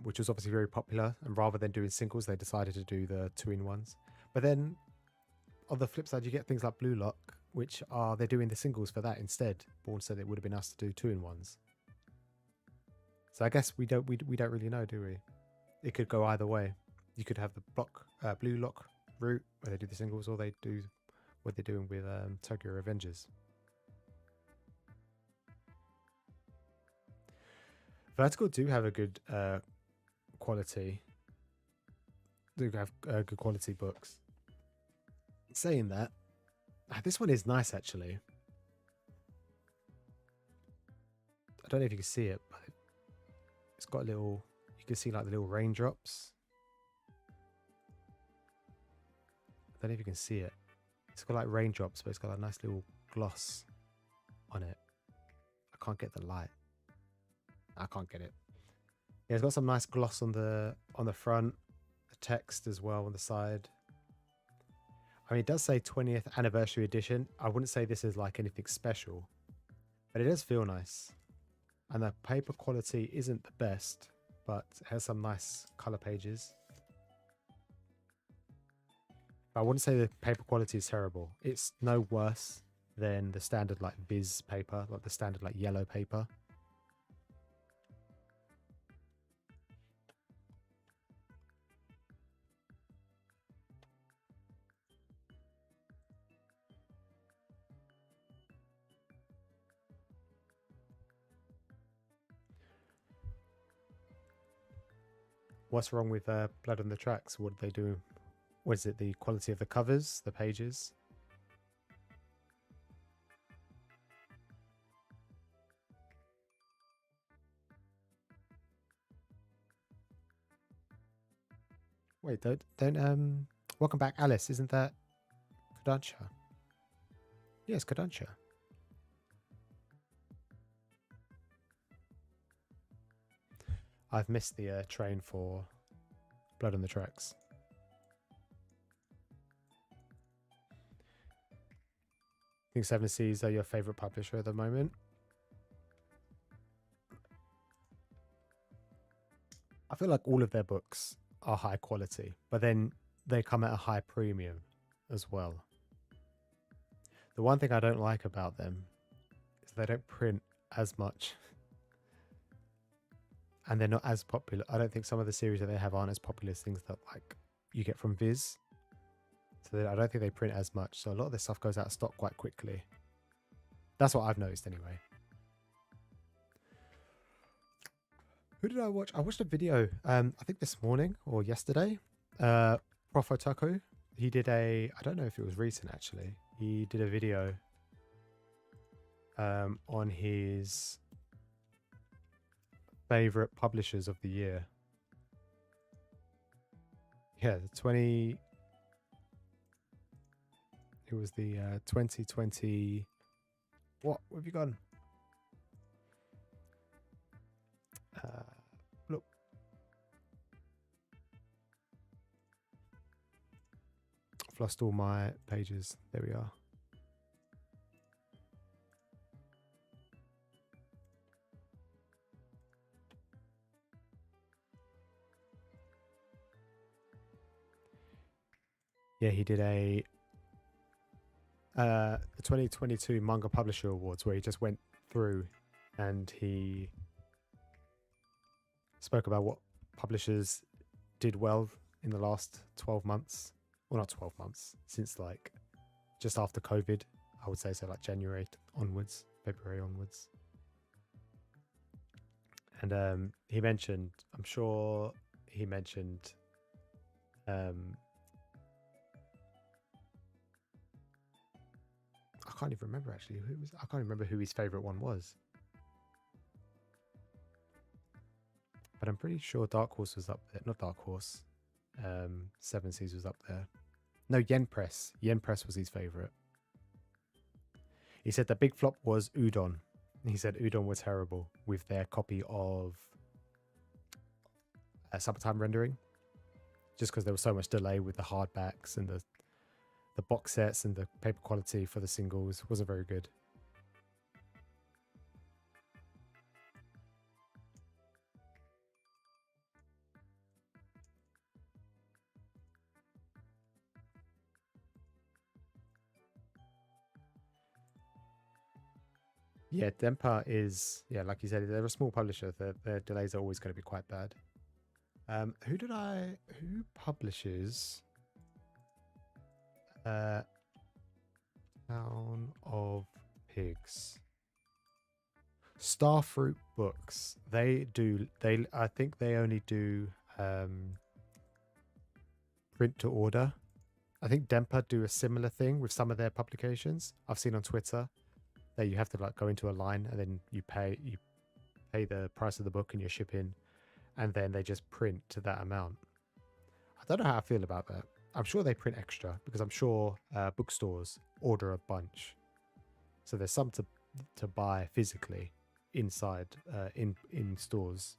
which was obviously very popular, and rather than doing singles they decided to do the 2-in-1s. But then on the flip side you get things like Blue Lock, which are they're doing the singles for that instead. Bourne said it would have been us to do 2-in-1s. So I guess we don't really know, do we? It could go either way. You could have the Blue Lock route where they do the singles, or they do what they're doing with Tokyo Revengers. Vertical do have a good quality. Do have good quality books. Saying that, this one is nice actually. I don't know if you can see it, but it's got a little. You can see like the little raindrops. I don't know if you can see it. It's got like raindrops, but it's got a nice little gloss on it. I can't get the light. I can't get it. Yeah, it's got some nice gloss on the front, the text as well on the side. I mean, it does say 20th anniversary edition. I wouldn't say this is like anything special, but it does feel nice. And the paper quality isn't the best, but it has some nice color pages. I wouldn't say the paper quality is terrible. It's no worse than the standard like Viz paper, like the standard like yellow paper. What's wrong with Blood on the Tracks? What did they do? What is it? The quality of the covers, the pages? Wait, don't welcome back, Alice. Isn't that Kodansha? Yes, Kodansha. I've missed the train for Blood on the Tracks. I think Seven Seas are your favorite publisher at the moment. I feel like all of their books are high quality, but then they come at a high premium as well. The one thing I don't like about them is they don't print as much. And they're not as popular. I don't think some of the series that they have aren't as popular as things that like you get from Viz. So I don't think they print as much. So a lot of this stuff goes out of stock quite quickly. That's what I've noticed anyway. Who did I watch? I watched a video, I think this morning or yesterday. Prof Otaku. He did I don't know if it was recent actually. He did a video on his favorite publishers of the year. Yeah, it was the 2020. What have you gone? Look. I've lost all my pages. There we are. Yeah, he did the 2022 Manga Publisher Awards, where he just went through and he spoke about what publishers did well in the last 12 months. Well, not 12 months, since like just after COVID, I would say, so like January onwards, February onwards. And he mentioned, I'm sure he mentioned I can't even remember actually who it was. I can't even remember who his favorite one was. But I'm pretty sure Dark Horse was up there. Not Dark Horse. Seven Seas was up there. No, Yen Press. Yen Press was his favorite. He said the big flop was Udon. He said Udon was terrible with their copy of Summertime Rendering. Just because there was so much delay with the hardbacks and the box sets, and the paper quality for the singles wasn't very good. Yeah, Dempa is, yeah, like you said, they're a small publisher. Their delays are always going to be quite bad. Who publishes Town of Pigs? Starfruit Books. I think they only do print to order. I think Dempa do a similar thing with some of their publications. I've seen on Twitter that you have to like go into a line and then you pay the price of the book and your shipping, and then they just print to that amount. I don't know how I feel about that. I'm sure they print extra because I'm sure bookstores order a bunch, so there's some to buy physically inside in stores.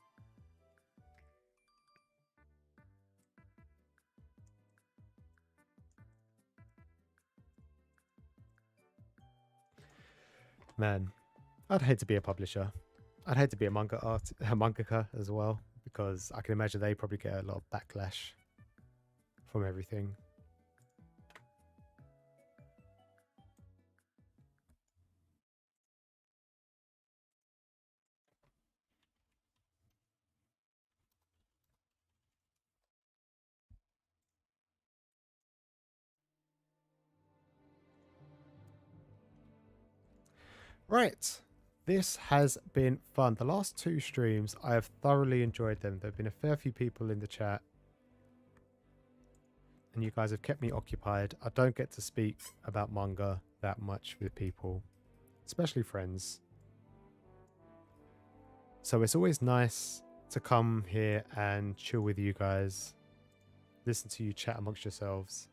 Man, I'd hate to be a publisher. I'd hate to be a mangaka as well, because I can imagine they probably get a lot of backlash from everything. Right. This has been fun. The last two streams, I have thoroughly enjoyed them. There have been a fair few people in the chat, and you guys have kept me occupied. I don't get to speak about manga that much with people, especially friends. So it's always nice to come here and chill with you guys, listen to you chat amongst yourselves.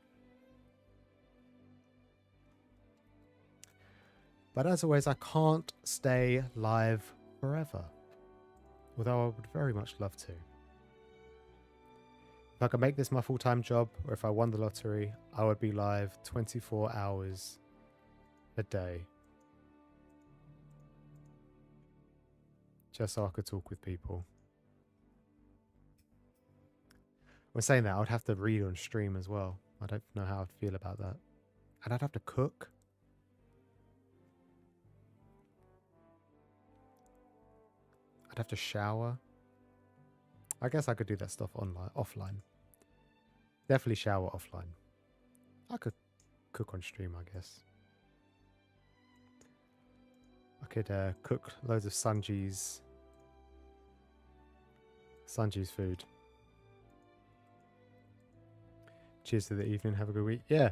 But as always, I can't stay live forever, although I would very much love to. If I could make this my full-time job, or if I won the lottery, I would be live 24 hours a day. Just so I could talk with people. When saying that, I would have to read on stream as well. I don't know how I'd feel about that. And I'd have to cook. I'd have to shower. I guess I could do that stuff offline. Definitely shower offline. I could cook on stream, I guess. I could cook loads of Sanji's food. Cheers to the evening. Have a good week. Yeah,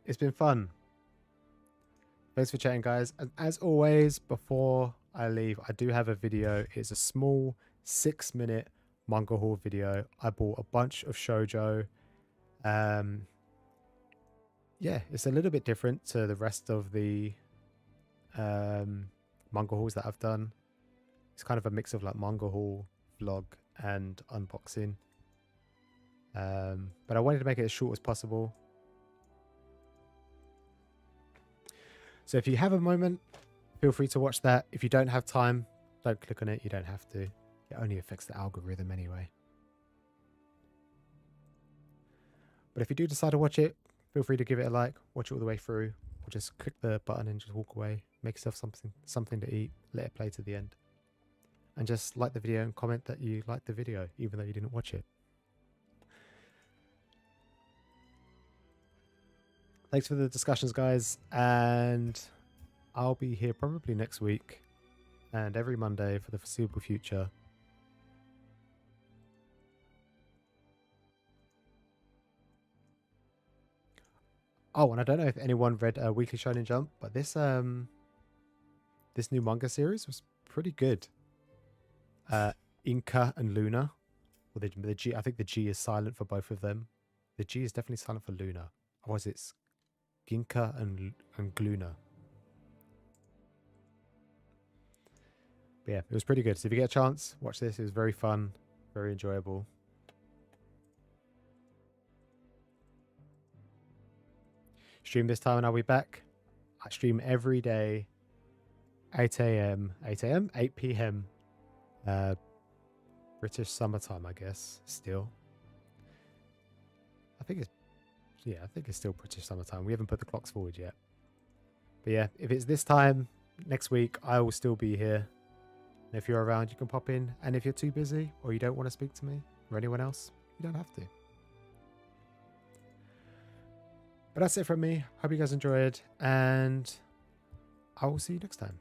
it's been fun. Thanks for chatting, guys. And as always, before I leave, I do have a video. It's a small 6-minute manga haul video. I bought a bunch of shoujo. Yeah, it's a little bit different to the rest of the manga hauls that I've done. It's kind of a mix of like manga haul, vlog, and unboxing. But I wanted to make it as short as possible. So if you have a moment, feel free to watch that. If you don't have time, don't click on it. You don't have to. It only affects the algorithm anyway. But if you do decide to watch it, feel free to give it a like, watch it all the way through, or just click the button and just walk away. Make yourself something to eat, let it play to the end. And just like the video and comment that you liked the video, even though you didn't watch it. Thanks for the discussions, guys, and I'll be here probably next week and every Monday for the foreseeable future. Oh, and I don't know if anyone read Weekly Shonen Jump, but this new manga series was pretty good. Inka and Luna. Well, the G. I think the G is silent for both of them. The G is definitely silent for Luna. Otherwise, it's Ginka and Gluna. But yeah, it was pretty good. So if you get a chance, watch this. It was very fun, very enjoyable. Stream this time and I'll be back. I stream every day, 8 a.m., 8 p.m. British summertime, I guess, still. I think it's still British summertime. We haven't put the clocks forward yet. But yeah, if it's this time, next week I will still be here. And if you're around, you can pop in. And if you're too busy or you don't want to speak to me or anyone else, you don't have to. But that's it from me. Hope you guys enjoyed, and I will see you next time.